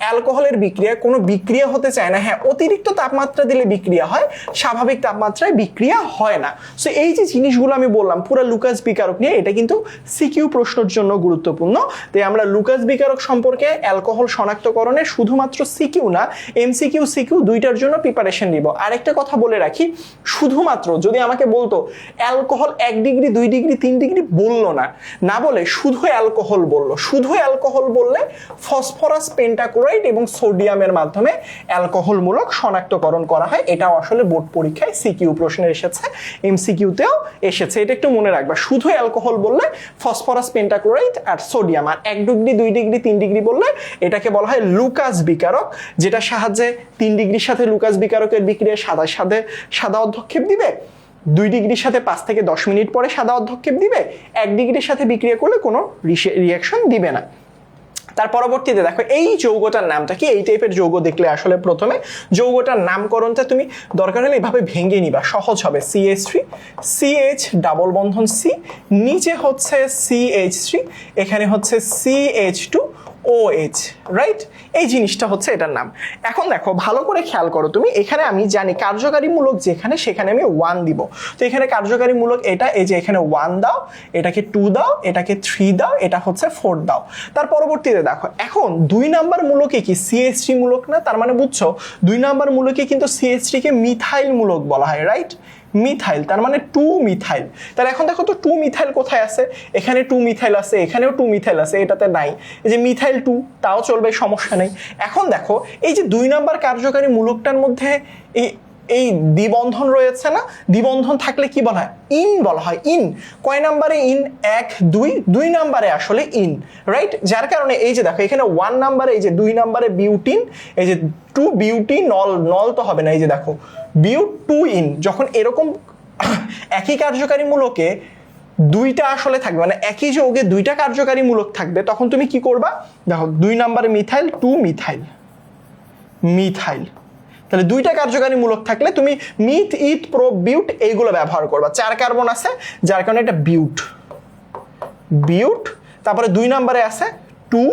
অ্যালকোহলের বিক্রিয়া বিক্রিয়া কোনো বিক্রিয়া হতে চায় না, হ্যাঁ অতিরিক্ত তাপমাত্রা দিলে বিক্রিয়া হয়, স্বাভাবিক তাপমাত্রায় বিক্রিয়া হয় না। সো এই যে জিনিসগুলো আমি বললাম পুরো লুকাস বিকারক নিয়ে, এটা কিন্তু সিকিউ প্রশ্নের জন্য গুরুত্বপূর্ণ। তাই আমরা লুকাস বিকারক সম্পর্কে অ্যালকোহল শনাক্তকরণে শুধুমাত্র সিকিউ না এমসিকিউ সিকিউ দুইটার জন্য প্রিপারেশন নিব। আরেকটা কথা বলে রাখি, শুধুমাত্র যদি আমাকে বলতো অ্যালকোহল 1 ডিগ্রি 2 ডিগ্রি 3 ডিগ্রি বললো না বলে শুধু অ্যালকোহল বললো, শুধু অ্যালকোহল বললে ফসফরাস পেন্টাক্লোরাইড এবং সোডিয়ামের মাধ্যমে অ্যালকোহলমূলক শনাক্তকরণ করা হয়। এটাও আসলে বোর্ড পরীক্ষায় সিকিউ প্রশ্নে এসেছে, এমসিকিউতেও এসেছে, এটা একটু মনে রাখবা। শুধু অ্যালকোহল বললে ফসফরাস পেন্টাক্লোরাইড আর সোডিয়াম, আর 1 ডিগ্রি 2 ডিগ্রি 3 ডিগ্রি বললে এটাকে বলা হয় লুকাস বিকারক, যেটা সাহায্যে 3 ডিগ্রির সাথে লুকাস বিকারকের বিক্রিয়া সাদা অধ্যক্ষেপ দিবে, 2 ডিগ্রির সাথে 5 থেকে 10 মিনিট পরে সাদা অধ্যক্ষেপ দিবে, 1 ডিগ্রির সাথে বিক্রিয়া করলে কোনো রিঅ্যাকশন দিবে না। তার পরবর্তীতে দেখো এই যৌগটার নামটা কি, এই টাইপের যৌগ দেখলে আসলে প্রথমে যৌগটার নামকরণটা তুমি দরকার হলে এভাবে ভেঙে নিবা, সহজ হবে। CH3 CH ডাবল বন্ধন C, নিচে হচ্ছে CH3, এখানে হচ্ছে CH2 OH, রাইট? এই জিনিসটা হচ্ছে এটার নাম। এখন দেখো ভালো করে খেয়াল করো তুমি, এখানে আমি জানি কার্যকারীমূলক যেখানে সেখানে আমি 1 দিব। তো এখানে কার্যকারীমূলক এটা, এই যে এখানে 1 দাও, এটাকে 2 দাও, এটাকে 3 দাও, এটা হচ্ছে 4 দাও। তার পরবর্তীতে দেখো এখন 2 নাম্বার মূলকে কি CH3 মূলক না? তার মানে বুঝছো 2 নাম্বার মূলকে কিন্তু CH3 কে মিথাইল মূলক বলা হয়, রাইট? মিথাইল, তার মানে 2 মিথাইল। তাহলে এখন দেখো তো 2 মিথাইল কোথায় আছে? এখানে 2 মিথাইল আছে, এখানেও 2 মিথাইল আছে, এটাতে নাই। এই যে মিথাইল 2, তাও চলবে, সমস্যা নেই। এখন দেখো এই যে 2 নাম্বার কার্যকারী মূলকটার মধ্যে এই দ্বিবন্ধন রয়েছে না, দ্বিবন্ধন থাকলে কি বলা হয়? ইন বলা হয়। ইন কয় নাম্বারে ইন? 1 2 নাম্বারে আসলে ইন, রাইট? যার কারণে এই যে দেখো এখানে 1 নাম্বারে, এই যে 2 নাম্বারে বিউটিন, এই যে 2 বিউটিন, নল তো হবে না, এই যে দেখো বিউট 2 ইন। যখন এরকম একই কার্যকারী মূলকে 2টা আসলে থাকবে, মানে একই যৌগে 2টা কার্যকারী মূলক থাকবে, তখন তুমি কি করবা? দেখো 2 নাম্বারে মিথাইল, 2 মিথাইল, তাহলে 2টা কার্যকারী মূলক থাকলে তুমি মিথ, ইথ, প্রো, বিউট এইগুলো ব্যবহার করবা। 4 কার্বন আছে যার কারণে এটা বিউট। তারপরে 2 নাম্বারে আছে 2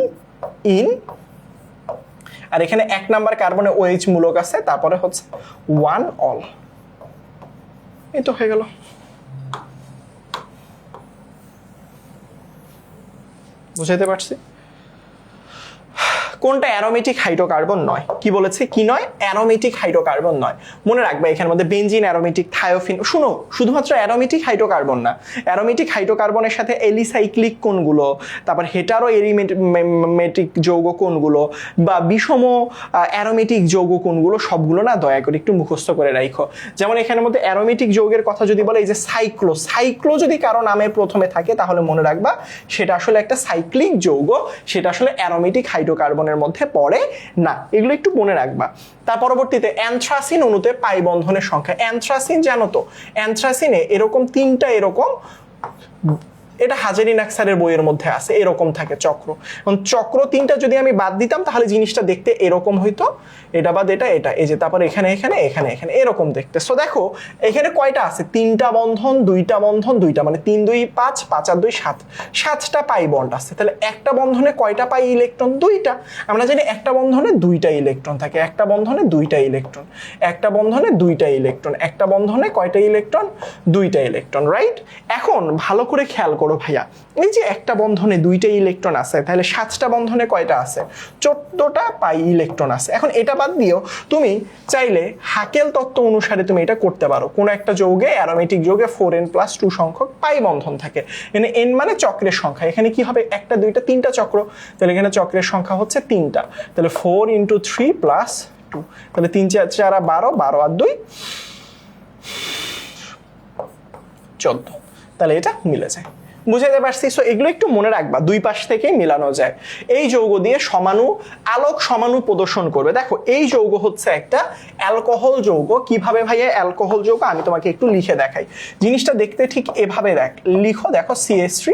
ইন, আর এখানে 1 নাম্বার কার্বনে OH মূলক আছে, তারপরে হচ্ছে 1 অল। এই তো হয়ে গেল। বুঝাইতে পারছি? কোনটা অ্যারোমেটিক হাইড্রোকার্বন নয়? কি বলেছে? কি নয়? অ্যারোমেটিক হাইড্রোকার্বন নয়। মনে রাখবে এখানের মধ্যে বেনজিন অ্যারোমেটিক, থায়োফিন। শুনো, শুধুমাত্র অ্যারোমেটিক হাইড্রোকার্বন না, অ্যারোমেটিক হাইড্রোকার্বনের সাথে এলিসাইক্লিক কোনগুলো, তারপর হেটারো এরিমেটিক যৌগ কোনগুলো, বা বিষম অ্যারোমেটিক যৌগ কোনগুলো, সবগুলো না দয়া করে একটু মুখস্থ করে রাখো। যেমন এখানের মধ্যে অ্যারোমেটিক যৌগের কথা যদি বলে, এই যে সাইক্লো যদি কারো নামে প্রথমে থাকে তাহলে মনে রাখবা সেটা আসলে একটা সাইক্লিক যৌগ, সেটা আসলে অ্যারোমেটিক হাইড্রোকার্বন মধ্যে পড়ে না। এগুলো একটু মনে রাখবা। তার পরবর্তীতে অ্যানথ্রাসিন অণুতে পাই বন্ধনের সংখ্যা। অ্যানথ্রাসিন জানো তো, অ্যানথ্রাসিনে এরকম 3টা এরকম, এটা হাজারিন আক্সারের বইয়ের মধ্যে আছে, এরকম থাকে চক্র। চক্র 3টা যদি আমি বাদ দিতাম তাহলে জিনিসটা দেখতে এরকম হইতো, এটা বাদ এটা, এই যে তারপরে এখানে এরকম দেখতে। সো দেখো এখানে কয়টা আছে? 3টা বন্ধন, 2টা বন্ধন, 2টা, মানে 3 2 5, 5 আর 2 7, 7টা পাই বন্ড আছে। তাহলে একটা বন্ধনে কয়টা পাই ইলেকট্রন? 2টা। আমরা জানি একটা বন্ধনে 2টা ইলেকট্রন থাকে, একটা বন্ধনে 2টা ইলেকট্রন, একটা বন্ধনে 2টা ইলেকট্রন, একটা বন্ধনে কয়টা ইলেকট্রন? 2টা ইলেকট্রন, রাইট? এখন ভালো করে খেয়াল করো ভাইয়া, এই যে একটা বন্ধনে 2টা ইলেকট্রন আছে, তাহলে 7টা বন্ধনে কয়টা আছে? 14টা পাই ইলেকট্রন আছে। এখন এটা বাদ দিও, তুমি চাইলে হাকেল তত্ত্ব অনুসারে তুমি এটা করতে পারো। কোন একটা যৌগে, অ্যারোমেটিক যৌগে 4n+2 সংখ্যক পাই বন্ধন থাকে। এখানে n মানে চক্রের সংখ্যা, এখানে কি হবে? 1টা 2টা 3টা চক্র, তাহলে এখানে চক্রের সংখ্যা হচ্ছে 3টা। তাহলে 4 × 3 + 2, তাহলে 3 4 4 12, 12 আর 2 14, তাহলে এটা মিলে যায়। বুঝাইতে পারছি? সো এগুলো একটু মনে রাখবা, 2 পাশ থেকেই মেলানো যায়। এই যৌগ দিয়ে আলোক সমাণু প্রদর্শন করবে। দেখো এই যৌগ হচ্ছে একটা অ্যালকোহল যৌগ। কিভাবে ভাইয়া অ্যালকোহল যৌগ? আমি তোমাকে একটু লিখে দেখাই। জিনিসটা দেখতে ঠিক এভাবে লিখো। দেখো CH3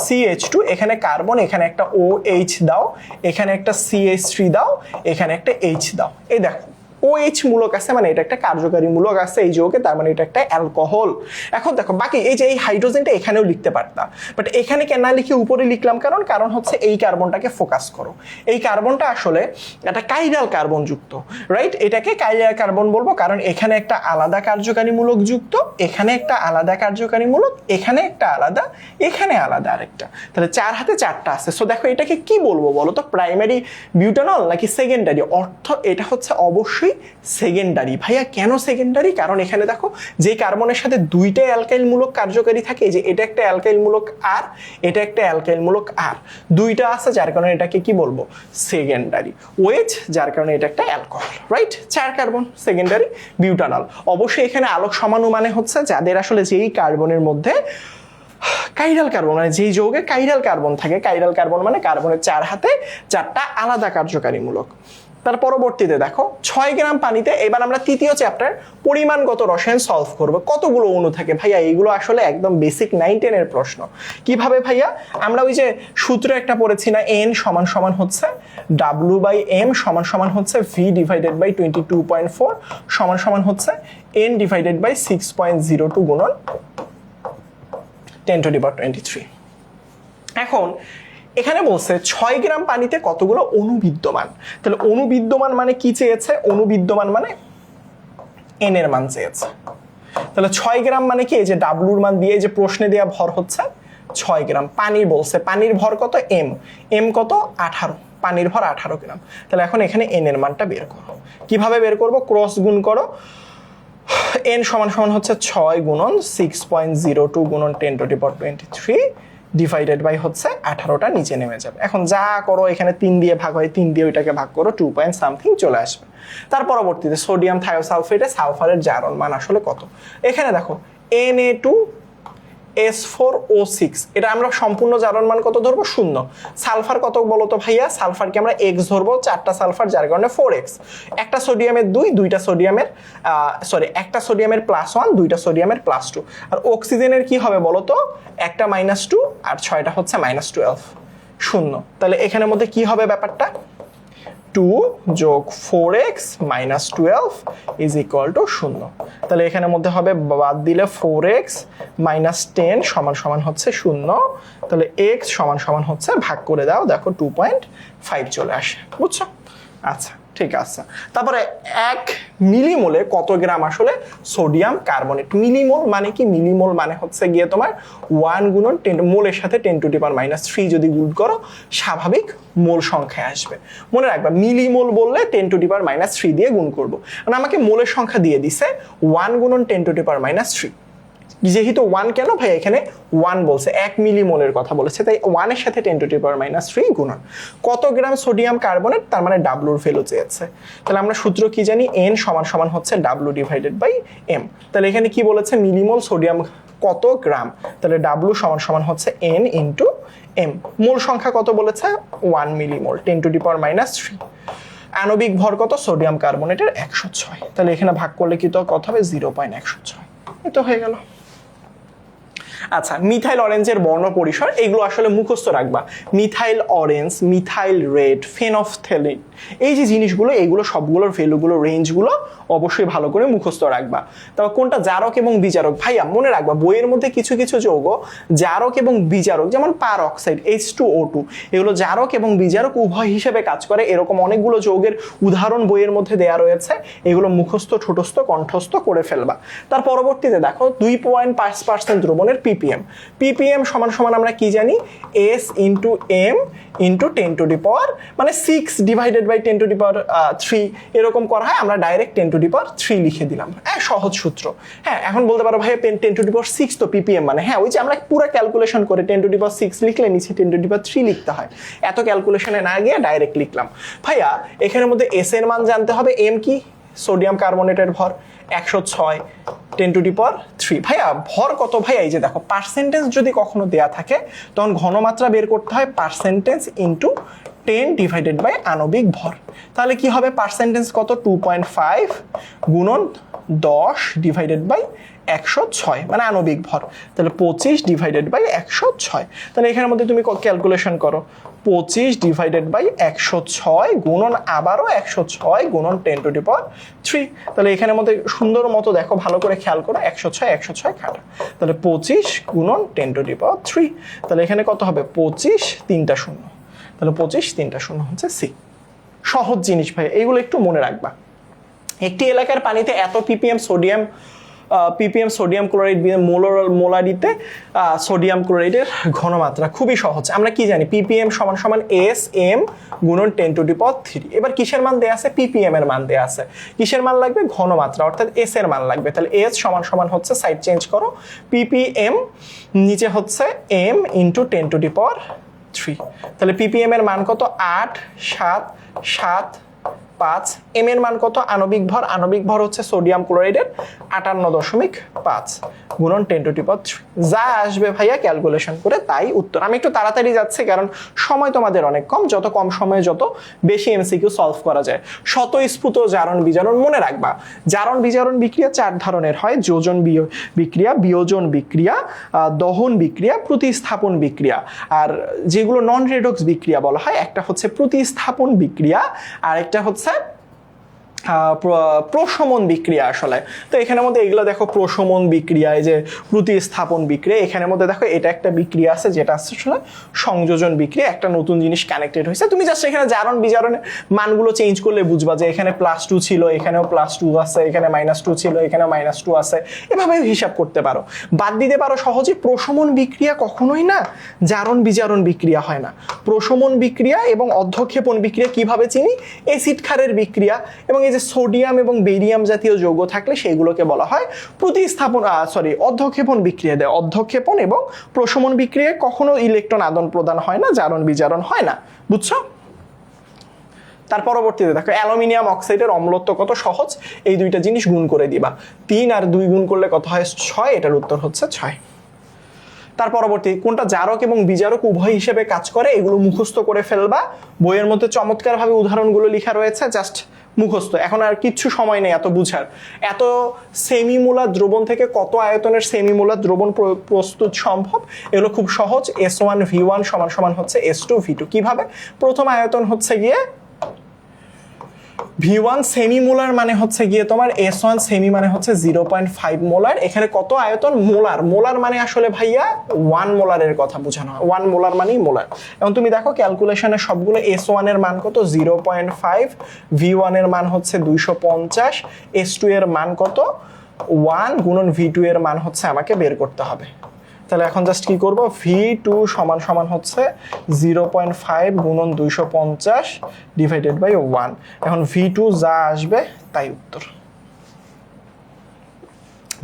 CH2, এখানে কার্বন, এখানে একটা OH দাও, এখানে একটা CH3 দাও, এখানে একটা H দাও। এই দেখো OH মূলক আছে মানে এটা একটা কার্যকারী মূলক আছে এই যৌগে, তার মানে এটা একটা অ্যালকোহল। এখন দেখো বাকি এই যে এই হাইড্রোজেনটা এখানেও লিখতে পারতাম, বাট এখানে কেন না লিখে উপরে লিখলাম, কারণ হচ্ছে এই কার্বনটাকে ফোকাস করো। এই কার্বনটা আসলে একটা কাইরাল কার্বন যুক্ত, রাইট? এটাকে কাইরাল কার্বন বলবো কারণ এখানে একটা আলাদা কার্যকারী মূলক যুক্ত, এখানে একটা আলাদা কার্যকারী মূলক, এখানে একটা আলাদা, এখানে আলাদা আরেকটা, তাহলে 4 হাতে 4টা আছে। সো দেখো এটাকে কি বলবো বলো তো, প্রাইমারি বিউটানল নাকি সেকেন্ডারি? অর্থ এটা হচ্ছে অবশ্যই সেকেন্ডারি। ভাইয়া কেন সেকেন্ডারি? কারণ এখানে দেখো যে কার্বনের সাথে দুইটা অ্যালকাইল মূলক কার্যকারী থাকে, যে এটা একটা অ্যালকাইল মূলক আর এটা একটা অ্যালকাইল মূলক আর, দুইটা আছে যার কারণে এটাকে কি বলবো, সেকেন্ডারি। OH যার কারণে এটা একটা alcohol, right? 4 carbon, secondary butanol. অবশ্যই এখানে আলোক সমাণু মানে হচ্ছে যাদের আসলে যেই কার্বনের মধ্যে কাইরাল কার্বন, মানে যেই যৌগে কাইরাল কার্বন থাকে, কাইরাল কার্বন মানে কার্বনের 4 হাতে 4টা আলাদা কার্যকারী মূলক। তার পরবর্তীতে দেখো 6 গ্রাম পানিতে, এবার আমরা তৃতীয় চ্যাপ্টার পরিমাণগত রসায়ন সলভ করব। কতগুলো অণু থাকে ভাইয়া? এইগুলো আসলে একদম বেসিক 9-10 এর প্রশ্ন। কিভাবে ভাইয়া? আমরা ওই যে সূত্র একটা পড়েছি না, N সমান সমান হচ্ছে W/M সমান সমান হচ্ছে V/22.4 সমান সমান হচ্ছে N/6.02 গুণন 10^23। এখন এখানে বলছে 6 গ্রাম পানিতে কতগুলো অণু বিদ্যমান। তাহলে অণু বিদ্যমান মানে কি চেয়েছে? অণু বিদ্যমান মানে N এর মান চেয়েছে। তাহলে 6 গ্রাম মানে কি? এই যে ডাব্লুর মান দিয়ে যে প্রশ্নে দেওয়া ভর হচ্ছে 6 গ্রাম। পানি বলছে, পানির ভর কত? M কত? 18, পানির ভর 18 গ্রাম। তাহলে এখন এখানে N এর মানটা বের করো। কিভাবে বের করব? ক্রস গুণ করো। N সমান সমান হচ্ছে 6 গুণন 6.02 গুণন 10^23 ডিভাইডেড বাই হচ্ছে 18টা নিচে নেমে যাবে। এখন যা করো এখানে 3 দিয়ে ভাগ হয়, 3 দিয়ে ওইটাকে ভাগ করো, 2 পয়েন্ট সামথিং চলে আসবে। তার পরবর্তীতে সোডিয়াম থায়োসালফেটে সালফারের জারণ মান আসলে কত? এখানে দেখো Na2S4O6, এটা আমরা সম্পূর্ণ জারণ মান কত ধরবো? 0। সালফার কত বলো তো ভাইয়া? সালফারকে আমরা X ধরবো, 4টা সালফার যার কারণে 4X। একটা সোডিয়ামের 2, দুইটা সোডিয়ামের একটা সোডিয়ামের +1, দুইটা সোডিয়ামের +2। আর অক্সিজেনের কি হবে বলো তো? একটা -2 আর 6টা হচ্ছে -12, 0। তাহলে এখানের মধ্যে কি হবে ব্যাপারটা? 2 যোগ 4x minus 12 is equal two 0। তাহলে এখানের মধ্যে হবে বাদ দিলে 4x মাইনাস 10 সমান সমান হচ্ছে 0। তাহলে x সমান সমান হচ্ছে, ভাগ করে দাও, দেখো 2.5 চলে আসে। বুঝছো? আচ্ছা ঠিক আছে। তারপরে 1 মিলিমোলে কত গ্রাম আসলে সোডিয়াম কার্বনেট? মিলিমোল মানে কি? মিলিমোল মানে হচ্ছে গিয়ে তোমার 1 গুণন 10, মোলের সাথে 10⁻³ যদি গুণ করো স্বাভাবিক মোল সংখ্যায় আসবে। মনে রাখবা মিলিমোল বললে 10⁻³ দিয়ে গুণ করবো। মানে আমাকে মোলের সংখ্যা দিয়ে দিছে 1 গুণন 10⁻³। যেহেতু 1 কেন ভাই? এখানে 1 বলছে, 1 মিলিমোলের কথা বলেছে, তাই 1 এর সাথে 10⁻³ গুণন। কত গ্রাম সোডিয়াম কার্বনেট? তার মানে ডাব্লুর ভ্যালু চেয়েছে। তাহলে আমরা সূত্র কি জানি? N সমান সমান হচ্ছে W/M। তাহলে এখানে কি বলেছে? মিলিমোল সোডিয়াম কত গ্রাম? তাহলে W সমান সমান হচ্ছে N × M। মোল সংখ্যা কত বলেছে? 1 মিলিমোল, 10⁻³। আণবিক ভর কত সোডিয়াম কার্বনেটের? 106। তাহলে এখানে ভাগ করলে কি তো কত হবে? 0.106। এই তো হয়ে গেল। আচ্ছা, মিথাইল অরেঞ্জের বর্ণ পরিসর, এগুলো আসলে মুখস্থ রাখবা। Methyl orange, methyl red, phenolphthalein, এই যে জিনিসগুলো, এইগুলো সবগুলোর ভ্যালুগুলো, রেঞ্জগুলো অবশ্যই ভালো করে মুখস্থ রাখবা। তবে কোনটা জারক এবং বিজারক? ভাইয়া মনে রাখবা বইয়ের মধ্যে কিছু কিছু যৌগ জারক এবং বিজারক, যেমন পার অক্সাইড H2O2, এগুলো জারক এবং বিজারক উভয় হিসেবে কাজ করে। এরকম অনেকগুলো যৌগের উদাহরণ বইয়ের মধ্যে দেয়া রয়েছে, এগুলো মুখস্থ, ঠোঁটস্থ, কণ্ঠস্থ করে ফেলবা। তার পরবর্তীতে দেখো 2.5% দ্রবণের ppm সমান সমান আমরা কি জানি? S × M × 10⁻, মানে 6/10⁻³ এরকম করা হয়। আমরা ডাইরেক্ট 10⁻³ লিখে দিলাম। হ্যাঁ, সহজ সূত্র। হ্যাঁ, এখন বলতে পারো ভাই 10⁻6 তো ppm মানে, হ্যাঁ ওই যে আমরা পুরো ক্যালকুলেশন করে 10⁻6 লিখলে নিচে 10⁻³ লিখতে হয়, এত ক্যালকুলেশনে না গিয়ে ডাইরেক্ট লিখলাম। ভাইয়া এখানের মধ্যে S এর মান জানতে হবে। M কি? সোডিয়াম কার্বনেটের ভর 106 10⁻³ ভাইয়া ভর কত ভাইয়া? এই যে দেখো পার্সেন্টেজ যদি কখনো দেয়া থাকে তখন ঘনমাত্রা বের করতে হয় পার্সেন্টেজ ইন্টু 10 / আণবিক ভর। তাহলে কি হবে? পার্সেন্টেজ কত? 2.5 গুণন 10 ডিভাইডেড বাই 106 মানে আণবিক ভর, তাহলে 25 ডিভাইডেড বাই 106। তাহলে এখানের মধ্যে তুমি ক্যালকুলেশন করো, 25 ডিভাইডেড বাই 106 গুণন আবারও 106 গুণন 10 টু দি পাওয়ার 3। তাহলে এখানের মধ্যে সুন্দর মতো দেখো, ভালো করে খেয়াল করো, 106 কাটা, তাহলে 25 গুণন 10 টু দি পাওয়ার 3। তাহলে এখানে কত হবে, 25 3টা শূন্য, তাহলে 25 3টা শূন্য হচ্ছে সি। সহজ জিনিস ভাই, এইগুলো একটু মনে রাখবা। একটি এলাকার পানিতে এত পিপিএম সোডিয়াম ক্লোরাইড মোলারিতে সোডিয়াম ক্লোরাইডের ঘনমাত্রা। খুবই সহজ, আমরা কি জানি, পিপিএম সমান সমান এস এম গুণন 10 টু দি পাওয়ার 3। এবার কিসের মান দেয়া আছে, পিপিএম এর মান দেয়া আছে, কিসের মান লাগবে, ঘনমাত্রা অর্থাৎ এস এর মান লাগবে। তাহলে এস সমান সমান হচ্ছে, সাইড চেঞ্জ করো, পিপিএম নিচে হচ্ছে এম ইন্টু 10 টু দি পাওয়ার 3। তাহলে পিপিএম এর মান কত, 8 7 7 5। এম এর মান কত, আণবিক ভর হচ্ছে সোডিয়াম ক্লোরাইডের 58.5 গুণন 10 টু দি পাওয়ার 3। যা আসবে ভাইয়া ক্যালকুলেশন করে তাই উত্তর। আমি একটু তাড়াতাড়ি যাচ্ছি কারণ সময় তোমাদের অনেক কম, যত কম সময়ে যত বেশি এমসিকিউ সলভ করা যায়। স্বতঃস্ফূর্ত জারণ বিজারণ মনে রাখবা। জারণ বিজারণ বিক্রিয়া 4 ধরনের হয়, যোজন বিক্রিয়া, বিয়োজন বিক্রিয়া, দহন বিক্রিয়া, প্রতিস্থাপন বিক্রিয়া। আর যেগুলো নন রেডক্স বিক্রিয়া বলা হয়, একটা হচ্ছে প্রতিস্থাপন বিক্রিয়া আর একটা হচ্ছে প্রশমন বিক্রিয়া আসলে। তো এখানের মধ্যে এগুলো দেখো, প্রশমন বিক্রিয়া, এই যে প্রতিস্থাপন বিক্রিয়া, এখানের মধ্যে দেখো এটা একটা বিক্রিয়া আছে যেটা আসলে সংযোজন বিক্রিয়া, একটা নতুন জিনিস কানেক্টেড হয়েছে। তুমি জাস্ট এখানে জারণ বিজারণের মানগুলো চেঞ্জ করলে বুঝবা যে এখানে +2 ছিল, এখানেও +2 আছে, এখানে -2 ছিল, এখানেও -2 আছে, এভাবে হিসাব করতে পারো, বাদ দিতে পারো সহজে। প্রশমন বিক্রিয়া কখনোই না জারণ বিজারণ বিক্রিয়া হয় না। প্রশমন বিক্রিয়া এবং অধ্যক্ষেপণ বিক্রিয়া কিভাবে চিনি, অ্যাসিড ক্ষারের বিক্রিয়া, এবং এই যে সোডিয়াম এবং বেরিয়াম জাতীয় যৌগ থাকলে সেগুলোকে বলা হয় অধ্যক্ষেপণ বিক্রিয়া দেয়। অধ্যক্ষেপণ এবং প্রশমন বিক্রিয়ায় কখনো ইলেকট্রন আদান প্রদান হয় না, জারণ বিজারণ হয় না, বুঝছো? তার পরবর্তীতে দেখো, অ্যালুমিনিয়াম অক্সাইডের অম্লত্ব কত, সহজ, এই দুইটা জিনিস গুণ করে দিবা, 3 আর 2 গুণ করলে কত হয়, 6, এটার উত্তর হচ্ছে 6। তার পরবর্তী, কোনটা জারক এবং বিজারক উভয় হিসেবে কাজ করে, এগুলো মুখস্থ করে ফেলবা। বইয়ের মধ্যে চমৎকারভাবে উদাহরণগুলো লেখা রয়েছে, জাস্ট মুখস্থ। এখন আর কিচ্ছু সময় নেই এত বুঝার। এত সেমিমোলার দ্রবণ থেকে কত আয়তনের সেমিমোলার দ্রবণ প্রস্তুত সম্ভব, এগুলো খুব সহজ। S1 V1 সমান সমান হচ্ছে S2 V2। কিভাবে, প্রথম আয়তন হচ্ছে গিয়ে V1 সেমিমোলার মানে হচ্ছে গিয়ে তোমার S1 সেমি মানে হচ্ছে 0.5 মোলার। এখানে কত আয়তন, মোলার, মোলার মানে আসলে ভাইয়া 1 মোলারের কথা বোঝানো হয়, 1 মোলার মানেই মোলার। এবং তুমি দেখো ক্যালকুলেশনে সবগুলো, S1 এর মান কত 0.5, V1 এর মান হচ্ছে 250, S2 এর মান কত 1 গুণন V2 এর মান হচ্ছে আমাকে বের করতে হবে। তাহলে এখন জাস্ট কি করব, V2 সমান সমান হচ্ছে 0.5 গুণন 250 ডিভাইডেড বাই 1। এখন V2 যা আসবে তাই উত্তর।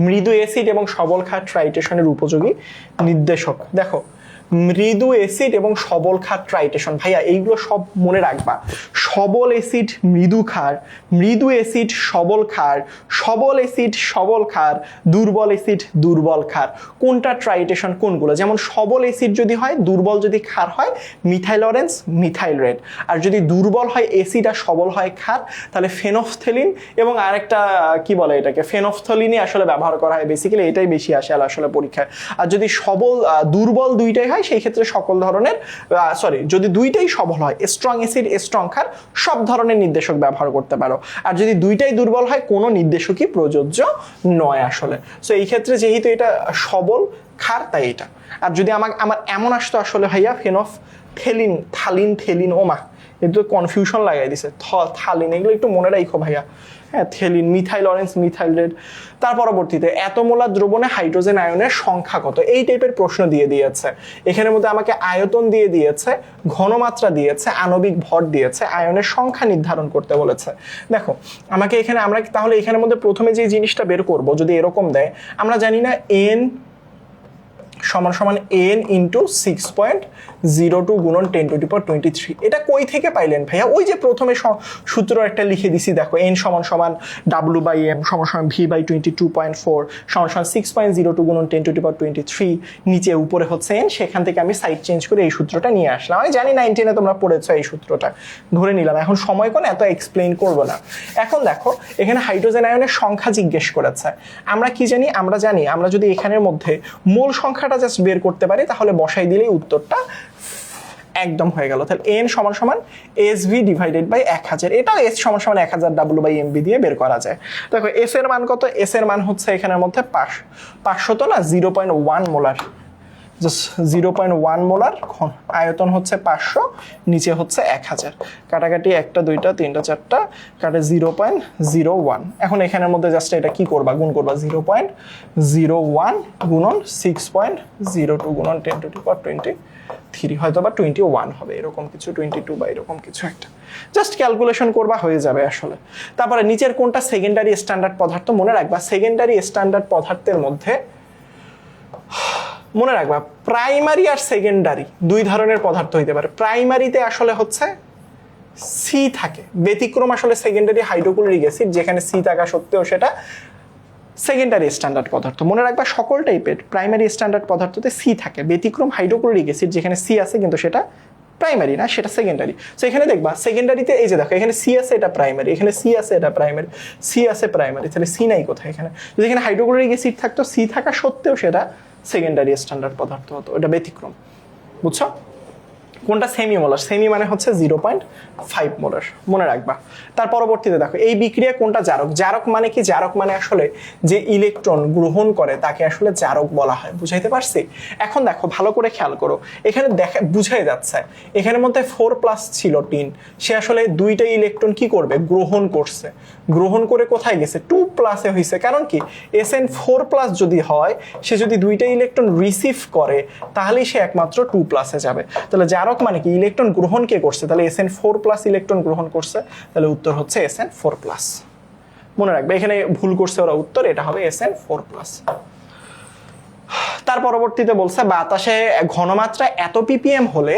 মৃদু অ্যাসিড এবং সবল ক্ষার ট্রাইটেশনের উপযোগী নির্দেশক। দেখো, মৃদু অ্যাসিড এবং সবল ক্ষার ট্রাইটেশন, ভাইয়া এইগুলো সব মনে রাখবা। সবল অ্যাসিড মৃদু ক্ষার, মৃদু অ্যাসিড সবল ক্ষার, সবল অ্যাসিড সবল ক্ষার, দুর্বল অ্যাসিড দুর্বল ক্ষার। কোনটা ট্রাইটেশন কোনগুলো, যেমন সবল অ্যাসিড যদি হয়, দুর্বল যদি ক্ষার হয়, মিথাইল অরেঞ্জ মিথাইল রেড। আর যদি দুর্বল হয় অ্যাসিড আর সবল হয় ক্ষার, তাহলে ফেনফথেলিন এবং আরেকটা কি বলে এটাকে, ফেনফথলিনই আসলে ব্যবহার করা হয় বেসিক্যালি, এটাই বেশি আসে আসলে পরীক্ষায়। আর যদি দুর্বল দুইটাই হয়, সেই ক্ষেত্রে সকল ধরনের যদি দুইটাই সবল হয়, স্ট্রং অ্যাসিড স্ট্রং ক্ষার, সব ধরনের নির্দেশক ব্যবহার করতে পারো। আর যদি দুইটাই দুর্বল হয়, কোনো নির্দেশকই প্রযোজ্য নয় আসলে। সো এই ক্ষেত্রে যেহেতু এটা সবল ক্ষার, তাই এটা। আর যদি আমার এমন আসতো আসলে ভাইয়া, ফেনফথেলিন, থালিন, ওমা, কিন্তু কনফিউশন লাগাই দিছে, থালিন, এগুলো একটু মনে রাখো ভাইয়া। হ্যাঁ, থেলিন, মিথাইল অরেঞ্জ মিথাইল রেড। তার পরবর্তীতে, এত মোলার দ্রবণে হাইড্রোজেন আয়নের সংখ্যা কত, এই টাইপের প্রশ্ন দিয়ে দিয়েছে। এখানের মধ্যে আমাকে আয়তন দিয়ে দিয়েছে, ঘনমাত্রা দিয়েছে, আণবিক ভর দিয়েছে, আয়নের সংখ্যা নির্ধারণ করতে বলেছে। দেখো, আমরা তাহলে এখানের মধ্যে প্রথমে যে জিনিসটা বের করব, যদি এরকম দেয়, আমরা জানি না N সমান সমান n ইন্টু 6.02 গুণন 10⁻23। এটা কই থেকে পাইলেন ভাইয়া? ওই যে প্রথমে সূত্র একটা লিখে দিছি, দেখো n সমান সমান w/m সমান সমান v/22.4 সমান সমান 6.02 গুণন 10⁻23, নিচে উপরে হচ্ছে n, সেখান থেকে আমি সাইড চেঞ্জ করে এই সূত্রটা নিয়ে আসলাম। আমি জানি 9-10 তোমরা পড়েছো এই সূত্রটা, ধরে নিলাম। এখন সময় কোন এত এক্সপ্লেইন করব না। এখন দেখো এখানে হাইড্রোজেন আয়নের সংখ্যা জিজ্ঞেস করেছে। আমরা কি জানি? আমরা জানি আমরা যদি এখানের মধ্যে মোল সংখ্যাটা জাস্ট বের করতে পারি তাহলে বসাই দিলেই উত্তরটা একদম হয়ে গেল। তাহলে n সমান সমান SV ডিভাইডেড বাই 1000, এটাও s সমান সমান 1000 W/MB দিয়ে বের করা যায়। দেখো s এর মান কত? s এর মান হচ্ছে এখানের মধ্যে 500 তো না, 0.1 মোলার, জাস্ট 0.1 মোলার, আয়তন হচ্ছে 500, নিচে হচ্ছে 1000, কাটাকাটি 1টা 2টা 3টা 4টা কাটে 0.01। এখন এখানের মধ্যে জাস্ট এটা কি করবা? গুণ করবা 0.01 গুণন 6.02 গুণন 10⁻23, হয়তো বা 21 হবে, এরকম কিছু 22 বা এরকম কিছু একটা, জাস্ট ক্যালকুলেশন করবা হয়ে যাবে আসলে। তারপরে নিচের কোনটা সেকেন্ডারি স্ট্যান্ডার্ড পদার্থ? মনে রাখবা সেকেন্ডারি স্ট্যান্ডার্ড পদার্থের মধ্যে মনে রাখবা প্রাইমারি আর সেকেন্ডারি দুই ধরনের পদার্থ হইতে পারে। প্রাইমারিতে আসলে হচ্ছে সি থাকে, ব্যতিক্রম আসলে সেকেন্ডারি হাইড্রোক্লোরিক অ্যাসিড, যেখানে সি থাকা সত্ত্বেও সেটা সেকেন্ডারি স্ট্যান্ডার্ড পদার্থ। মনে রাখবা সকল টাইপের প্রাইমারি স্ট্যান্ডার্ড পদার্থতে সি থাকে, ব্যতিক্রম হাইড্রোক্লোরিক অ্যাসিড, যেখানে সি আছে কিন্তু সেটা প্রাইমারি না, সেটা সেকেন্ডারি। সো এখানে দেখবা সেকেন্ডারিতে এই যে দেখো এখানে সি আছে, এটা প্রাইমারি, এখানে সি আছে, এটা প্রাইমারি, সি আছে প্রাইমারি, তাহলে সি নাই কোথায় এখানে? যদি এখানে হাইড্রোক্লোরিক অ্যাসিড থাকতো, সি থাকা সত্ত্বেও সেটা সেকেন্ডারি স্ট্যান্ডার্ড পদার্থ হতো, এটা ব্যতিক্রম। বুঝছো? কোনটা সেমি মোলার? সেমি মানে হচ্ছে 0.5 মোলার, মনে রাখবা। তার পরবর্তীতে দেখো এই বিক্রিয়া কোনটা জারক? জারক মানে কি? জারক মানে আসলে যে ইলেকট্রন গ্রহণ করে তাকে আসলে জারক বলা হয়। বুঝাইতে পারছি? এখন দেখো ভালো করে খেয়াল করো, এখানে দেখা বুঝাই যাচ্ছে এখানের মধ্যে 4+ ছিল টিন, সে আসলে দুইটা ইলেকট্রন কি করবে? গ্রহণ করছে, গ্রহণ করে কোথায় গেছে? 2+ হয়েছে। কারণ কি SN4+ যদি হয়, সে যদি দুইটা ইলেকট্রন রিসিভ করে তাহলেই সে একমাত্র 2+ যাবে। তাহলে জারক মানে কি? ইলেকট্রন গ্রহণ কে করছে? তাহলে SN4+ ইলেকট্রন গ্রহণ করছে, তাহলে উত্তর হচ্ছে SN4+। মনে রাখবে এখানে ভুল করছে ওরা, উত্তর এটা হবে SN4+। তার পরবর্তীতে বলছে বাতাসে ঘনমাত্রা এত ppm হলে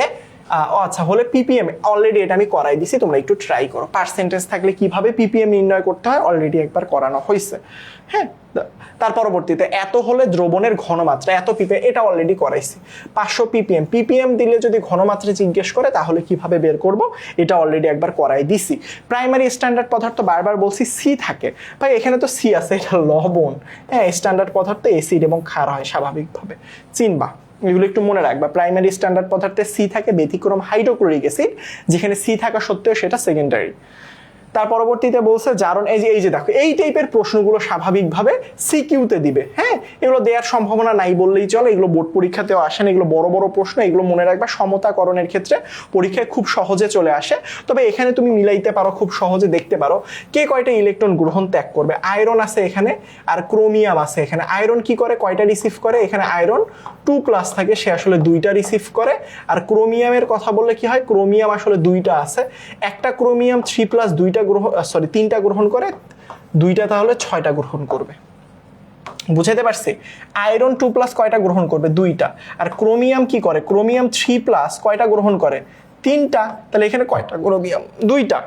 আচ্ছা হলে ppm, অলরেডি এটা আমি করাই দিছি, তোমরা একটু ট্রাই করো। পার্সেন্টেজ থাকলে কিভাবে ppm নির্ণয় করতে হয় অলরেডি একবার করানো হয়েছে। হ্যাঁ, তার পরবর্তীতে এত হলে দ্রবণের ঘনমাত্রা এত ppm, এটা অলরেডি করাইছি। 500 ppm, ppm দিলে যদি ঘনমাত্রা জিজ্ঞেস করে তাহলে কিভাবে বের করব, এটা অলরেডি একবার করাই দিছি। প্রাইমারি স্ট্যান্ডার্ড পদার্থ বারবার বলছি সি থাকে, ভাই এখানে তো সি আছে, এটা লবণ। হ্যাঁ, স্ট্যান্ডার্ড পদার্থ অ্যাসিড এবং ক্ষার হয় স্বাভাবিকভাবে, চিনবা এগুলো একটু মনে রাখবা। প্রাইমারি স্ট্যান্ডার্ড পদার্থে সি থাকে, ব্যতিক্রম হাইড্রোক্লোরিক অ্যাসিড, যেখানে সি থাকা সত্ত্বেও সেটা সেকেন্ডারি। তার পরবর্তীতে বলছে জারণ, এই যে দেখো এই টাইপের প্রশ্নগুলো স্বাভাবিকভাবে সিকিউতে দিবে। হ্যাঁ, এগুলো দেওয়ার সম্ভাবনা নাই বললেই চলে, এগুলো বোর্ড পরীক্ষাতেও আসে না, এগুলো বড় বড় প্রশ্ন, এগুলো মনে রাখবা সমতাকরণের ক্ষেত্রে পরীক্ষায় খুব সহজে চলে আসে। তবে এখানে তুমি মিলাইতে পারো, খুব সহজে দেখতে পারো কে কয়টা ইলেকট্রন গ্রহণ ত্যাগ করবে। আয়রন আছে এখানে আর ক্রোমিয়াম আছে এখানে। আয়রন কি করে? কয়টা রিসিভ করে? এখানে আয়রন 2+ থাকে, সে আসলে 2টা রিসিভ করে। আর ক্রোমিয়ামের কথা বললে কি হয়? ক্রোমিয়াম আসলে 2টা আছে, একটা ক্রোমিয়াম 3+ 3টা গ্রহণ করে, 2টা তাহলে 6টা গ্রহণ করবে। বুঝাইতে পারছি? আয়রন 2+ কয়টা গ্রহণ করবে? 2টা। আর ক্রোমিয়াম কি করে? ক্রোমিয়াম 3+ কয়টা গ্রহণ করে? 3টা। তাহলে এখানে কয়টা? ক্রোমিয়াম 2টা,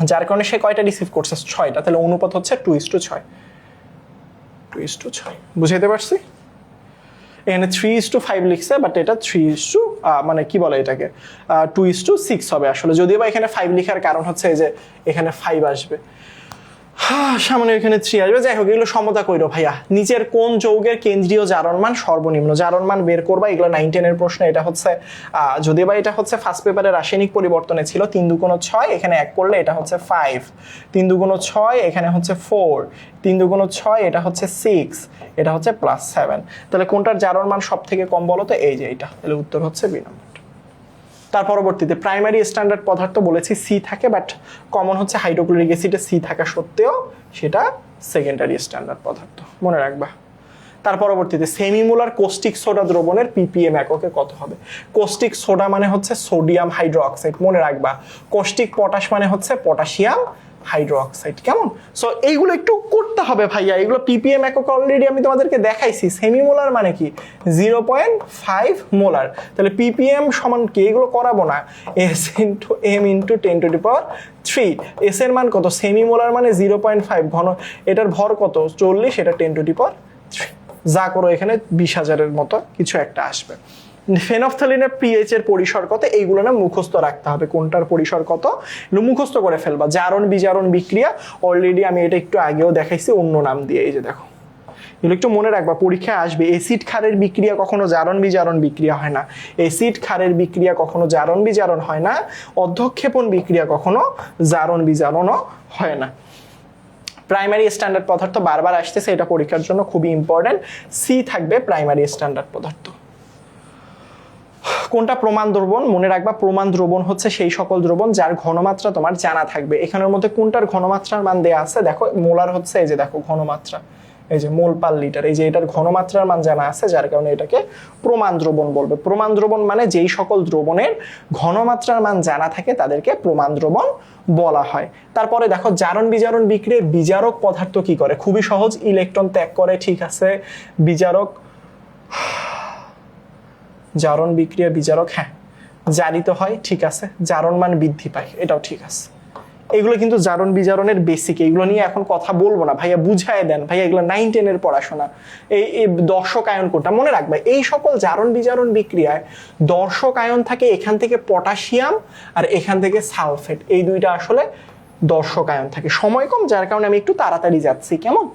যার কারণে সে কয়টা রিসিভ করছে? 6টা। তাহলে অনুপাত হচ্ছে 2:6, 2:6। বুঝাইতে পারছি? এখানে 3:5 লিখছে, বাট এটা 3 মানে কি বলে এটাকে 2:6 হবে আসলে। যদিও বা এখানে 5 লেখার কারণ হচ্ছে যে এখানে 5 আসবে, সামনে এখানে 3 আসবে। যাই হোক, এগুলো সমতা কইরো ভাইয়া। নিচের কোন যৌগের কেন্দ্রীয় জারণ মান সর্বনিম্ন? জারণ মান বের করবা, এগুলো 9-10 এর প্রশ্ন। এটা হচ্ছে যদিও বা এটা হচ্ছে ফার্স্ট পেপারে রাসায়নিক পরিবর্তনে ছিল। 3 × 6, এখানে 1 করলে এটা হচ্ছে 5, 3 × 6 এখানে হচ্ছে 4, 3 × 6 এটা হচ্ছে 6, এটা হচ্ছে +7। তাহলে কোনটার জারণ মান সব থেকে কম বলো তো? এই যে এটা, তাহলে উত্তর হচ্ছে বি নম্বর। তার পরবর্তীতে প্রাইমারি স্ট্যান্ডার্ড পদার্থ বলেছি সি থাকে, বাট কমন হচ্ছে হাইড্রোক্লোরিক অ্যাসিডে সি থাকা সত্ত্বেও সেটা সেকেন্ডারি স্ট্যান্ডার্ড পদার্থ, মনে রাখবা। তার পরবর্তীতে সেমিমোলার কোস্টিক সোডা দ্রবণের ppm এককে কত হবে? কোস্টিক সোডা মানে হচ্ছে সোডিয়াম হাইড্রোক্সাইড, মনে রাখবা। কোস্টিক পটাশ মানে হচ্ছে পটাশিয়াম হাইড্রোক্সাইড। কেমন? সো এইগুলো একটু করতে হবে ভাইয়া, এগুলো ppm একক অলরেডি আমি তোমাদেরকে দেখাইছি। সেমিমোলার মানে কি 0.5 মোলার, তাহলে ppm সমান কি, এগুলো করাবো না, s into m into 10⁻³ S এর মান কত, সেমিমোলার মানে 0.5 ঘন, এটার ভর কত 40, এটা 10⁻³ যা করো এখানে 20,000-এর মতো কিছু একটা আসবে। ফেনফথ্যালিনের পিএইচ এর পরিসর কত, এইগুলো না মুখস্থ রাখতে হবে, কোনটার পরিসর কত এগুলো মুখস্থ করে ফেলবা। জারণ বিজারণ বিক্রিয়া অলরেডি আমি এটা একটু আগেও দেখাইছি অন্য নাম দিয়ে, এই যে দেখো এগুলো একটু মনে রাখবা, পরীক্ষায় আসবে। অ্যাসিড ক্ষারের বিক্রিয়া কখনো জারণ বিজারণ বিক্রিয়া হয় না, অ্যাসিড ক্ষারের বিক্রিয়া কখনো জারণ বিজারণ হয় না, অধ্যক্ষেপণ বিক্রিয়া কখনো জারণ বিজারণও হয় না। প্রাইমারি স্ট্যান্ডার্ড পদার্থ বারবার আসতেছে, এটা পরীক্ষার জন্য খুবই ইম্পর্টেন্ট, সি থাকবে প্রাইমারি স্ট্যান্ডার্ড পদার্থ। কোনটা প্রমাণ দ্রবণ, মনে রাখবা প্রমাণ দ্রবণ হচ্ছে সেই সকল দ্রবণ যার ঘনমাত্রা তোমার জানা থাকবে। এখানের মধ্যে কোনটার ঘনমাত্রার মান দেয়া আছে, দেখো মোলার হচ্ছে এই যে দেখো ঘনমাত্রা, এই যে মোল পার লিটার, এই যে এটার ঘনমাত্রার মান জানা আছে, যার কারণে এটাকে প্রমাণ দ্রবণ বলবে। প্রমাণ দ্রবণ মানে যেই সকল দ্রবণের ঘনমাত্রার মান জানা থাকে তাদেরকে প্রমাণ দ্রবণ বলা হয়। তারপরে দেখো জারণ বিজারণ বিক্রিয়ায় বিজারক পদার্থ কি করে, খুবই সহজ, ইলেকট্রন ত্যাগ করে, ঠিক আছে। বিজারক, জারণ বিক্রিয়া বিজারক, হ্যাঁ জারিত হয়, ঠিক আছে। জারণ মান বৃদ্ধি পায়, এটাও ঠিক আছে। এগুলো কিন্তু জারণ বিজারণের বেসিক, এগুলো নিয়ে এখন কথা বলবো না ভাইয়া, বুঝায় দেন ভাইয়া, এগুলো 9-10 পড়াশোনা। এই দর্শক আয়ন কোনটা মনে রাখবে, এই সকল জারণ বিজারণ বিক্রিয়ায় দর্শক আয়ন থাকে, এখান থেকে পটাশিয়াম আর এখান থেকে সালফেট, এই দুইটা আসলে দর্শক আয়ন থাকে। সময় কম, যার কারণে আমি একটু তাড়াতাড়ি যাচ্ছি, কেমন?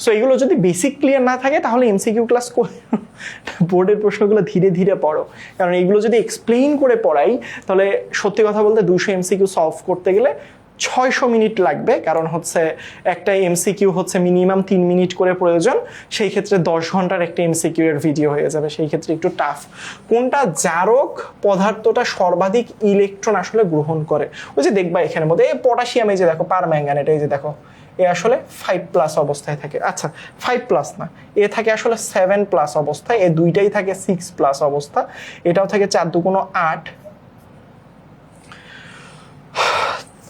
সো এগুলো যদি বেসিক ক্লিয়ার না থাকে তাহলে এমসিকিউ ক্লাস করে বোর্ডের প্রশ্নগুলো ধীরে ধীরে পড়ো, কারণ এগুলো যদি এক্সপ্লেইন করে পড়াই তাহলে সত্যি কথা বলতে 200 এমসিকিউ সলভ করতে গেলে 600 মিনিট লাগবে, কারণ হচ্ছে একটা এমসিকিউ হচ্ছে মিনিমাম 3 মিনিট করে প্রয়োজন, সেই ক্ষেত্রে 10 ঘন্টার একটা এমসিকিউ এর ভিডিও হয়ে যাবে, সেই ক্ষেত্রে একটু টাফ। কোনটা জারক পদার্থটা সর্বাধিক ইলেকট্রন আসলে গ্রহণ করে, ওই যে দেখবা এখানের মধ্যে পটাশিয়াম, এই যে দেখো পারম্যাঙ্গানেট, এই যে দেখো এ আসলে 5+ অবস্থায় থাকে, আচ্ছা 5+ না, এ থাকে আসলে 7+ অবস্থায়, এ দুইটাই থাকে 6+ অবস্থা, এটাও থাকে 4 দুগুণ 8,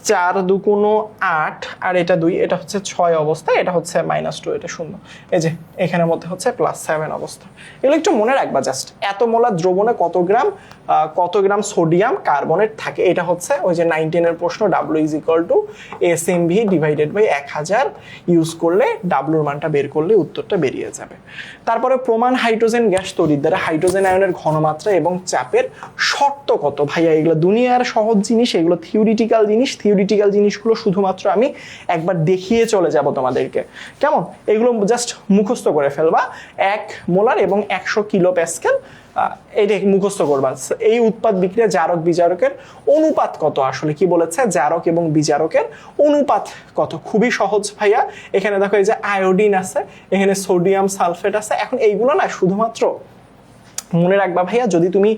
4 দুগুণ 8 আর এটা 2, এটা হচ্ছে 6 অবস্থা, এটা হচ্ছে -2, এটা 0, এই যে এখানের মধ্যে হচ্ছে +7 অবস্থা। এগুলো একটু মনে রাখবা জাস্ট, এত মোলার দ্রবণে কত গ্রাম সোডিয়াম কার্বনেট থাকে, এটা হচ্ছে ওই যে 9-10 প্রশ্ন, W = SMV / 1000 ইউজ করলে ডাব্লুর মানটা বের করলে উত্তরটা বেরিয়ে যাবে। তারপরে প্রমাণ হাইড্রোজেন গ্যাস তৈরির দ্বারা হাইড্রোজেন আয়নের ঘনমাত্রা এবং চাপের শর্ত কত। ভাইয়া এগুলো দুনিয়ার সহজ জিনিস, এগুলো থিওরিটিক্যাল জিনিস, থিওরিটিক্যাল জিনিসগুলো শুধুমাত্র আমি একবার দেখিয়ে চলে যাব তোমাদেরকে, কেমন? এগুলো জাস্ট মুখস্থ করে ফেলবা, 1 মোলার এবং 100 কিলো প্যাসকেল, এটা মুখস্থ করবা। এই উৎপাদ বিক্রিয়া জারক বিজারকের অনুপাত কত, আসলে কি বলেছে, জারক এবং বিজারকের অনুপাত কত, খুবই সহজ ভাইয়া। এখানে দেখো এই যে আয়োডিন আছে, এখানে সোডিয়াম সালফেট আছে, এখন এইগুলো না শুধুমাত্র মনে রাখবা ভাইয়া, যদি তুমি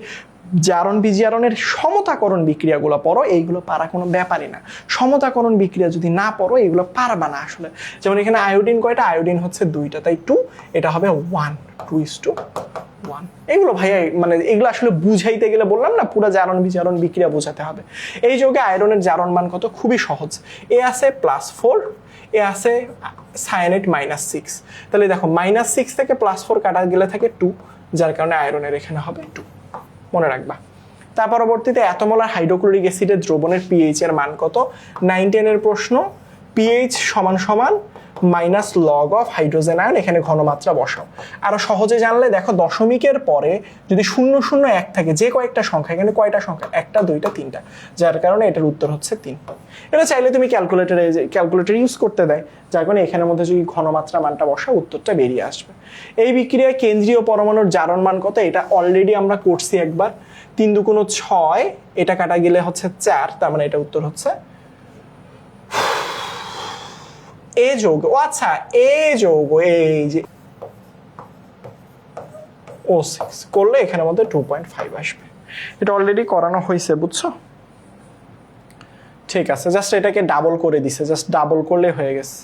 জারণ বিজারণের সমতাকরণ বিক্রিয়াগুলো পড়ো, এইগুলো পারা কোনো ব্যাপারই না। সমতাকরণ বিক্রিয়া যদি না পড়ো এইগুলো পারবা না আসলে। যেমন এখানে আয়োডিন কয়টা, আয়োডিন হচ্ছে 2টা, তাই 2, এটা হবে 1, 2:1। এগুলো ভাইয়া মানে এগুলো আসলে বুঝাইতে গেলে বললাম না পুরো জারণ বিজারণ বিক্রিয়া বোঝাতে হবে। এই যৌগে আয়রনের জারণ মান কত, খুবই সহজ, এ আছে +4, এ আছে সায়ানেট -6, তাহলে দেখো -6 থেকে +4 কাটা গেলে থাকে 2, যার কারণে আয়রনের এখানে হবে 2, মনে রাখবা। তার পরবর্তীতে এত মোলার হাইড্রোক্লোরিক অ্যাসিডের দ্রবণের পিএইচ এর মান কত, 9-10 প্রশ্ন, pH = -log of hydrogen ion, এখানে ঘনমাত্রা বসাও। আরো সহজে জানলে দেখো দশমিকের পরে যদি 001 থাকে, যে কয়েকটা সংখ্যা, এখানে কয়টা সংখ্যা, 1টা 2টা 3টা, যার কারণে এটার উত্তর হচ্ছে 3। এটা চাইলে তুমি ক্যালকুলেটর ইউজ করতে দেয়, যার কারণে এখানের মধ্যে যদি ঘনমাত্রা মানটা বসাও উত্তরটা বেরিয়ে আসবে। এই বিক্রিয়ায় কেন্দ্রীয় পরমাণুর জারণ মান কত, এটা অলরেডি আমরা করছি একবার, 3 দুগুণ 6, এটা কাটা গেলে হচ্ছে 4, তার মানে এটা উত্তর হচ্ছে এ যৌগ। ও আচ্ছা, এ যৌগ, এই যে O6 করলে এখানের মধ্যে 2.5 আসবে, এটা অলরেডি করানো হয়েছে, বুঝছো? ঠিক আছে, জাস্ট এটাকে ডাবল করে দিছে, জাস্ট ডাবল করলে হয়ে গেছে।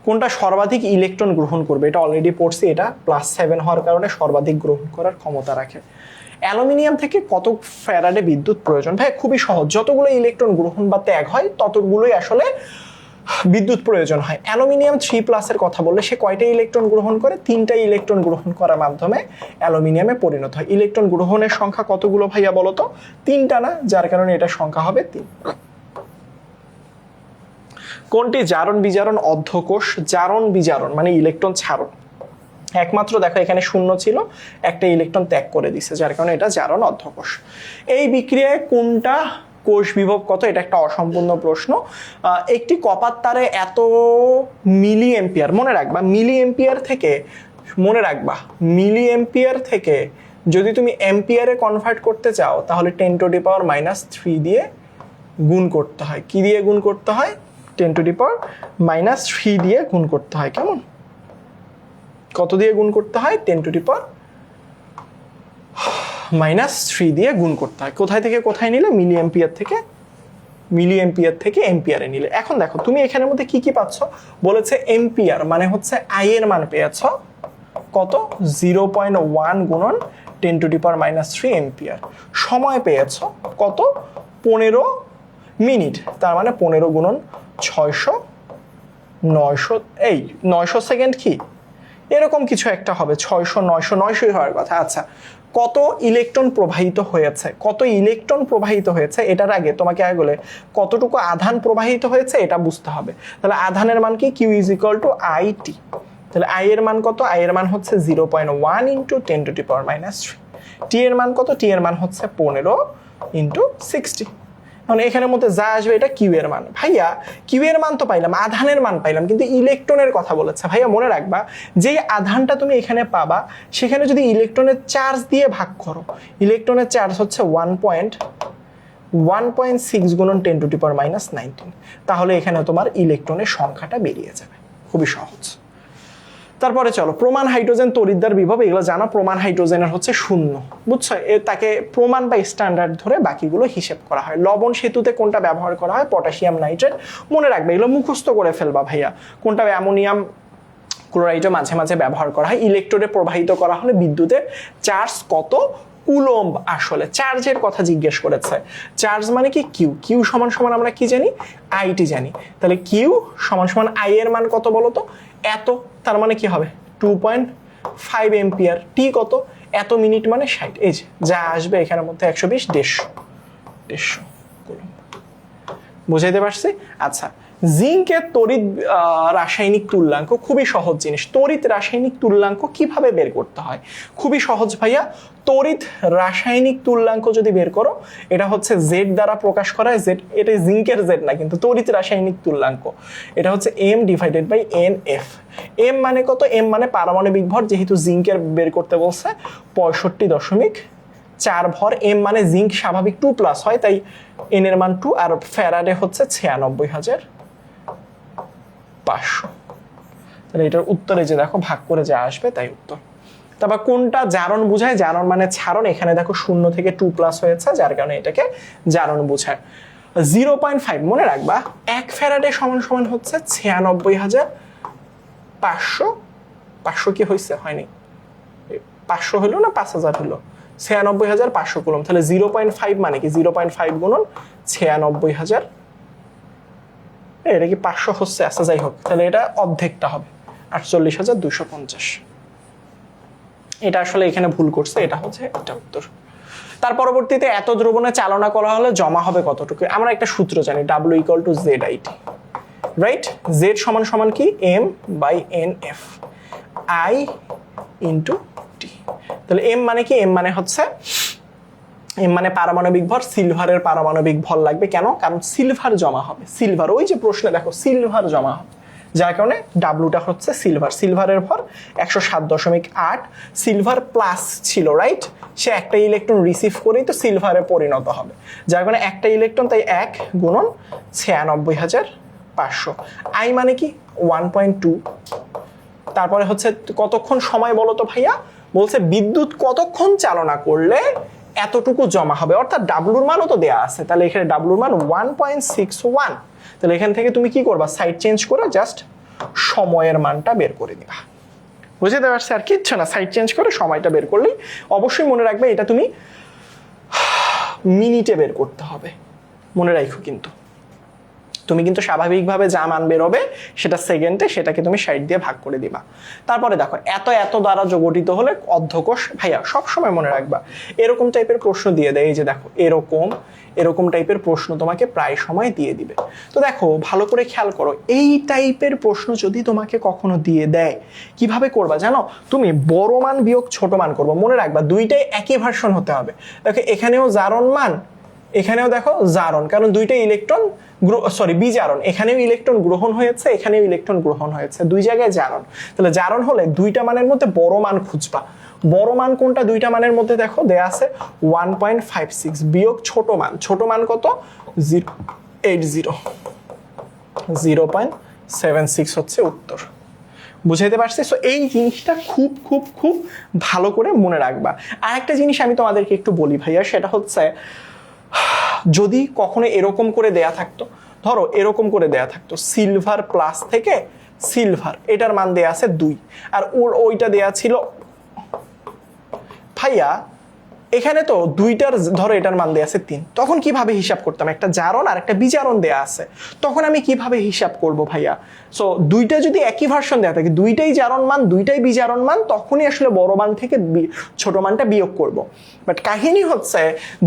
কোনটা সর্বাধিক ইলেকট্রন গ্রহণ করবে, এটা অলরেডি পড়ছি, এটা +7 হওয়ার কারণে সর্বাধিক গ্রহণ করার ক্ষমতা রাখে। অ্যালুমিনিয়াম থেকে কত ফ্যারাডে বিদ্যুৎ প্রয়োজন, ভাই খুবই সহজ, যতগুলো ইলেকট্রন গ্রহণ বা ত্যাগ হয় ততগুলোই আসলে বিদ্যুৎ প্রয়োজন হয়। অ্যালুমিনিয়াম 3+ এর কথা বললে সে কয়টা ইলেকট্রন গ্রহণ করে? 3টা ইলেকট্রন গ্রহণ করার মাধ্যমে অ্যালুমিনিয়ামে পরিণত হয়। ইলেকট্রন গ্রহণের সংখ্যা কতগুলো ভাইয়া বলো তো? 3টা না, যার কারণে এটা সংখ্যা হবে 3। কোনটি জারণ বিজারণ অর্ধকোষ? জারণ বিজারণ মানে ইলেকট্রন ছাড়ন। একমাত্র দেখো এখানে শূন্য ছিল, একটা ইলেকট্রন ত্যাগ করে দিছে, যার কারণে এটা জারণ অর্ধকোষ। এই বিক্রিয়ায় কোনটা কোষ বিভব কত? এটা একটা অসম্পূর্ণ প্রশ্ন। একটি কপার তারে এত মিলি এম্পিয়ার, মনে রাখবা মিলি এম্পিয়ার থেকে, মনে রাখবা মিলি এম্পিয়ার থেকে যদি তুমি এম্পিয়ারে কনভার্ট করতে চাও তাহলে 10⁻³ দিয়ে গুণ করতে হয়। কি দিয়ে গুণ করতে হয়? 10⁻³ দিয়ে গুণ করতে হয়। কেমন? কত দিয়ে গুণ করতে হয়? 10⁻³ দিয়ে গুণ করতে হয়। কোথায় থেকে কোথায় নিলে? মিলি এম্পিয়ার থেকে এম্পিয়ারে নিলে। এখন দেখো তুমি এখানের মধ্যে কি কি পাচ্ছ? বলেছে এম্পিয়ার মানে হচ্ছে আই এর মান পেয়েছ কত? 0.1 গুণন 10⁻³ এম্পিয়ার। সময় পেয়েছ কত? 15 মিনিট। তার মানে 15 গুণন 600, 900 সেকেন্ড কি এরকম কিছু একটা হবে। 600, 900 হওয়ার কথা। আচ্ছা, কত ইলেকট্রন প্রবাহিত হয়েছে? কত ইলেকট্রন প্রবাহিত হয়েছে এটার আগে তোমাকে আগে বলে কতটুকু আধান প্রবাহিত হয়েছে এটা বুঝতে হবে। তাহলে আধানের মান কি? Q = IT। তাহলে I এর মান কত? I এর মান হচ্ছে 0.1 × 10⁻³। T এর মান কত? T এর মান হচ্ছে 15 × 60। মানে এখানের মধ্যে যা আসবে এটা কিউ এর মান। ভাইয়া কিউ এর মান তো পাইলাম, আধানের মান পাইলাম, কিন্তু ইলেকট্রনের কথা বলেছে। ভাইয়া মনে রাখবা যেই আধানটা তুমি এখানে পাবা সেখানে যদি ইলেকট্রনের চার্জ দিয়ে ভাগ করো, ইলেকট্রনের চার্জ হচ্ছে 1.6 গুণন 10⁻⁻19, তাহলে এখানে তোমার ইলেকট্রনের সংখ্যাটা বেরিয়ে যাবে। খুবই সহজ। তারপরে চলো, প্রমাণ হাইড্রোজেন তড়িৎদ্বার বিভব, এগুলো জানা। প্রমাণ হাইড্রোজেনের হচ্ছে 0, বুঝছো? তাকে প্রমাণ বা স্ট্যান্ডার্ড ধরে বাকিগুলো হিসেব করা হয়। লবণ সেতুতে কোনটা ব্যবহার করা হয়? Potassium nitrate. মনে রাখবে, এগুলো মুখস্থ করে ফেলবা ভাইয়া। কোনটা? অ্যামোনিয়াম ক্লোরাইডও মাঝে মাঝে ব্যবহার করা হয়। ইলেকট্রোডে প্রবাহিত করা হলে বিদ্যুতের চার্জ কত কুলম্ব? আসলে চার্জের কথা জিজ্ঞেস করেছে। চার্জ মানে কি? কিউ। কিউ সমান সমান আমরা কি জানি? আইটি জানি। তাহলে কিউ সমান সমান আই এর মান কত বলো তো? এত। তার মানে কি হবে? 2.5 এম্পিয়ার। টি কত? এত মিনিট মানে 60। এই যে যা আসবে এখানের মধ্যে 120, 150 কুলম্ব। বুঝাইতে পারছি? আচ্ছা, জিঙ্কের তড়িৎ রাসায়নিক তুল্যাঙ্ক খুবই সহজ জিনিস। তড়িৎ রাসায়নিক তুল্যাঙ্ক কিভাবে বের করতে হয়? খুবই সহজ ভাইয়া। তড়িৎ রাসায়নিক তুল্যাঙ্ক যদি বের করো, এটা হচ্ছে জেড দ্বারা প্রকাশ করা হয়। জেড, এটা জিঙ্কের জেড না, কিন্তু তড়িৎ রাসায়নিক তুল্যাঙ্ক এটা হচ্ছে M/NF। এম মানে কত? এম মানে পারমাণবিক ভর, যেহেতু জিঙ্কের বের করতে বলছে 65.4 ভর। এম মানে জিঙ্ক স্বাভাবিক 2+ হয়, তাই এন এর মান 2, আর ফ্যারাডে হচ্ছে 96,500। তাহলে এটার উত্তরে যে দেখো ভাগ করে যা আসবে তাই উত্তর। তারপর কোনটা জারণ বোঝায়? জারণ মানে ছাড়ন। এখানে দেখো 0 থেকে 2+ হয়েছে, যার কারণে এটাকে জারণ বোঝায়। 0.5 মনে রাখবা, 1 ফ্যারাডে সমান সমান হচ্ছে 96,500। 500 কি হয়েছে? হয়নি। 500 হলো না 5000 হলো? 96,500 কুলম্ব। তাহলে 0.5 মানে কি? 0.5 গুণন 96,000। এটা কি 500 হচ্ছে? আচ্ছা যাই হোক, তাহলে এটা অর্ধেকটা হবে 48,250। এটা আসলে এখানে ভুল করছে, এটা হচ্ছে এটা উত্তর। তার পরবর্তীতে এত দ্রবণে চালনা করা হলে জমা হবে কতটুকু? আমরা একটা সূত্র জানি, W = ZIT, রাইট? Z সমান সমান কি? M/NF, I × T। তাহলে M মানে কি? M মানে হচ্ছে, এম মানে পারমাণবিক ভর। সিলভারের পারমাণবিক ভর লাগবে কেন? কারণ সিলভার জমা হবে। সিলভার, ওই যে প্রশ্নে দেখো সিলভার জমা হবে, যার কারণে ডাব্লুটা হচ্ছে সিলভার। সিলভারের ভর 107.8। সিলভার প্লাস ছিল, রাইট? সে একটা ইলেকট্রন রিসিভ করেই তো সিলভারে পরিণত হবে, যার কারণে একটা ইলেকট্রন, তাই 1 গুণন 96,500। আই মানে কি? 1.2। তারপরে হচ্ছে কতক্ষণ সময় বলো তো ভাইয়া? বলছে বিদ্যুৎ কতক্ষণ চালনা করলে এতটুকু জমা হবে, অর্থাৎ ডাব্লুর মানও তো দেয়া আছে। তাহলে এখানে ডাব্লুর মান 1.61। তাহলে এখান থেকে তুমি কি করবা? সাইড চেঞ্জ করে জাস্ট সময়ের মানটা বের করে দিবা। বুঝতে পারছি? আর কিচ্ছু না, সাইড চেঞ্জ করে সময়টা বের করলেই। অবশ্যই মনে রাখবে এটা তুমি মিনিটে বের করতে হবে, মনে রাখো কিন্তু। তুমি কিন্তু স্বাভাবিকভাবে যা মান বেরোবে সেটা সেকেন্ডে সেটাকে তুমি 60 দিয়ে ভাগ করে দিবা। তারপরে দেখো এত এত দ্বারা গঠিত হলে অর্ধকোষ ভাইয়া সবসময় মনে রাখবা এরকম টাইপের প্রশ্ন দিয়ে দেয়। এই যে দেখো এরকম টাইপের প্রশ্ন তোমাকে প্রায় সময় দিয়ে দিবে। তো দেখো ভালো করে খেয়াল করো, এই টাইপের প্রশ্ন যদি তোমাকে কখনো দিয়ে দেয় কিভাবে করবা জানো, তুমি বড় মান বিয়োগ ছোট মান করবো। মনে রাখবা দুইটাই একই ভার্সন হতে হবে। দেখো এখানেও জারণ মান, এখানেও দেখো জারণ, কারণ দুইটাই ইলেকট্রন বিজারণ। এখানেও ইলেকট্রন গ্রহণ হয়েছে, এখানেও ইলেকট্রন গ্রহণ হয়েছে, দুই জায়গায় জারণ। তাহলে জারণ হলে দুইটা মানের মধ্যে বড় মান খুঁজবা। বড় মান কোনটা দুইটা মানের মধ্যে, দেখো দেয়া আছে 1.56 বিয়োগ ছোট মান কত 0.80, 0.76 হচ্ছে উত্তর। বুঝাইতে পারছি? সো এই জিনিসটা খুব খুব খুব ভালো করে মনে রাখবা। আর একটা জিনিস আমি তোমাদেরকে একটু বলি ভাইয়া, সেটা হচ্ছে যদি কখনো এরকম করে দেয়া থাকতো, ধরো এরকম করে দেয়া থাকতো সিলভার প্লাস থেকে সিলভার, এটার মান দেয়া আছে 2 আর ওইটা দেয়া ছিল ভাইয়া এখানে তো দুইটার, ধরো এটার মান দেয়া আছে 3, তখন কিভাবে হিসাব করতাম? একটা জারণ আর একটা বিজারণ দেয়া আছে, তখন আমি কিভাবে হিসাব করব ভাইয়া? সো দুইটা যদি একই ভার্সন দেয়া থাকে, দুইটাই জারণ মান দুইটাই বিজারণ মান, তখনই আসলে বড় মান থেকে ছোট মানটা বিয়োগ করব। বাট কাহিনী হচ্ছে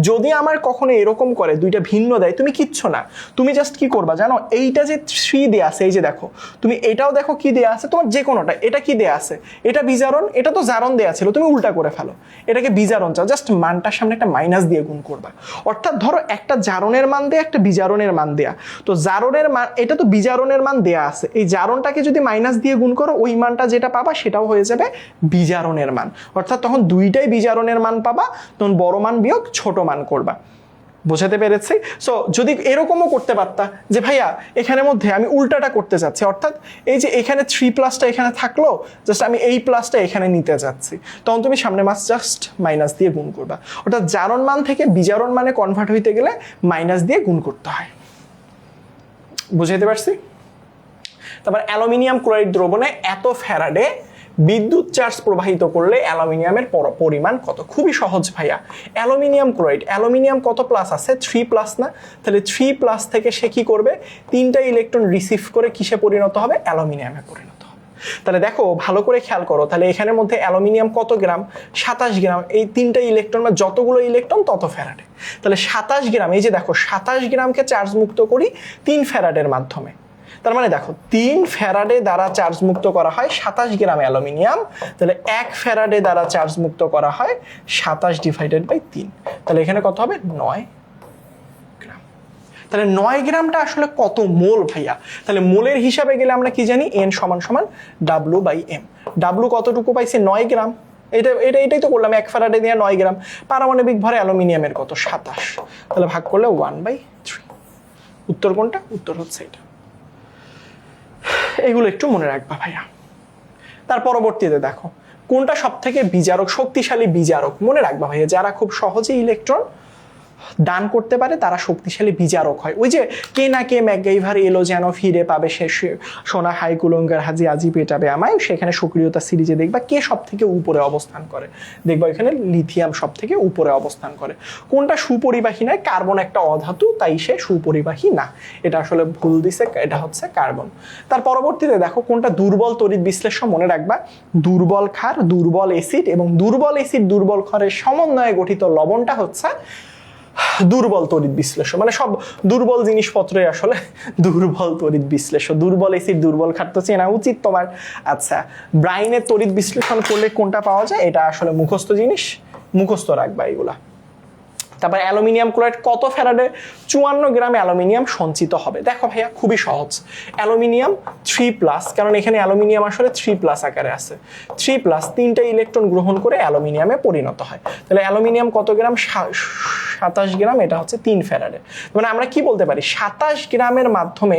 যদি আমার কখনো এরকম করে দুইটা ভিন্ন দেয়, তুমি কিচ্ছু না, তুমি জাস্ট কি করবা জানো, এইটা যে 3 দেয়া আছে, এই যে দেখো তুমি এটাও দেখো কি দেয়া আছে, তোমার যে কোনোটা, এটা কি দেয়া আছে, এটা বিজারণ, এটা তো জারণ দেয়া ছিল, তুমি উল্টা করে ফেলো, এটাকে বিজারণ চাও, জাস্ট মানটার সামনে একটা মাইনাস দিয়ে গুণ করবা। অর্থাৎ ধরো একটা জারণের মান দেয়া, একটা বিজারণের মান দেয়া, তো জারণের মান, এটা তো বিজারণের মান দেয়া আছে, এই জারণটাকে যদি মাইনাস দিয়ে গুণ করো, ওই মানটা যেটা পাবা সেটাও হয়ে যাবে বিজারণের মান। অর্থাৎ তখন দুইটাই বিজারণের মান পাবা, তখন বড় মান বিয়োগ ছোট মান করবা। বোঝাতে পেরেছি? সো যদি এরকমও করতে পারতা যে ভাইয়া এখানের মধ্যে আমি উল্টাটা করতে চাচ্ছি, অর্থাৎ এই যে এখানে 3 প্লাসটা এখানে থাকলো, জাস্ট আমি এই প্লাসটা এখানে নিতে যাচ্ছি, তখন তুমি সামনে মাস জাস্ট মাইনাস দিয়ে গুণ করবা। অর্থাৎ জারণ মান থেকে বিজারণ মানে কনভার্ট হইতে গেলে মাইনাস দিয়ে গুণ করতে হয়। বুঝাইতে পারছি? তারপর অ্যালুমিনিয়াম ক্লোরাইড দ্রবণে এত ফ্যারাডে বিদ্যুৎ চার্জ প্রবাহিত করলে অ্যালুমিনিয়ামের পরিমাণ কত? খুবই সহজ ভাইয়া। অ্যালুমিনিয়াম ক্লোরাইড, অ্যালুমিনিয়াম কত প্লাস আছে? 3 প্লাস না? তাহলে 3 প্লাস থেকে সে কি করবে, 3টা ইলেকট্রন রিসিভ করে কিসে পরিণত হবে? অ্যালুমিনিয়ামে পরিণত হবে। তাহলে দেখো ভালো করে খেয়াল করো, তাহলে এখানের মধ্যে অ্যালুমিনিয়াম কত গ্রাম? 27 গ্রাম। এই 3টা ইলেকট্রন বা যতগুলো ইলেকট্রন তত ফ্যারাডে। তাহলে 27 গ্রাম, এই যে দেখো 27 গ্রামকে চার্জ মুক্ত করি 3 ফ্যারাডের মাধ্যমে। তার মানে দেখো 3 ফ্যারাডে দ্বারা চার্জ মুক্ত করা হয় 27 গ্রাম অ্যালুমিনিয়াম, তাহলে 1 ফ্যারাডে দ্বারা চার্জ মুক্ত করা হয় 27 ডিভাইডেড বাই 3, তাহলে এখানে কত হবে? 9 গ্রাম। তাহলে 9 গ্রামটা আসলে কত মোল ভাইয়া? তাহলে মোলের হিসাবে গেলে আমরা কি জানি? N সমান সমান W বাই M। W কতটুকু পাইছি? 9 গ্রাম। এটাই তো করলাম, 1 ফ্যারাডে দিয়ে 9 গ্রাম। পারমাণবিক ভরে অ্যালুমিনিয়ামের কত? 27। তাহলে ভাগ করলে 1/3। উত্তর কোনটা? উত্তর হচ্ছে এটা। এগুলো একটু মনে রাখবা ভাইয়া। তার পরবর্তীতে দেখো কোনটা সব থেকে বিজারক, শক্তিশালী বিজারক? মনে রাখবা ভাইয়া, যারা খুব সহজে ইলেকট্রন দান করতে পারে তারা শক্তিশালী বিজারক হয়। ওই যে কে না কে ম্যাকগাইভার এলো যেন ফিরে পাবে সে সোনা হাই কুলঙ্গার হাজি আজি পেটাবে আমায়, সেখানে সক্রিয়তা সিরিজে দেখবা কে সব থেকে উপরে অবস্থান করে, দেখবা এখানে লিথিয়াম সব থেকে উপরে অবস্থান করে। কোনটা সুপরিবাহী নয়? কার্বন একটা অধাতু, তাই সে সুপরিবাহী না, এটা আসলে ভুল দিছে, এটা হচ্ছে কার্বন। তার পরবর্তীতে দেখো কোনটা দুর্বল তড়িৎ বিশ্লেষণ? মনে রাখবা দুর্বল ক্ষার, দুর্বল অ্যাসিড এবং দুর্বল অ্যাসিড দুর্বল ক্ষারের সমন্বয়ে গঠিত লবণটা হচ্ছে দুর্বল তড়িৎ বিশ্লেষণ। মানে সব দুর্বল জিনিসপত্রই আসলে দুর্বল তড়িৎ বিশ্লেষণ। দুর্বল অ্যাসিড দুর্বল ক্ষার তো চেনা উচিত তোমার। আচ্ছা, ব্রাইনের তড়িৎ বিশ্লেষণ করলে কোনটা পাওয়া যায়? এটা আসলে মুখস্থ জিনিস, মুখস্থ রাখবা এগুলা। তারপর অ্যালুমিনিয়াম ক্লোরাইড কত ফ্যারাডে 54 গ্রাম অ্যালুমিনিয়াম সঞ্চিত হবে? দেখো ভাইয়া খুবই সহজ, অ্যালুমিনিয়াম 3+, কারণ এখানে অ্যালুমিনিয়াম আসলে 3+ আকারে আছে, 3+, 3টা ইলেকট্রন গ্রহণ করে অ্যালুমিনিয়ামে পরিণত হয়। তাহলে অ্যালুমিনিয়াম কত গ্রাম? 27 গ্রাম, এটা হচ্ছে 3 ফ্যারাডে। মানে আমরা কি বলতে পারি, 27 গ্রামের মাধ্যমে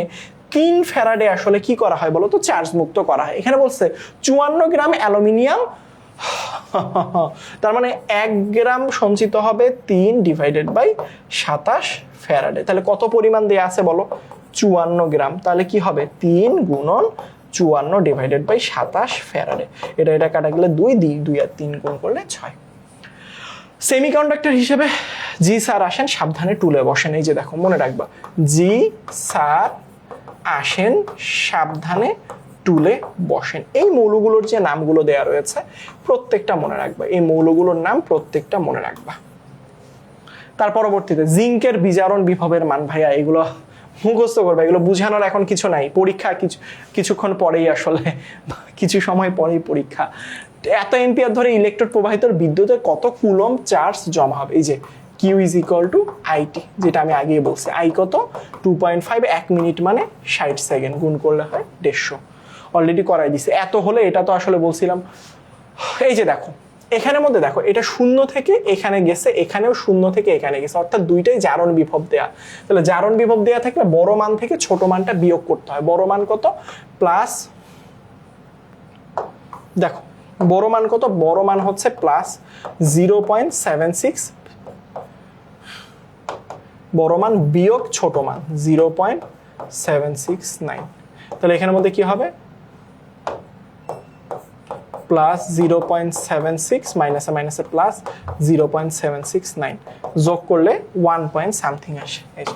3 ফ্যারাডে আসলে কি করা হয় বলো তো? চার্জ মুক্ত করা হয়। এখানে বলছে 54 গ্রাম অ্যালুমিনিয়াম, তার মানে 1 গ্রাম সঞ্চিত হবে 3 ডিভাইডেড বাই 27 ফ্যারাডে। তাহলে কত পরিমাণ দেয়া আছে বলো? 54 গ্রাম। তাহলে কি হবে? 3 গুণন 54 ডিভাইডেড বাই 27 ফ্যারাডে। এটা কাটা গেলে 2 আর 3 গুণ করলে 6। সেমিকন্ডাক্টর হিসেবে জি স্যার আসেন, সাবধানে টুলে বসেন। এই যে দেখো মনে রাখবা জি স্যার আসেন সাবধানে টুলে বসেন। এই মৌলগুলোর যে নামগুলো দেয়া রয়েছে প্রত্যেকটা মনে রাখবা, এই মৌলগুলোর নাম প্রত্যেকটা মনে রাখবা। তার পরবর্তীতে জিঙ্কের বিজারণ বিভবের মান, ভাইয়া এগুলো মুখস্থ করবে, এগুলো বুঝানোর এখন কিছু নাই, পরীক্ষা কিছুক্ষণ পরেই আসলে কিছু সময় পরেই পরীক্ষা। এত এম্পিয়ার ধরে ইলেকট্রোড প্রবাহিত বিদ্যুতে কত কুলম্ব চার্জ জমা হবে? এই যে Q is equal to IT, যেটা আমি আগেই বলছি। আই কত? 2.5, 1 মিনিট মানে 60 সেকেন্ড, গুণ করলে হয় 150। অলরেডি করাই দিছে। এত হলে এটা তো আসলে বলছিলাম, এই যে দেখো এখানের মধ্যে দেখো এটা শূন্য থেকে এখানে গেছে, এখানেও শূন্য থেকে এখানে গেছে, অর্থাৎ দুইটাই জারণ বিভব দেয়া। তাহলে জারণ বিভব দেয়া থাকলে বড় মান থেকে ছোট মানটা বিয়োগ করতে হয়। বড় মান কত? প্লাস, দেখো বড় মান কত? বড় মান হচ্ছে প্লাস 0.76, বড় মান বিয়োগ ছোট মান 0.769। তাহলে এখানের মধ্যে কি হবে? প্লাস 0.76 মাইনাসে মাইনাসে প্লাস 0.769, যোগ করলে 1 পয়েন্ট সামথিং আসে। এই যে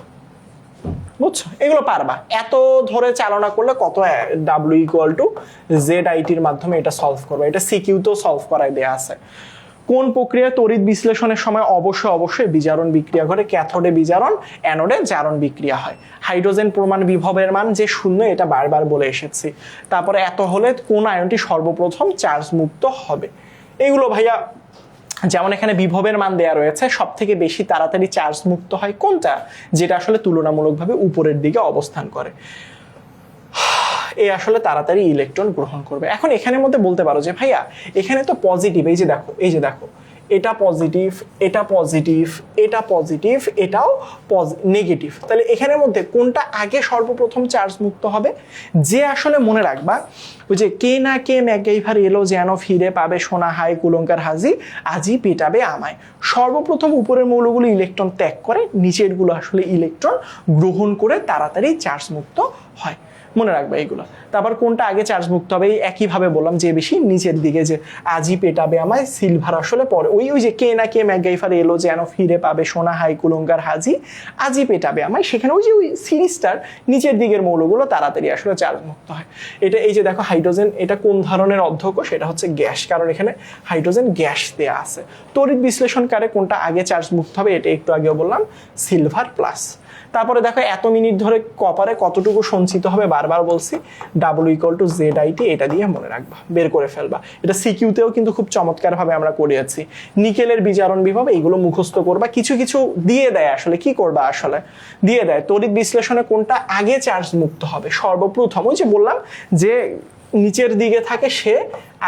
বুঝছো, এগুলো পারবা। এত ধরে চালনা করলে কত ডাব্লিউ ইকুয়াল টু জেড আইটির মাধ্যমে এটা সলভ করবে। এটা সিকিউতেও সলভ করাই দেয়া আছে। কোন প্রক্রিয়া তড়িৎ বিশ্লেষণের সময় অবশ্যই বিজারণ বিক্রিয়া ঘটে? ক্যাথোডে বিজারণ, অ্যানোডে জারণ বিক্রিয়া হয়। হাইড্রোজেন পরমাণু বিভবের মান যে শূন্য, এটা বারবার বলে এসেছি। তারপরে এত হলে কোন আয়নটি সর্বপ্রথম চার্জ মুক্ত হবে? এগুলো ভাইয়া যেমন এখানে বিভবের মান দেয়া রয়েছে, সব থেকে বেশি তাড়াতাড়ি চার্জ মুক্ত হয় কোনটা? যেটা আসলে তুলনামূলকভাবে উপরের দিকে অবস্থান করে, এ আসলে তাড়াতাড়ি ইলেকট্রন গ্রহণ করবে। এখন এখানের মধ্যে বলতে পারো যে ভাইয়া এখানে তো পজিটিভ, এই যে দেখো এটা পজিটিভ, এটা পজিটিভ, এটা পজিটিভ, এটাও নেগেটিভ। তাহলে এখানের মধ্যে কোনটা আগে সর্বপ্রথম চার্জ মুক্ত হবে? যে আসলে মনে রাখবা ওই যে কে না কে ম্যাকগাইভার এলো যেন ফিরে পাবে সোনা, হাই কুলঙ্কার হাজি আজি পেটাবে আমায়। সর্বপ্রথম উপরের মৌলগুলো ইলেকট্রন ত্যাগ করে, নিচেরগুলো আসলে ইলেকট্রন গ্রহণ করে তাড়াতাড়ি চার্জ মুক্ত হয়। মনে রাখবে এইগুলো। তারপর কোনটা আগে চার্জ মুক্ত হবে? একইভাবে বললাম, যে বেশি নিচের দিকে, যে আজি পেটাবে আমায় সিলভার আসলে পরে ওই যে কে না কে ম্যাকগাইভার এলো যেন ফিরে পাবে সোনা, হাই কুলঙ্কার হাজি আজি পেটাবে আমায়, সেখানে ওই যে ওই সিরিজটার নিচের দিকের মৌলগুলো তাড়াতাড়ি আসলে চার্জ মুক্ত হয়। এটা এই যে দেখো হাইড্রোজেন, এটা কোন ধরনের অধ্যক্ষ? সেটা হচ্ছে গ্যাস, কারণ এখানে হাইড্রোজেন গ্যাস দেয়া আছে। তড়িৎ বিশ্লেষণকারে কোনটা আগে চার্জ মুক্ত হবে? এটা একটু আগেও বললাম, সিলভার প্লাস। তারপরে দেখো এত মিনিট ধরে কপারে কতটুকু সঞ্চিত হবে? বারবার বলছি W equal to Z IT, এটা দিয়ে মনে রাখবা, বের করে ফেলবা। এটা সিকিউতেও কিন্তু খুব চমৎকার ভাবে আমরা করিয়েছি। নিকেলের বিজারণ বিভব, এইগুলো মুখস্থ করবা। কিছু কিছু দিয়ে দেয়, আসলে কি করবা? আসলে দিয়ে দেয় তড়িৎ বিশ্লেষণে কোনটা আগে চার্জ মুক্ত হবে সর্বপ্রথম, ওই যে বললাম যে নিচের দিকে থাকে সে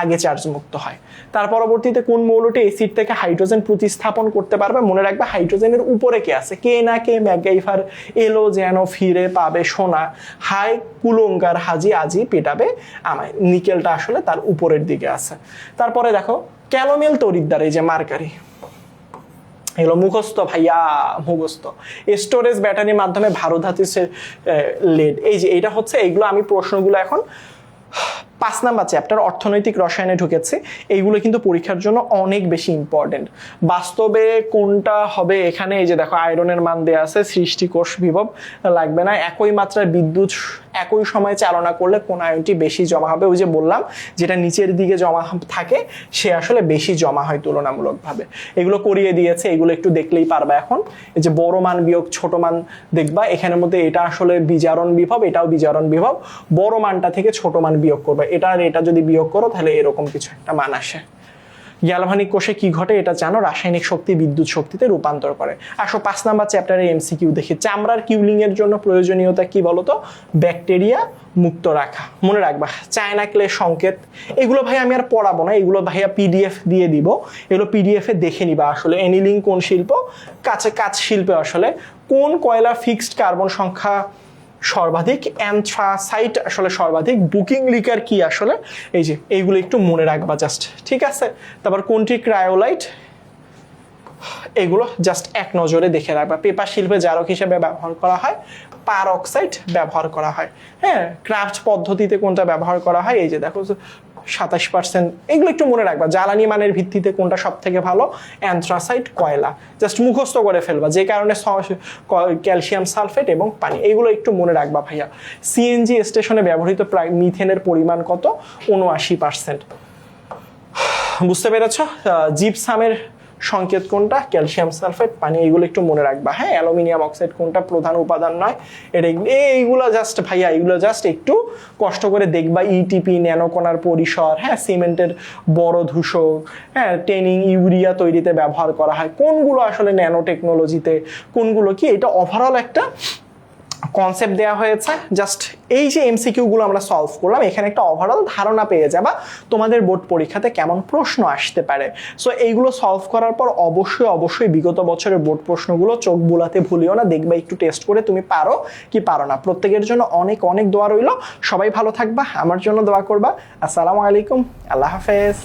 আগে চার্জ মুক্ত হয়। তার পরবর্তীতে কোন মৌলটি অ্যাসিড থেকে হাইড্রোজেন প্রতিস্থাপন করতে পারবে? মনে রাখবে হাইড্রোজেনের উপরে কে আছে? কে না কে ম্যাকগাইভার এলো যেন ফিরে পাবে সোনা, হাই কুলঙ্কার হাজি আজি পেটাবে আমায়। নিকেলটা আসলে তার উপরের দিকে আছে। তারপরে দেখো ক্যালোমেল তড়িৎদ্বার, এই যে মার্কারি, এগুলো মুখস্থ ভাইয়া, মুখস্থ। স্টোরেজ ব্যাটারির মাধ্যমে ভারো ধাতুর লেড, এই যে এটা হচ্ছে, এইগুলো আমি প্রশ্নগুলো এখন 5 নাম্বার চ্যাপ্টার অর্থনৈতিক রসায়নে ঢুকেছে। এইগুলো কিন্তু পরীক্ষার জন্য অনেক বেশি ইম্পর্টেন্ট। বাস্তবে কোনটা হবে? এখানে এই যে দেখো আয়রনের মান দেয়া আছে, সৃষ্টি কোষ বিভব লাগবে না। একই মাত্রার বিদ্যুৎ একই সময় চালনা করলে কোন আয়নটি বেশি জমা হবে? ওই যে বললাম, যেটা নিচের দিকে জমা থাকে সে আসলে বেশি জমা হয় তুলনামূলকভাবে। এগুলো করিয়ে দিয়েছে, এগুলো একটু দেখলেই পারবা। এখন এই যে বড় মান বিয়োগ ছোট মান দেখবা, এখানের মধ্যে এটা আসলে বিজারণ বিভব, এটাও বিজারণ বিভব। বড় মানটা থেকে ছোট মান বিয়োগ করবে, এটা আর এটা যদি বিয়োগ করো তাহলে এরকম কিছু একটা মান আসে। গ্যালভানিক কোষে কি ঘটে এটা জানো? রাসায়নিক শক্তি বিদ্যুৎ শক্তিতে রূপান্তর করে। আসো 5 নাম্বার চ্যাপ্টারে এমসিকিউ দেখি। চামড়ার কিউলিং এর জন্য প্রয়োজনীয়তা কি বলতো? ব্যাকটেরিয়া মুক্ত রাখা। মনে রাখবা চায়না ক্লে সংকেত, এগুলো ভাই আমি আর পড়াবো না, এগুলো ভাইয়া পিডিএফ দিয়ে দিব, এগুলো পিডিএফ এ দেখে নিবা। আসলে এনিলিং কোন শিল্প? কাঁচ শিল্পে আসলে কোন কয়লা ফিক্সড কার্বন সংখ্যা সর্বাধিক? অ্যান্থ্রাসাইট আসলে সর্বাধিক। বুকিং লিকার কি আসলে? এই যে এইগুলো একটু মনে রাখবা জাস্ট, ঠিক আছে? তারপর কোনটি ক্রায়োলাইট? এগুলো জাস্ট এক নজরে দেখে রাখবা। পেপার শিল্পে জারক হিসেবে ব্যবহার করা হয় পার অক্সাইড ব্যবহার করা হয়। হ্যাঁ, ক্রাফট পদ্ধতিতে কোনটা ব্যবহার করা হয়? এই যে দেখো 27%। এগুলো একটু মনে রাখবা, জ্বালানি মানের ভিত্তিতে কোনটা সব থেকে ভালো, অ্যান্থ্রাসাইট, কয়লা, জাস্ট মুখস্থ করে ফেলবা, যে কারণে ক্যালসিয়াম সালফেট এবং পানি, এগুলো একটু মনে রাখবা ভাইয়া। সিএনজি স্টেশনে ব্যবহৃত মিথেনের পরিমাণ কত, 79%। বুঝতে পেরেছ? জিপসামের সংকেত কোনটা, ক্যালসিয়াম সালফেট, পানি, এইগুলো একটু মনে রাখবা। হ্যাঁ, অ্যালুমিনিয়াম অক্সাইড কোনটা প্রধান উপাদান নয়, এইগুলো জাস্ট ভাইয়া, এইগুলো জাস্ট একটু কষ্ট করে দেখবা। ইটিপি, ন্যানোকণার পরিসর, হ্যাঁ, সিমেন্টের বড় ধূসর, হ্যাঁ, টেনিং, ইউরিয়া তৈরিতে ব্যবহার করা হয়, কোনগুলো আসলে ন্যানো টেকনোলজিতে, কোনগুলো কি, এটা ওভারঅল একটা কনসেপ্ট দেওয়া হয়েছে। জাস্ট এই যে এমসিকিউ গুলো আমরা সলভ করলাম, এখানে একটা ওভারঅল ধারণা পেয়ে যাবা তোমাদের বোর্ড পরীক্ষাতে কেমন প্রশ্ন আসতে পারে। সো এইগুলো সলভ করার পর অবশ্যই বিগত বছরের বোর্ড প্রশ্নগুলো চোখ বুলাতে ভুলিও না, দেখবা একটু টেস্ট করে তুমি পারো কি পারো না। প্রত্যেকের জন্য অনেক দোয়া রইল, সবাই ভালো থাকবা, আমার জন্য দোয়া করবা। আসসালামু আলাইকুম, আল্লাহ হাফেজ।